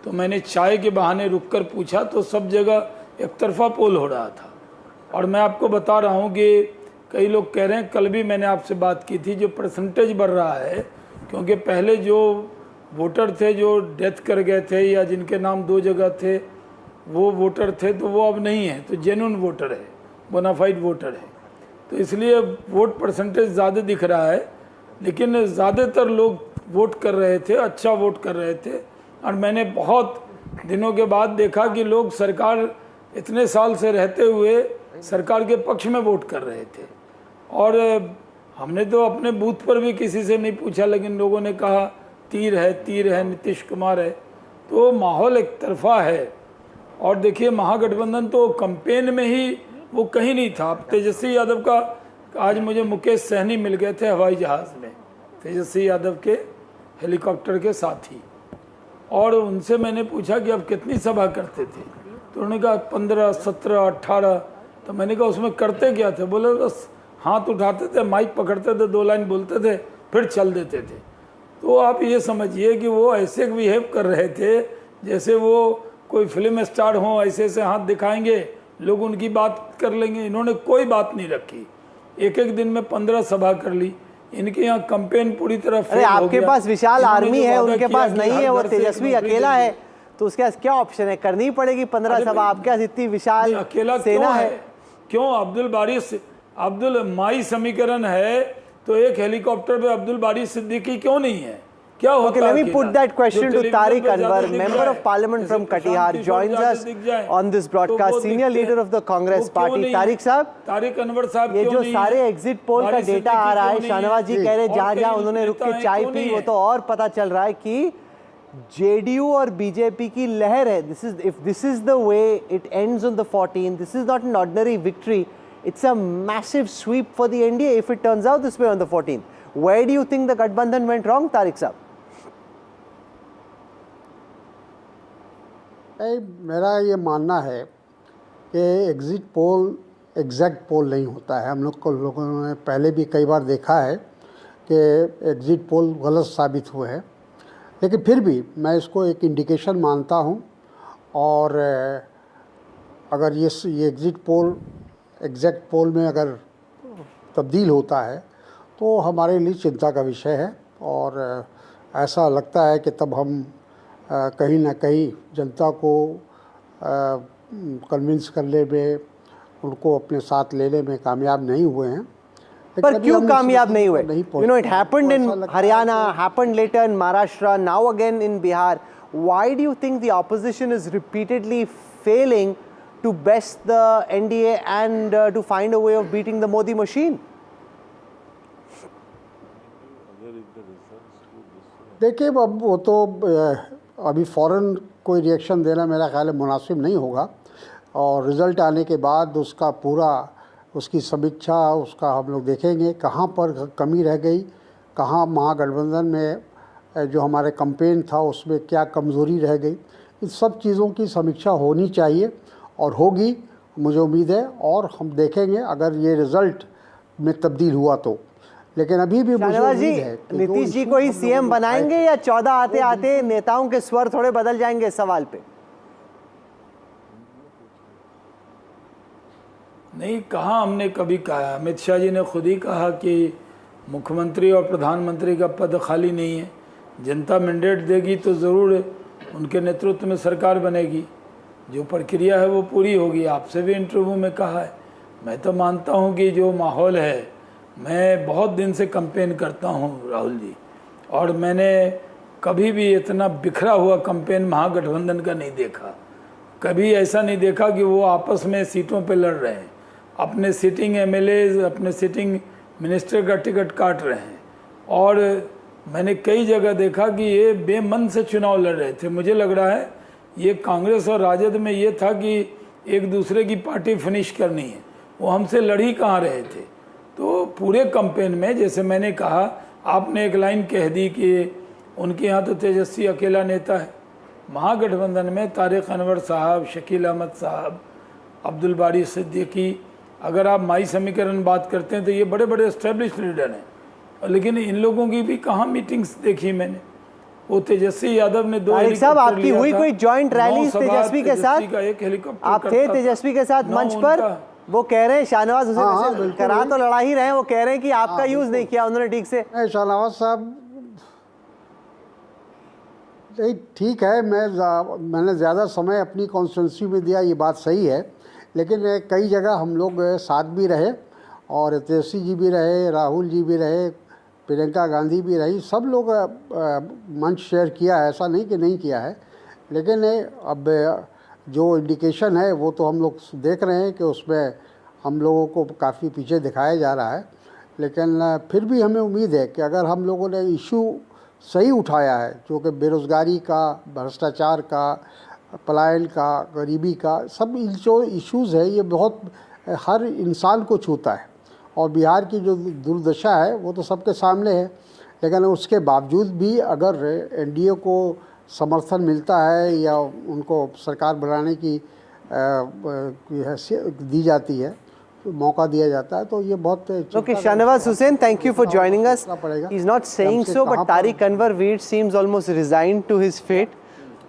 तो मैंने चाय के बहाने रुक कर पूछा, तो सब जगह एक तरफा पोल हो रहा था. और मैं आपको बता रहा हूँ कि कई लोग कह रहे हैं, कल भी मैंने आपसे बात की थी, जो परसेंटेज बढ़ रहा है, क्योंकि पहले जो वोटर थे जो डेथ कर गए थे या जिनके नाम 2 जगह थे, वो वोटर थे, तो वो अब नहीं है. तो जेन्युइन वोटर है, बोनाफाइड वोटर है. तो इसलिए वोट परसेंटेज ज़्यादा दिख रहा है, लेकिन ज़्यादातर लोग वोट कर रहे थे, अच्छा वोट कर रहे थे. और मैंने बहुत दिनों के बाद देखा कि लोग सरकार इतने साल से रहते हुए सरकार के पक्ष में वोट कर रहे थे. और हमने तो अपने बूथ पर भी किसी से नहीं पूछा, लेकिन लोगों ने कहा तीर है, नीतीश कुमार है। तो माहौल एक तरफा है। और देखिए महागठबंधन तो कैंपेन में ही वो कहीं नहीं था। अब तेजस्वी यादव का आज मुझे मुकेश सहनी मिल गए थे हवाई जहाज़ में, तेजस्वी यादव के हेलीकॉप्टर के साथी, और उनसे मैंने पूछा कि आप कितनी सभा करते थे, तो उन्होंने कहा 15, 17, 18। तो मैंने कहा उसमें करते क्या थे? बोले बस हाथ उठाते थे, माइक पकड़ते थे, 2 लाइन बोलते थे, फिर चल देते थे। तो आप ये समझिए कि वो ऐसे बिहेव कर रहे थे जैसे वो कोई फिल्म स्टार हो, ऐसे ऐसे हाथ दिखाएंगे, लोग उनकी बात कर लेंगे। इन्होंने कोई बात नहीं रखी, एक एक दिन में 15 सभा कर ली। इनके यहाँ कैंपेन पूरी तरह फेल हो गया। आपके पास विशाल आर्मी है, उनके पास नहीं है, वो तेजस्वी अकेला है, तो उसके पास क्या ऑप्शन है? करनी पड़ेगी 15 सभा। आपके पास इतनी विशाल अकेला सेना है। क्यों? अब्दुल माई समीकरण है तो एक हेलीकॉप्टर पे अब्दुल बारी सिद्दीकी क्यों नहीं है? क्या होता Okay, let me put that question to Tariq Anwar, member of parliament from Katihar, joins us on this broadcast, senior leader of the Congress party. Tariq साहब, तारिक अनवर साहब, ये जो सारे एग्जिट पोल का डेटा आ रहा है, शाहनवाज जी कह रहे जहां जहां उन्होंने रुक के चाय पी, वो तो और पता चल रहा है कि जेडीयू और बीजेपी की लहर है। If this is the way it ends on the 14th, this is not an ordinary victory. It's a massive sweep for the NDA if it turns out this way on the 14th. Where do you think the Gathbandhan went wrong, Tariq साहब? मेरा ये मानना है कि exit poll exact पोल नहीं होता है। हम लोगों ने पहले भी कई बार देखा है कि एग्ज़िट पोल गलत साबित हुए हैं, लेकिन फिर भी मैं इसको एक इंडिकेशन मानता हूँ। और अगर ये एग्ज़िट पोल एग्जैक्ट पोल में अगर तब्दील होता है तो हमारे लिए चिंता का विषय है। और ऐसा लगता है कि तब हम कहीं ना कहीं जनता को कन्विंस करने में, उनको अपने साथ लेने में कामयाब नहीं हुए हैं। पर क्यों कामयाब नहीं हुए? You know, it happened in Haryana, happened later in Maharashtra, now again in Bihar. Why do you think the opposition is repeatedly failing to best the NDA and to find a way of beating the Modi machine? देखिए, अब वो तो अभी फ़ौरन कोई reaction देना मेरा ख्याल है मुनासिब नहीं होगा। और रिज़ल्ट आने के बाद उसका पूरा उसकी समीक्षा, उसका हम लोग देखेंगे कहाँ पर कमी रह गई, कहाँ महागठबंधन में जो हमारे कैंपेन था उसमें क्या कमज़ोरी रह गई। इन सब चीज़ों की समीक्षा होनी चाहिए और होगी, मुझे उम्मीद है। और हम देखेंगे अगर ये रिज़ल्ट में तब्दील हुआ तो। लेकिन अभी भी मुझे उम्मीद है कि नीतीश जी को ही सीएम बनाएंगे या 14 आते आते नेताओं के स्वर थोड़े बदल जाएंगे इस सवाल पे? नहीं कहा, हमने कभी कहा, अमित शाह जी ने खुद ही कहा कि मुख्यमंत्री और प्रधानमंत्री का पद खाली नहीं है, जनता मैंडेट देगी तो ज़रूर उनके नेतृत्व में सरकार बनेगी, जो प्रक्रिया है वो पूरी होगी। आपसे भी इंटरव्यू में कहा है। मैं तो मानता हूँ कि जो माहौल है, मैं बहुत दिन से कैंपेन करता हूँ राहुल जी, और मैंने कभी भी इतना बिखरा हुआ कैंपेन महागठबंधन का नहीं देखा। कभी ऐसा नहीं देखा कि वो आपस में सीटों पे लड़ रहे हैं, अपने सिटिंग एमएलए, अपने सिटिंग मिनिस्टर का टिकट काट रहे हैं। और मैंने कई जगह देखा कि ये बेमन से चुनाव लड़ रहे थे। मुझे लग रहा है ये कांग्रेस और राजद में ये था कि एक दूसरे की पार्टी फिनिश करनी है, वो हमसे लड़ ही कहाँ रहे थे। तो पूरे कैंपेन में जैसे मैंने कहा, आपने एक लाइन कह दी कि उनके यहाँ तो तेजस्वी अकेला नेता है। महागठबंधन में तारिक अनवर साहब, शकील अहमद साहब, अब्दुल बारी सिद्दीकी, अगर आप माई समीकरण बात करते हैं तो ये बड़े बड़े एस्टेब्लिश लीडर हैं। लेकिन इन लोगों की भी कहाँ मीटिंग्स देखी मैंने। वो तेजस्वी यादव ने 2 तारिक साहब, आपकी हुई कोई जॉइंट रैली तेजस्वी के साथ? एक हेलीकॉप्टर आप थे तेजस्वी के साथ मंच पर? वो कह रहे हैं शाहनवाज हुसैन करा तो लड़ा ही रहे हैं, वो कह रहे हैं कि आपका यूज नहीं किया उन्होंने ठीक से। शाहनवाज साहब नहीं, ठीक है, मैंने ज़्यादा समय अपनी कॉन्स्टिट्यूंसी में दिया, ये बात सही है। लेकिन कई जगह हम लोग साथ भी रहे, और तेजस्वी जी भी रहे, राहुल जी भी रहे, प्रियंका गांधी भी रही, सब लोग मंच शेयर किया है, ऐसा नहीं कि नहीं किया है। लेकिन अब जो इंडिकेशन है वो तो हम लोग देख रहे हैं कि उसमें हम लोगों को काफ़ी पीछे दिखाया जा रहा है। लेकिन फिर भी हमें उम्मीद है कि अगर हम लोगों ने इशू सही उठाया है, जो कि बेरोज़गारी का, भ्रष्टाचार का, पलायन का, गरीबी का, सब जो इश्यूज़ है ये बहुत हर इंसान को छूता है। और बिहार की जो दुर्दशा है वो तो सबके सामने है, लेकिन उसके बावजूद भी अगर एनडीए को समर्थन मिलता है या उनको सरकार बनाने की हैसियत दी जाती है, मौका दिया जाता है, तो ये बहुत Okay, Shahnawaz Hussain, thank you for joining us. He's not saying so, but Tariq Anwar Veer seems almost resigned to his fate,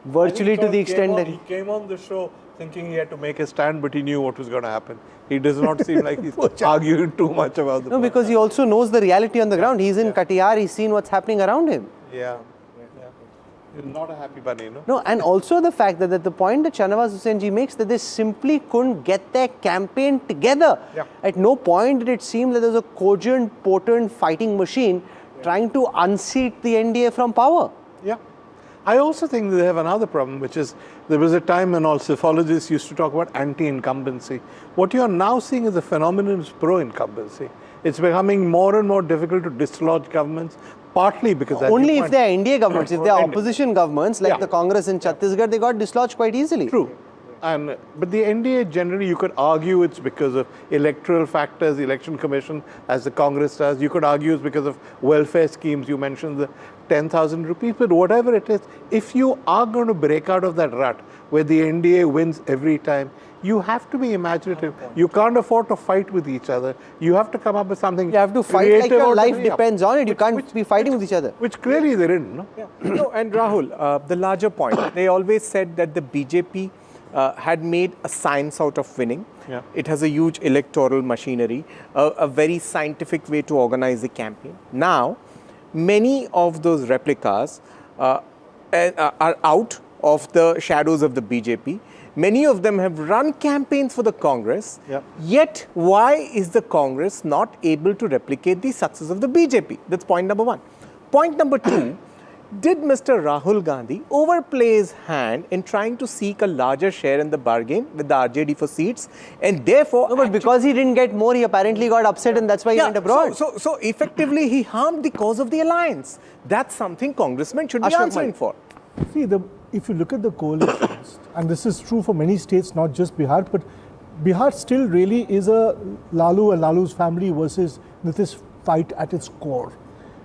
virtually to the extent that he came on the show thinking he had to make a stand, but he knew what was going to happen. He does not seem like he's arguing too much about the No, because he also knows the reality on the ground. He's in Katihar, he's seen what's happening around him. Yeah. He's not a happy bunny, no? No, and also the fact that the point that Shahnawaz Hussain ji makes, that they simply couldn't get their campaign together. Yeah. At no point did it seem that there was a cogent, potent fighting machine trying to unseat the NDA from power. Yeah. I also think they have another problem, which is there was a time when all psephologists used to talk about anti-incumbency. What you are now seeing is a phenomenon is pro-incumbency. It's becoming more and more difficult to dislodge governments, partly because... Only if they are NDA governments. If they are opposition governments, like the Congress in Chhattisgarh, they got dislodged quite easily. True. But the NDA generally, you could argue it's because of electoral factors, the election commission, as the Congress does. You could argue it's because of welfare schemes. You mentioned the 10,000 rupees, but whatever it is, if you are going to break out of that rut where the NDA wins every time, you have to be imaginative. You can't afford to fight with each other. You have to come up with something. You have to fight like your life depends on it. You can't be fighting with each other. Which clearly they didn't, no? Yeah. No, and Rahul, the larger point, they always said that the BJP had made a science out of winning. Yeah. It has a huge electoral machinery, a very scientific way to organize the campaign. Now, many of those replicas are out of the shadows of the BJP. Many of them have run campaigns for the Congress. Yeah. Yet, why is the Congress not able to replicate the success of the BJP? That's point number one. Point number two, did Mr. Rahul Gandhi overplay his hand in trying to seek a larger share in the bargain with the RJD for seats, and therefore... No, but because he didn't get more, he apparently got upset, and that's why he went abroad. So effectively, he harmed the cause of the alliance. That's something congressmen should be answering for. See, if you look at the coalitions, and this is true for many states, not just Bihar, but Bihar still really is a Lalu and Lalu's family versus Nitish fight at its core.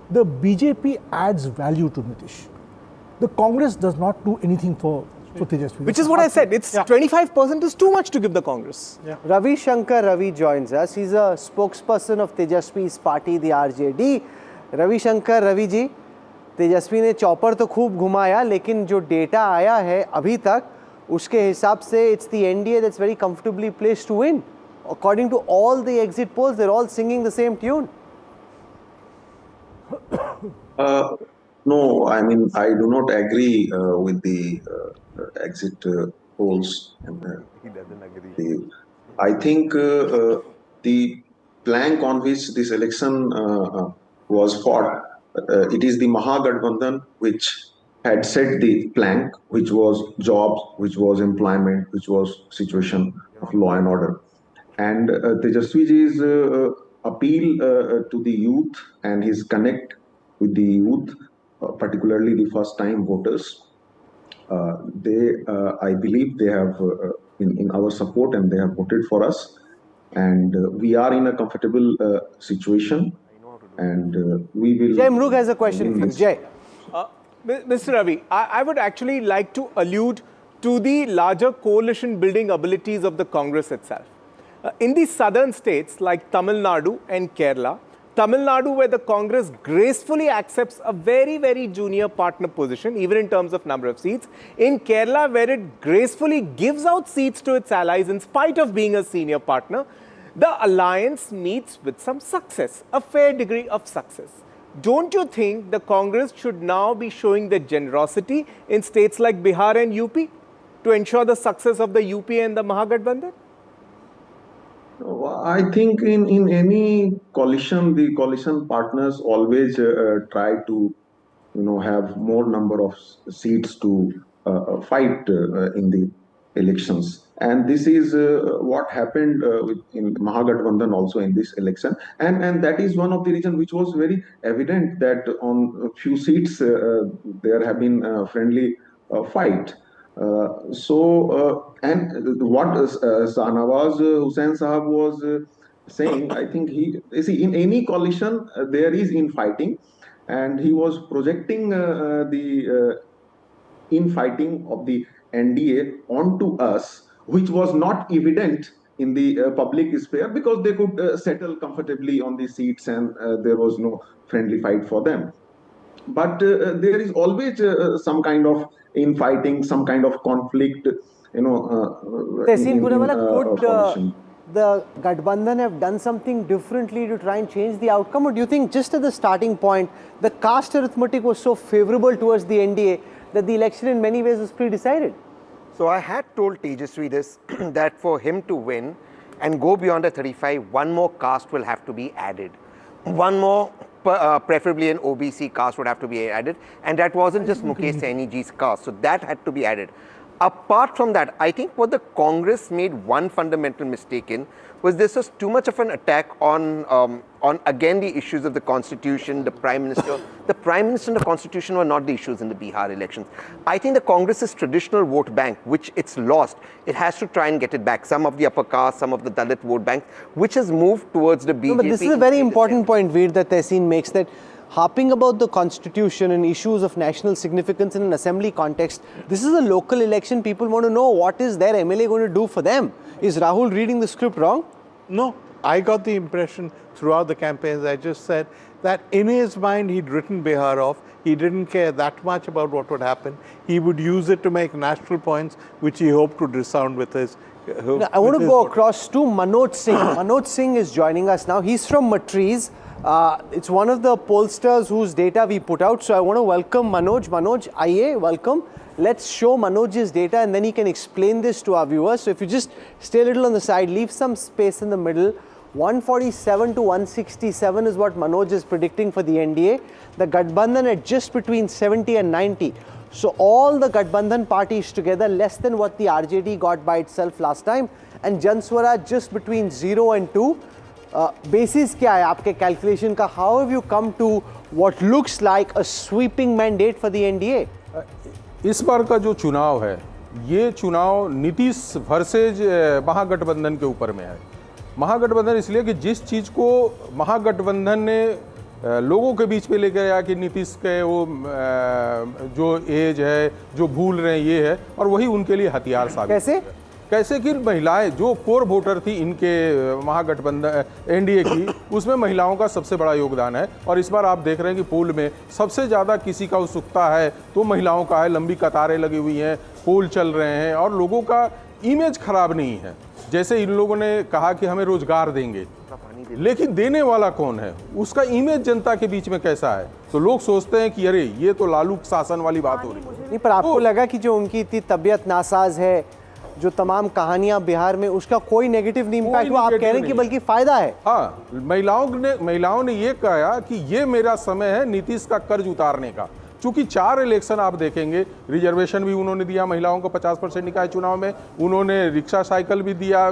The BJP adds value to Nitish. The Congress does not do anything for Tejashwi. Which is what I said. It's 25% is too much to give the Congress. Yeah. Ravi Shankar Ravi joins us. He's a spokesperson of Tejashwi's party, the RJD. Ravi Shankar Ravi ji, तेजस्वी ने chopper तो खूब घुमाया, लेकिन जो data आया है अभी तक उसके हिसाब से it's the NDA that's very comfortably placed to win. According to all the exit polls, they're all singing the same tune. No, I mean, I do not agree with the exit polls. He doesn't agree. I think the plank on which this election was fought, it is the Mahagathbandhan which had set the plank, which was jobs, which was employment, which was situation of law and order. And Tejashwiji's appeal to the youth and his connect with the youth, particularly the first-time voters, I believe they have in our support and they have voted for us. And we are in a comfortable situation. And we will... Jay Mrug has a question for you. Jay. Mr. Ravi, I would actually like to allude to the larger coalition building abilities of the Congress itself. In the southern states like Tamil Nadu and Kerala, Tamil Nadu, where the Congress gracefully accepts a very, very junior partner position, even in terms of number of seats. In Kerala, where it gracefully gives out seats to its allies in spite of being a senior partner, the alliance meets with some success, a fair degree of success. Don't you think the Congress should now be showing the generosity in states like Bihar and UP to ensure the success of the UP and the Mahagathbandhan? I think in any coalition, the coalition partners always try to, have more number of seats to fight in the elections. And this is what happened in Mahagathbandhan also in this election, and that is one of the reasons which was very evident that on a few seats there have been friendly fight. And what Shahnawaz Hussain Sahab was saying, I think in any coalition there is infighting, and he was projecting the infighting of the NDA onto us, which was not evident in the public sphere because they could settle comfortably on the seats and there was no friendly fight for them. But there is always some kind of infighting, some kind of conflict, Tehseen Poonawalla, could the Gathbandhan have done something differently to try and change the outcome, or do you think just at the starting point the caste arithmetic was so favorable towards the NDA that the election in many ways was pre-decided? So I had told Tejashwi this, that for him to win and go beyond the 35, one more caste will have to be added. One more, preferably an OBC caste would have to be added. And that wasn't just Mukesh Saini ji's caste. So that had to be added. Apart from that, I think what the Congress made one fundamental mistake in was this was too much of an attack on again the issues of the Constitution, the Prime Minister. The Prime Minister and the Constitution were not the issues in the Bihar elections. I think the Congress's traditional vote bank, which it's lost, it has to try and get it back. Some of the upper caste, some of the Dalit vote bank, which has moved towards the BJP. No, but this is a very important point, Veer, that Tehseen makes, that harping about the Constitution and issues of national significance in an assembly context, this is a local election. People want to know what is their MLA going to do for them. Is Rahul reading the script wrong? No, I got the impression throughout the campaigns, I just said that in his mind he'd written Bihar off. He didn't care that much about what would happen. He would use it to make national points, which he hoped to resound with his... Now, I want to go across to Manoj Singh. Manoj Singh is joining us now. He's from Matrize. It's one of the pollsters whose data we put out. So I want to welcome Manoj. Manoj, Aiye, welcome. Let's show Manoj's data and then he can explain this to our viewers. So if you just stay a little on the side, leave some space in the middle. 147 to 167 is what Manoj is predicting for the NDA. The Gathbandhan at just between 70 and 90. So all the Gathbandhan parties together less than what the RJD got by itself last time. And Jan Swaraj just between 0 and 2. Basis kya hai aapke calculation ka? How have you come to what looks like a sweeping mandate for the NDA? इस बार का जो चुनाव है, ये चुनाव Nitish versus महागठबंधन के ऊपर में है। महागठबंधन इसलिए कि जिस चीज़ को महागठबंधन ने लोगों के बीच में लेकर आया कि नीतीश के वो जो एज है, जो भूल रहे हैं, ये है, और वही उनके लिए हथियार साबित कैसे कि महिलाएं जो कोर वोटर थी इनके महागठबंधन एनडीए की, उसमें महिलाओं का सबसे बड़ा योगदान है। और इस बार आप देख रहे हैं कि पोल में सबसे ज़्यादा किसी का उत्सुकता है तो महिलाओं का है। लंबी कतारें लगी हुई हैं, पोल चल रहे हैं और लोगों का इमेज खराब नहीं है। जैसे इन लोगों ने कहा कि हमें रोजगार देंगे, लेकिन देने वाला कौन है, उसका इमेज जनता के बीच में कैसा है, तो लोग सोचते हैं कि अरे ये तो लालू शासन वाली बात हो रही है। नहीं, पर आपको लगा कि जो उनकी इतनी तबीयत नासाज है, जो तमाम कहानियां बिहार में, उसका कोई नेगेटिव नहीं इम्पैक्ट हुआ? आप कह रहे हैं कि बल्कि फायदा है। हाँ, महिलाओं ने ये कहा कि ये मेरा समय है नीतीश का कर्ज उतारने का। चूंकि 4 इलेक्शन आप देखेंगे, रिजर्वेशन भी उन्होंने दिया, महिलाओं को 50% निकाय चुनाव में, उन्होंने रिक्शा साइकिल भी दिया,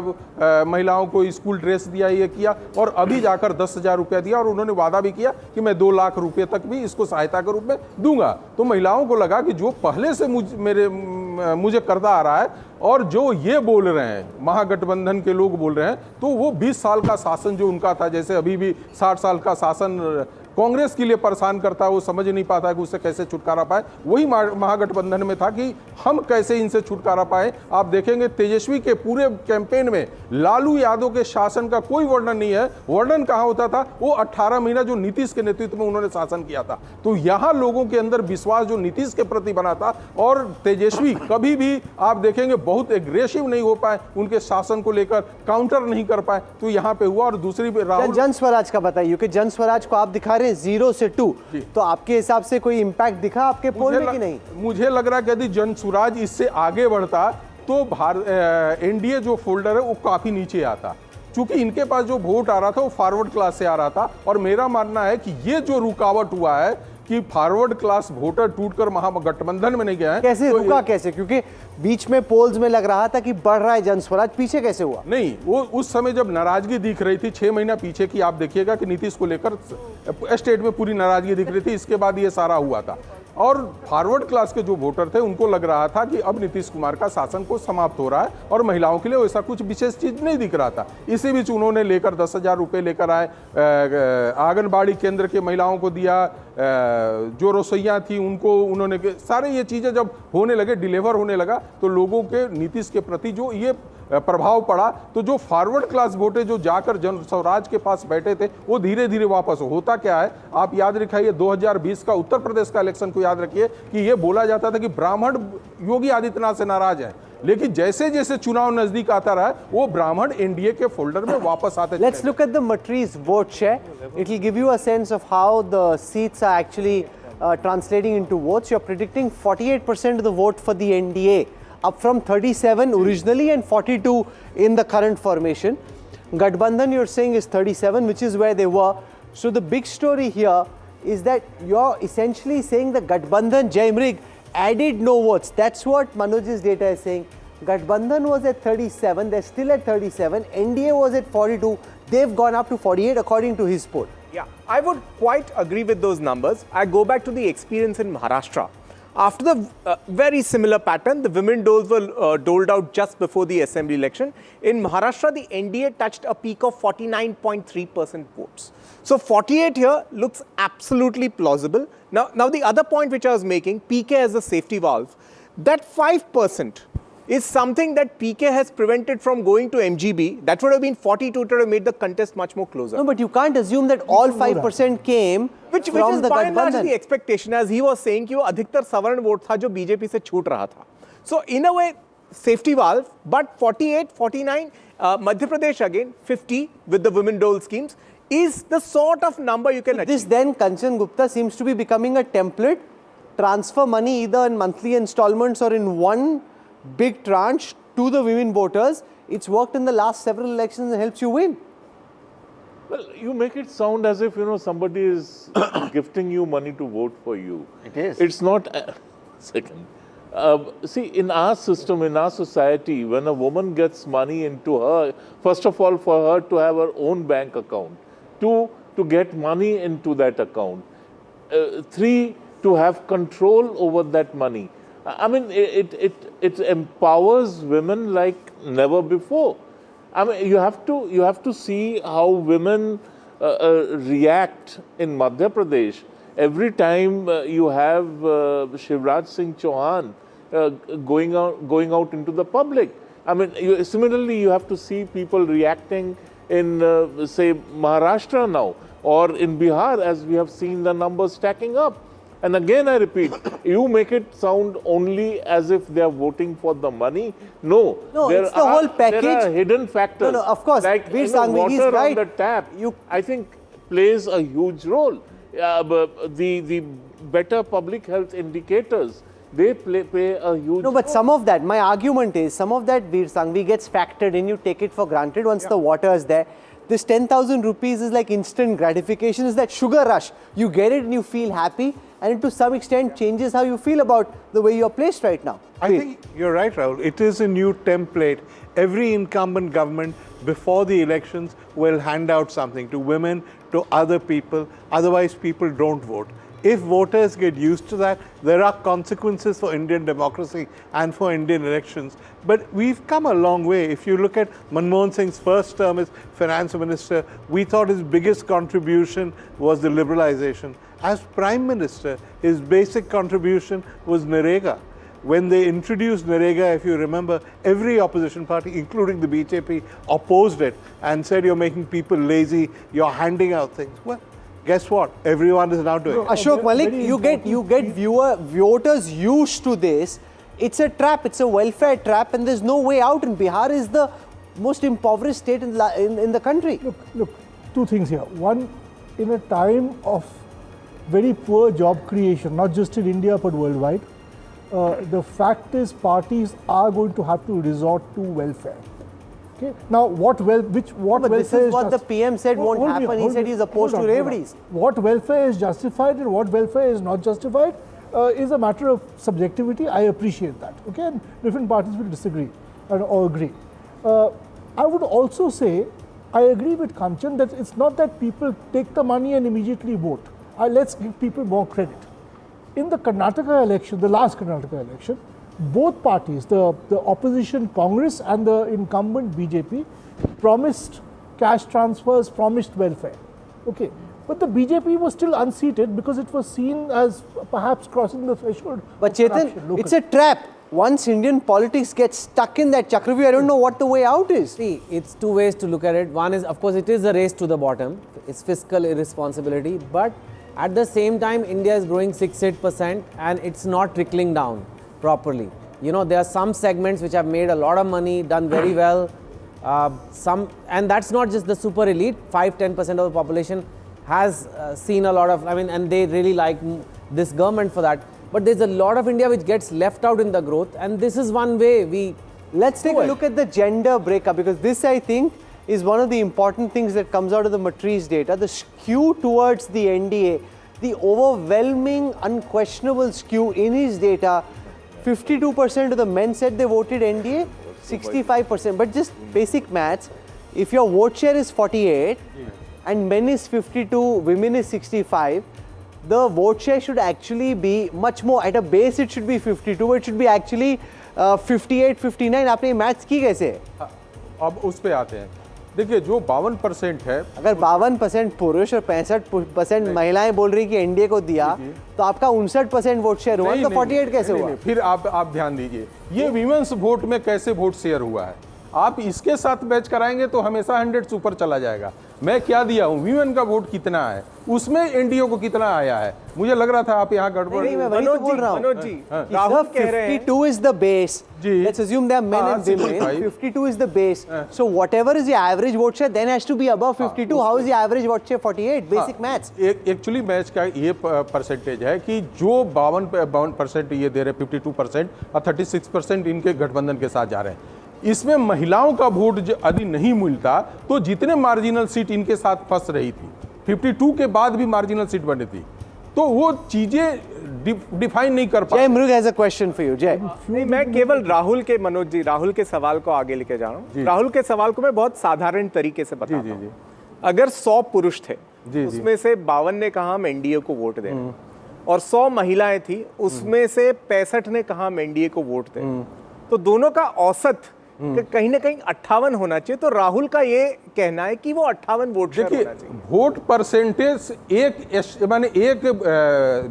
महिलाओं को स्कूल ड्रेस दिया, ये किया, और अभी जाकर 10,000 रुपया दिया, और उन्होंने वादा भी किया कि मैं 2 लाख रुपये तक भी इसको सहायता के रूप में दूंगा। तो महिलाओं को लगा कि जो पहले से मुझे करता आ रहा है और जो ये बोल रहे हैं, महागठबंधन के लोग बोल रहे हैं, तो वो 20 साल का शासन जो उनका था, जैसे अभी भी 60 साल का शासन कांग्रेस के लिए परेशान करता है, वो समझ नहीं पाता कि उससे कैसे छुटकारा पाए। वही महागठबंधन में था कि हम कैसे इनसे छुटकारा पाए। आप देखेंगे तेजस्वी के पूरे कैंपेन में लालू यादव के शासन का कोई वर्णन नहीं है। वर्णन कहाँ होता था? वो 18 महीना जो नीतीश के नेतृत्व में उन्होंने शासन किया था। तो यहाँ लोगों के अंदर विश्वास जो नीतीश के प्रति बना था, और तेजस्वी कभी भी आप देखेंगे बहुत एग्रेसिव नहीं हो पाए, उनके शासन को लेकर काउंटर नहीं कर पाए, तो यहाँ पे हुआ। और दूसरी जन स्वराज का बताइए कि जन स्वराज को आप दिखा 0 से 2, तो आपके हिसाब से कोई इंपैक्ट दिखा आपके पोल में कि नहीं? मुझे लग रहा है कि यदि जन स्वराज इससे आगे बढ़ता तो एनडीए जो फोल्डर है वो काफी नीचे आता, क्योंकि इनके पास जो वोट आ रहा था वो फॉरवर्ड क्लास से आ रहा था। और मेरा मानना है कि ये जो रुकावट हुआ है कि फॉरवर्ड क्लास वोटर टूटकर महागठबंधन में नहीं गया है। कैसे रुका कैसे? क्योंकि बीच में पोल्स में लग रहा था कि बढ़ रहा है जन स्वराज, पीछे कैसे हुआ? नहीं, वो उस समय जब नाराजगी दिख रही थी 6 महीना पीछे की, आप देखिएगा कि नीतीश को लेकर स्टेट में पूरी नाराजगी दिख रही थी, इसके बाद ये सारा हुआ था। और फॉरवर्ड क्लास के जो वोटर थे उनको लग रहा था कि अब नीतीश कुमार का शासन को समाप्त हो रहा है और महिलाओं के लिए वैसा कुछ विशेष चीज नहीं दिख रहा था। इसी बीच उन्होंने लेकर 10,000 रुपये लेकर आए, आंगनबाड़ी केंद्र के महिलाओं को दिया, जो रसोइयाँ थी उनको उन्होंने, सारे ये चीज़ें जब होने लगे, डिलीवर होने लगा, तो लोगों के नीतीश के प्रति जो ये प्रभाव पड़ा, तो जो फॉरवर्ड क्लास वोटे जो जाकर जन स्वराज के पास बैठे थे वो धीरे धीरे वापस होता क्या है आप याद रखिए 2020 का उत्तर प्रदेश का इलेक्शन को याद रखिए कि ये बोला जाता था कि ब्राह्मण योगी आदित्यनाथ से नाराज हैं, लेकिन जैसे जैसे चुनाव नजदीक आता रहा वो ब्राह्मण एनडीए के फोल्डर में वापस आते। Let's look at the Matrize vote share. It will give you a sense of how the seats are actually translating into votes. You're predicting 48% of the vote for the NDA, up from 37 originally and 42 in the current formation. Gathbandhan you're saying is 37, which is where they were. So the big story here is that you're essentially saying the Gathbandhan Jaimrig added no votes. That's what Manoj's data is saying. Gathbandhan was at 37, they're still at 37, NDA was at 42, they've gone up to 48 according to his poll. Yeah, I would quite agree with those numbers. I go back to the experience in Maharashtra. After the very similar pattern, the women doles were doled out just before the assembly election. In Maharashtra, the NDA touched a peak of 49.3% votes. So 48 here looks absolutely plausible. Now the other point which I was making, PK as a safety valve, that 5% is something that PK has prevented from going to MGB. That would have been 42 to have made the contest much more closer. No, but you can't assume that all 5% came which from is the by and large Gathbandhan. the expectation, as he was saying कि वो अधिकतर सवर्ण vote था जो BJP से छूट रहा था. So in a way, safety valve, but 48, 49, Madhya Pradesh again, 50 with the women dole schemes is the sort of number you can achieve. This then, Kanchan Gupta, seems to be becoming a template. Transfer money either in monthly installments or in one big tranche to the women voters. It's worked in the last several elections and helps you win. Well, you make it sound as if, somebody is gifting you money to vote for you. It is. It's not. Second. See, in our system, in our society, when a woman gets money into her, first of all, for her to have her own bank account, 2, to get money into that account, 3, to have control over that money. I mean, it empowers women like never before. I mean, you have to see how women react in Madhya Pradesh every time you have Shivraj Singh Chauhan going out into the public. I mean, similarly, you have to see people reacting in say Maharashtra now or in Bihar, as we have seen the numbers stacking up. And again, I repeat, you make it sound only as if they are voting for the money. No, it's the whole package. There are hidden factors. No, of course. Like Veer water right. on the tap, I think plays a huge role. The better public health indicators, they play a huge No, but role. some of that, my argument is, some of that Veer Sangvi gets factored in, you take it for granted once the water is there. This 10,000 rupees is like instant gratification, is that sugar rush. You get it and you feel happy, and it to some extent changes how you feel about the way you're placed right now. I think you're right, Rahul. It is a new template. Every incumbent government before the elections will hand out something to women, to other people. Otherwise, people don't vote. If voters get used to that, there are consequences for Indian democracy and for Indian elections. But we've come a long way. If you look at Manmohan Singh's first term as finance minister, we thought his biggest contribution was the liberalization. As prime minister, his basic contribution was Narega. When they introduced Narega, if you remember, every opposition party, including the BJP, opposed it and said you're making people lazy, you're handing out things. Well, guess what? Everyone is now doing it. Ashok Malik, you get voters used to this. It's a trap. It's a welfare trap, and there's no way out. And Bihar is the most impoverished state in the country. Look, two things here. One, in a time of very poor job creation, not just in India but worldwide, the fact is parties are going to have to resort to welfare. Okay. Now, what But this welfare is what the PM said won't happen. He said he's opposed to reveries. What welfare is justified and what welfare is not justified is a matter of subjectivity. I appreciate that. Okay, and different parties will disagree or agree. I would also say I agree with Kanchan that it's not that people take the money and immediately vote. Let's give people more credit. In the Karnataka election, the last Karnataka election, both parties, the opposition Congress and the incumbent BJP, promised cash transfers, promised welfare. Okay, but the BJP was still unseated because it was seen as perhaps crossing the threshold. But Chetan, it's a trap. Once Indian politics gets stuck in that chakravyuh, I don't know what the way out is. See, it's two ways to look at it. One is, of course, it is a race to the bottom. It's fiscal irresponsibility. But at the same time, India is growing 6-8% and it's not trickling down properly. You know, there are some segments which have made a lot of money, done very well. And that's not just the super elite. 5-10% of the population has seen a lot of, and they really like this government for that. But there's a lot of India which gets left out in the growth, and this is one way Let's take a look at the gender breakup, because this, I think, is one of the important things that comes out of the Matrize data. The skew towards the NDA, the overwhelming, unquestionable skew in his data. 52% of the men said they voted NDA, 65%. But just basic maths, if your vote share is 48 and men is 52, women is 65, the vote share should actually be much more. At a base, it should be 52. It should be actually 58, 59. आपने maths की कैसे? अब उस पे आते हैं. देखिए जो 52% है, अगर 52% पुरुष और 65% महिलाएं बोल रही कि एनडीए को दिया, तो आपका 59% वोट शेयर हुआ, तो 48 कैसे हुआ? फिर आप ध्यान दीजिए, ये विमेंस वोट में कैसे वोट शेयर हुआ है. आप इसके साथ मैच कराएंगे तो हमेशा 100 से ऊपर चला जाएगा. मैं क्या दिया हूँ, वीमेन का वोट कितना है, उसमें एनडीओ को कितना आया है. मुझे लग रहा था आप यहाँ गड़बड़. मनोज जी, राहुल कह रहे हैं 52 is the base. Let's assume they are men and women. 52 is the base. So whatever is the average vote share, then has to be above 52. How is the average vote share 48? Basic maths. Actually match का ये percentage है कि जो 52% ये दे रहे 52% और 36% इनके गठबंधन के साथ जा रहे हैं. इसमें महिलाओं का वोट यदि नहीं मिलता तो जितने मार्जिनल सीट इनके साथ फंस रही थी, 52 के बाद भी मार्जिनल सीट बनी थी, तो वो चीजें डिफाइन नहीं कर पाए. जय मृग has a question for you. जय, नहीं, मैं केवल मनोज जी राहुल के सवाल को आगे लेके जा रहा हूँ. राहुल के सवाल को मैं बहुत साधारण तरीके से बताता हूँ. अगर 100 पुरुष थे, उसमें से 52 ने कहा हम एनडीए को वोट दें, और 100 महिलाएं थी, उसमें से 65 ने कहा हम एनडीए को वोट दें, तो दोनों का औसत कहीं ना कहीं 58 होना चाहिए. तो राहुल का ये कहना है कि वो 58 वोट शेयर होना चाहिए. वोट परसेंटेज एक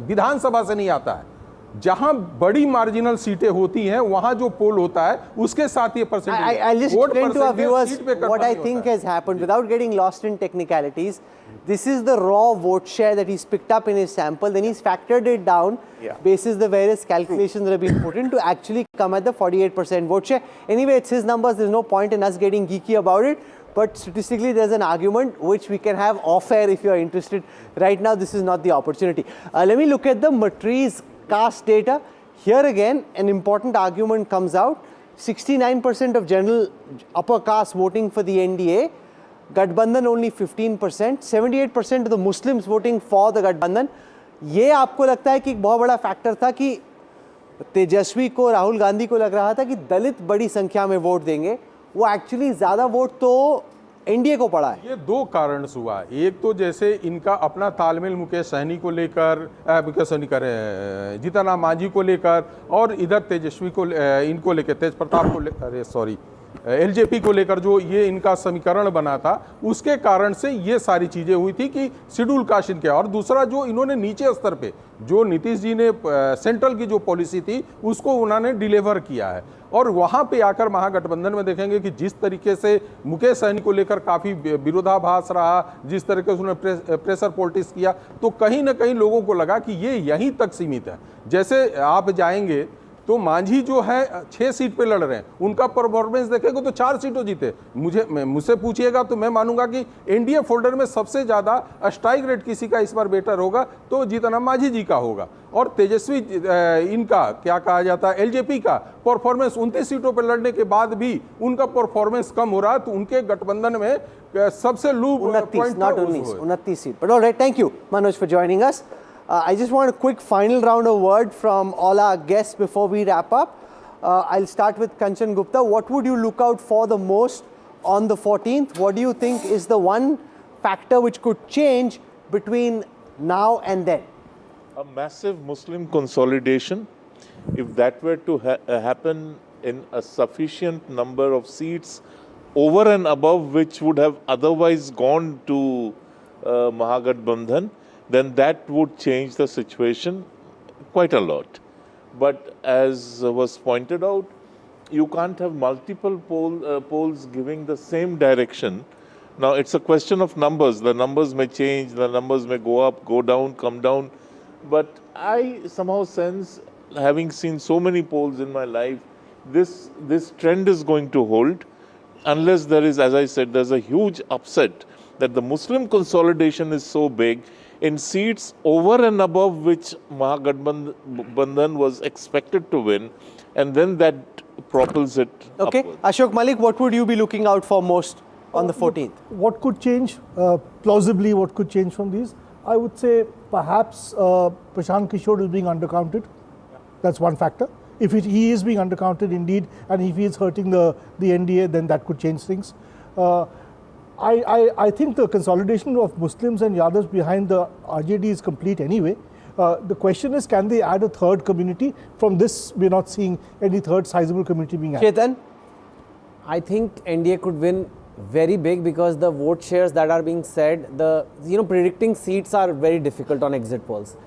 विधानसभा से नहीं आता है. जहां बड़ी मार्जिनल सीटें होती हैं वहां जो पोल होता है उसके साथ ये percentage. I'll just explain to our viewers what I think has happened without getting lost in technicalities. This is the raw vote share that he's picked up in his sample. Then he's factored it down basis the various calculations that have been put in to actually come at the 48% vote share. Anyway, it's his numbers. There's no point in us getting geeky about it. But statistically, there's an argument which we can have off air if you're interested. Right now, this is not the opportunity. Let me look at the Matrize caste data. Here again, an important argument comes out. 69% of general upper caste voting for the NDA. Gadbandhan only 15%. 78% of the Muslims voting for the Gadbandhan. ये आपको लगता है कि एक बहुत बड़ा factor था कि तेजस्वी को, राहुल गांधी को लग रहा था कि दलित बड़ी संख्या में वोट देंगे. वो एक्चुअली ज्यादा वोट तो एनडीए को पड़ा है. ये दो कारण हुआ. एक तो जैसे इनका अपना तालमेल मुकेश सहनी को लेकर, जीतन राम मांझी को लेकर, और इधर तेजस्वी को इनको लेकर, तेज प्रताप को एलजेपी को लेकर जो ये इनका समीकरण बना था, उसके कारण से ये सारी चीजें हुई थी कि शेड्यूल कास्ट इनके. और दूसरा जो इन्होंने नीचे स्तर पे जो नीतीश जी ने सेंट्रल की जो पॉलिसी थी उसको उन्होंने डिलीवर किया है. और वहाँ पे आकर महागठबंधन में देखेंगे कि जिस तरीके से मुकेश सहनी को लेकर काफ़ी विरोधाभास रहा, जिस तरीके से उन्होंने प्रेशर पॉलिटिक्स किया, तो कहीं ना कहीं लोगों को लगा कि ये यहीं तक सीमित है. जैसे आप जाएंगे तो मांझी जो है 6 सीट पे लड़ रहे हैं, उनका परफॉर्मेंस देखेंगे तो 4 सीटों जीते. मुझसे पूछिएगा तो मैं मानूंगा कि एनडीए फोल्डर में सबसे ज़्यादा स्ट्राइक रेट किसी का इस बार बेटर होगा तो जीतन राम मांझी जी का होगा. और तेजस्वी इनका क्या कहा जाता है एलजेपी का परफॉर्मेंस 29 सीटों पर लड़ने के बाद भी उनका परफॉर्मेंस कम हो रहा है, तो उनके गठबंधन में सबसे लो 29 seat. But all right, thank you, Manoj, for joining us. I just want a quick final round of word from all our guests before we wrap up. I'll start with Kanchan Gupta. What would you look out for the most on the 14th? What do you think is the one factor which could change between now and then? A massive Muslim consolidation. If that were to happen in a sufficient number of seats over and above which would have otherwise gone to Mahagathbandhan, then that would change the situation quite a lot. But as was pointed out, you can't have multiple polls giving the same direction. Now, it's a question of numbers. The numbers may change, the numbers may go up, go down, come down. But I somehow sense, having seen so many polls in my life, this trend is going to hold unless there is, as I said, there's a huge upset that the Muslim consolidation is so big in seats over and above which Mahagathbandhan was expected to win, and then that propels it upwards. Ashok Malik, what would you be looking out for most on the 14th? What could change, plausibly what could change from these? I would say perhaps Prashant Kishor is being undercounted. That's one factor. If he is being undercounted indeed, and if he is hurting the NDA, then that could change things. I think the consolidation of Muslims and Yadavs behind the RJD is complete anyway. The question is, can they add a third community? From this, we're not seeing any third sizable community being added. Chetan? I think NDA could win very big because the vote shares that are being said, predicting seats are very difficult on exit polls.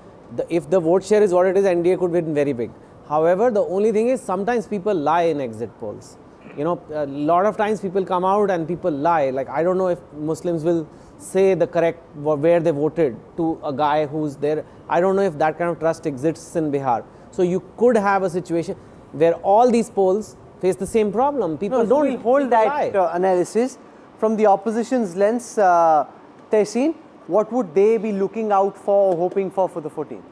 If the vote share is what it is, NDA could win very big. However, the only thing is sometimes people lie in exit polls. A lot of times people come out and people lie. Like, I don't know if Muslims will say the correct where they voted to a guy who's there. I don't know if that kind of trust exists in Bihar. So you could have a situation where all these polls face the same problem. People don't we'll hold that analysis from the opposition's lens. Tehseen, what would they be looking out for or hoping for the 14th?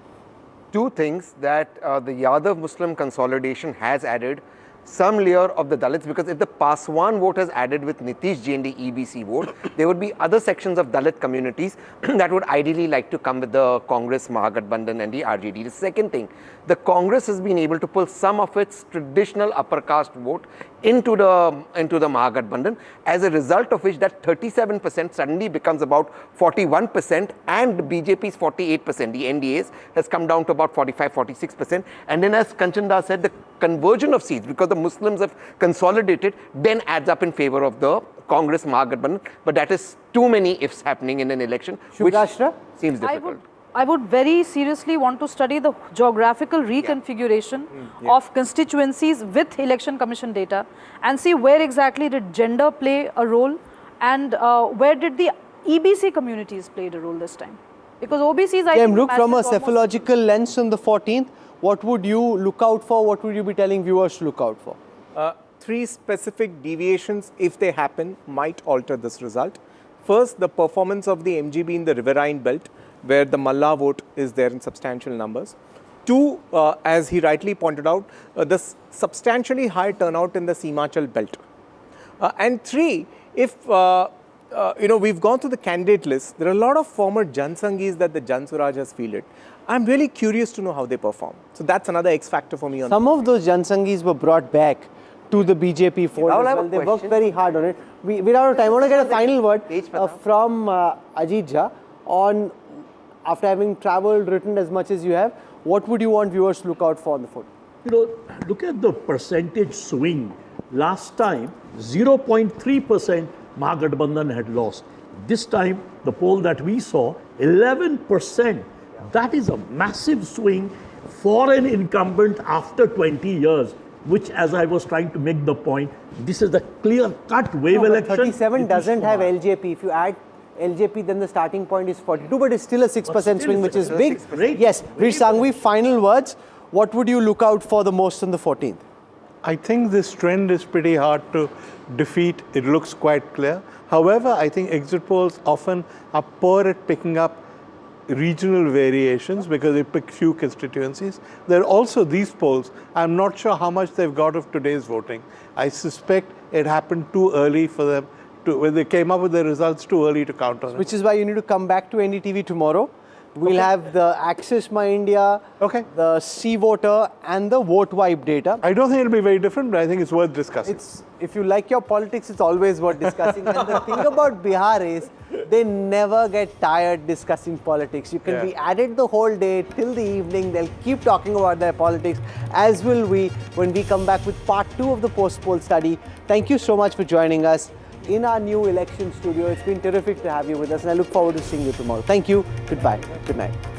Two things that the Yadav Muslim consolidation has added some layer of the Dalits, because if the Paswan vote is added with Nitish JND EBC vote, there would be other sections of Dalit communities that would ideally like to come with the Congress, Mahagathbandhan and the RJD. The second thing, the Congress has been able to pull some of its traditional upper caste vote into the Mahagathbandhan, as a result of which that 37% suddenly becomes about 41%, and BJP's 48%, the NDA's, has come down to about 45-46%. And then, as Kanchan Das said, the conversion of seats, because the Muslims have consolidated, then adds up in favor of the Congress Mahagathbandhan. But that is too many ifs happening in an election, which seems difficult. I would very seriously want to study the geographical reconfiguration of constituencies with Election Commission data and see where exactly did gender play a role, and where did the EBC communities play a role this time. Because OBCs, I think, from a psephological lens on the 14th, what would you look out for? What would you be telling viewers to look out for? Three specific deviations, if they happen, might alter this result. First, the performance of the MGB in the riverine belt, where the Malla vote is there in substantial numbers. Two, as he rightly pointed out, the substantially high turnout in the Simachal belt. And three, if we've gone through the candidate list, there are a lot of former Jansangis that the Jan Suraaj has fielded. I'm really curious to know how they perform. So that's another X factor for me. Some of those Jansangis were brought back to the BJP fold as well. They worked very hard on it. We're out of time. I want to get a final word from Ajit Jha on, after having travelled, written as much as you have, what would you want viewers to look out for on the fold? Look at the percentage swing. Last time, 0.3% Mahagathbandhan had lost. This time, the poll that we saw, 11%. That is a massive swing for an incumbent after 20 years, which, as I was trying to make the point, this is a clear-cut wave election. 37 doesn't have LJP. If you add LJP, then the starting point is 42, but it's still a 6% swing, which is big. Yes, Rich Sangvi, final words. What would you look out for the most on the 14th? I think this trend is pretty hard to defeat. It looks quite clear. However, I think exit polls often are poor at picking up regional variations because they pick few constituencies. There are also these polls. I'm not sure how much they've got of today's voting. I suspect it happened too early for them when they came up with the results too early to count on it. Which is why you need to come back to NDTV tomorrow. We'll have the Access My India, the C Voter and the Vote Wipe data. I don't think it'll be very different, but I think it's worth discussing. If you like your politics, it's always worth discussing. And the thing about Bihar is they never get tired discussing politics. You can be at it the whole day till the evening. They'll keep talking about their politics, as will we when we come back with part 2 of the post-poll study. Thank you so much for joining us in our new election studio. It's been terrific to have you with us, and I look forward to seeing you tomorrow. Thank you. Goodbye. Good night.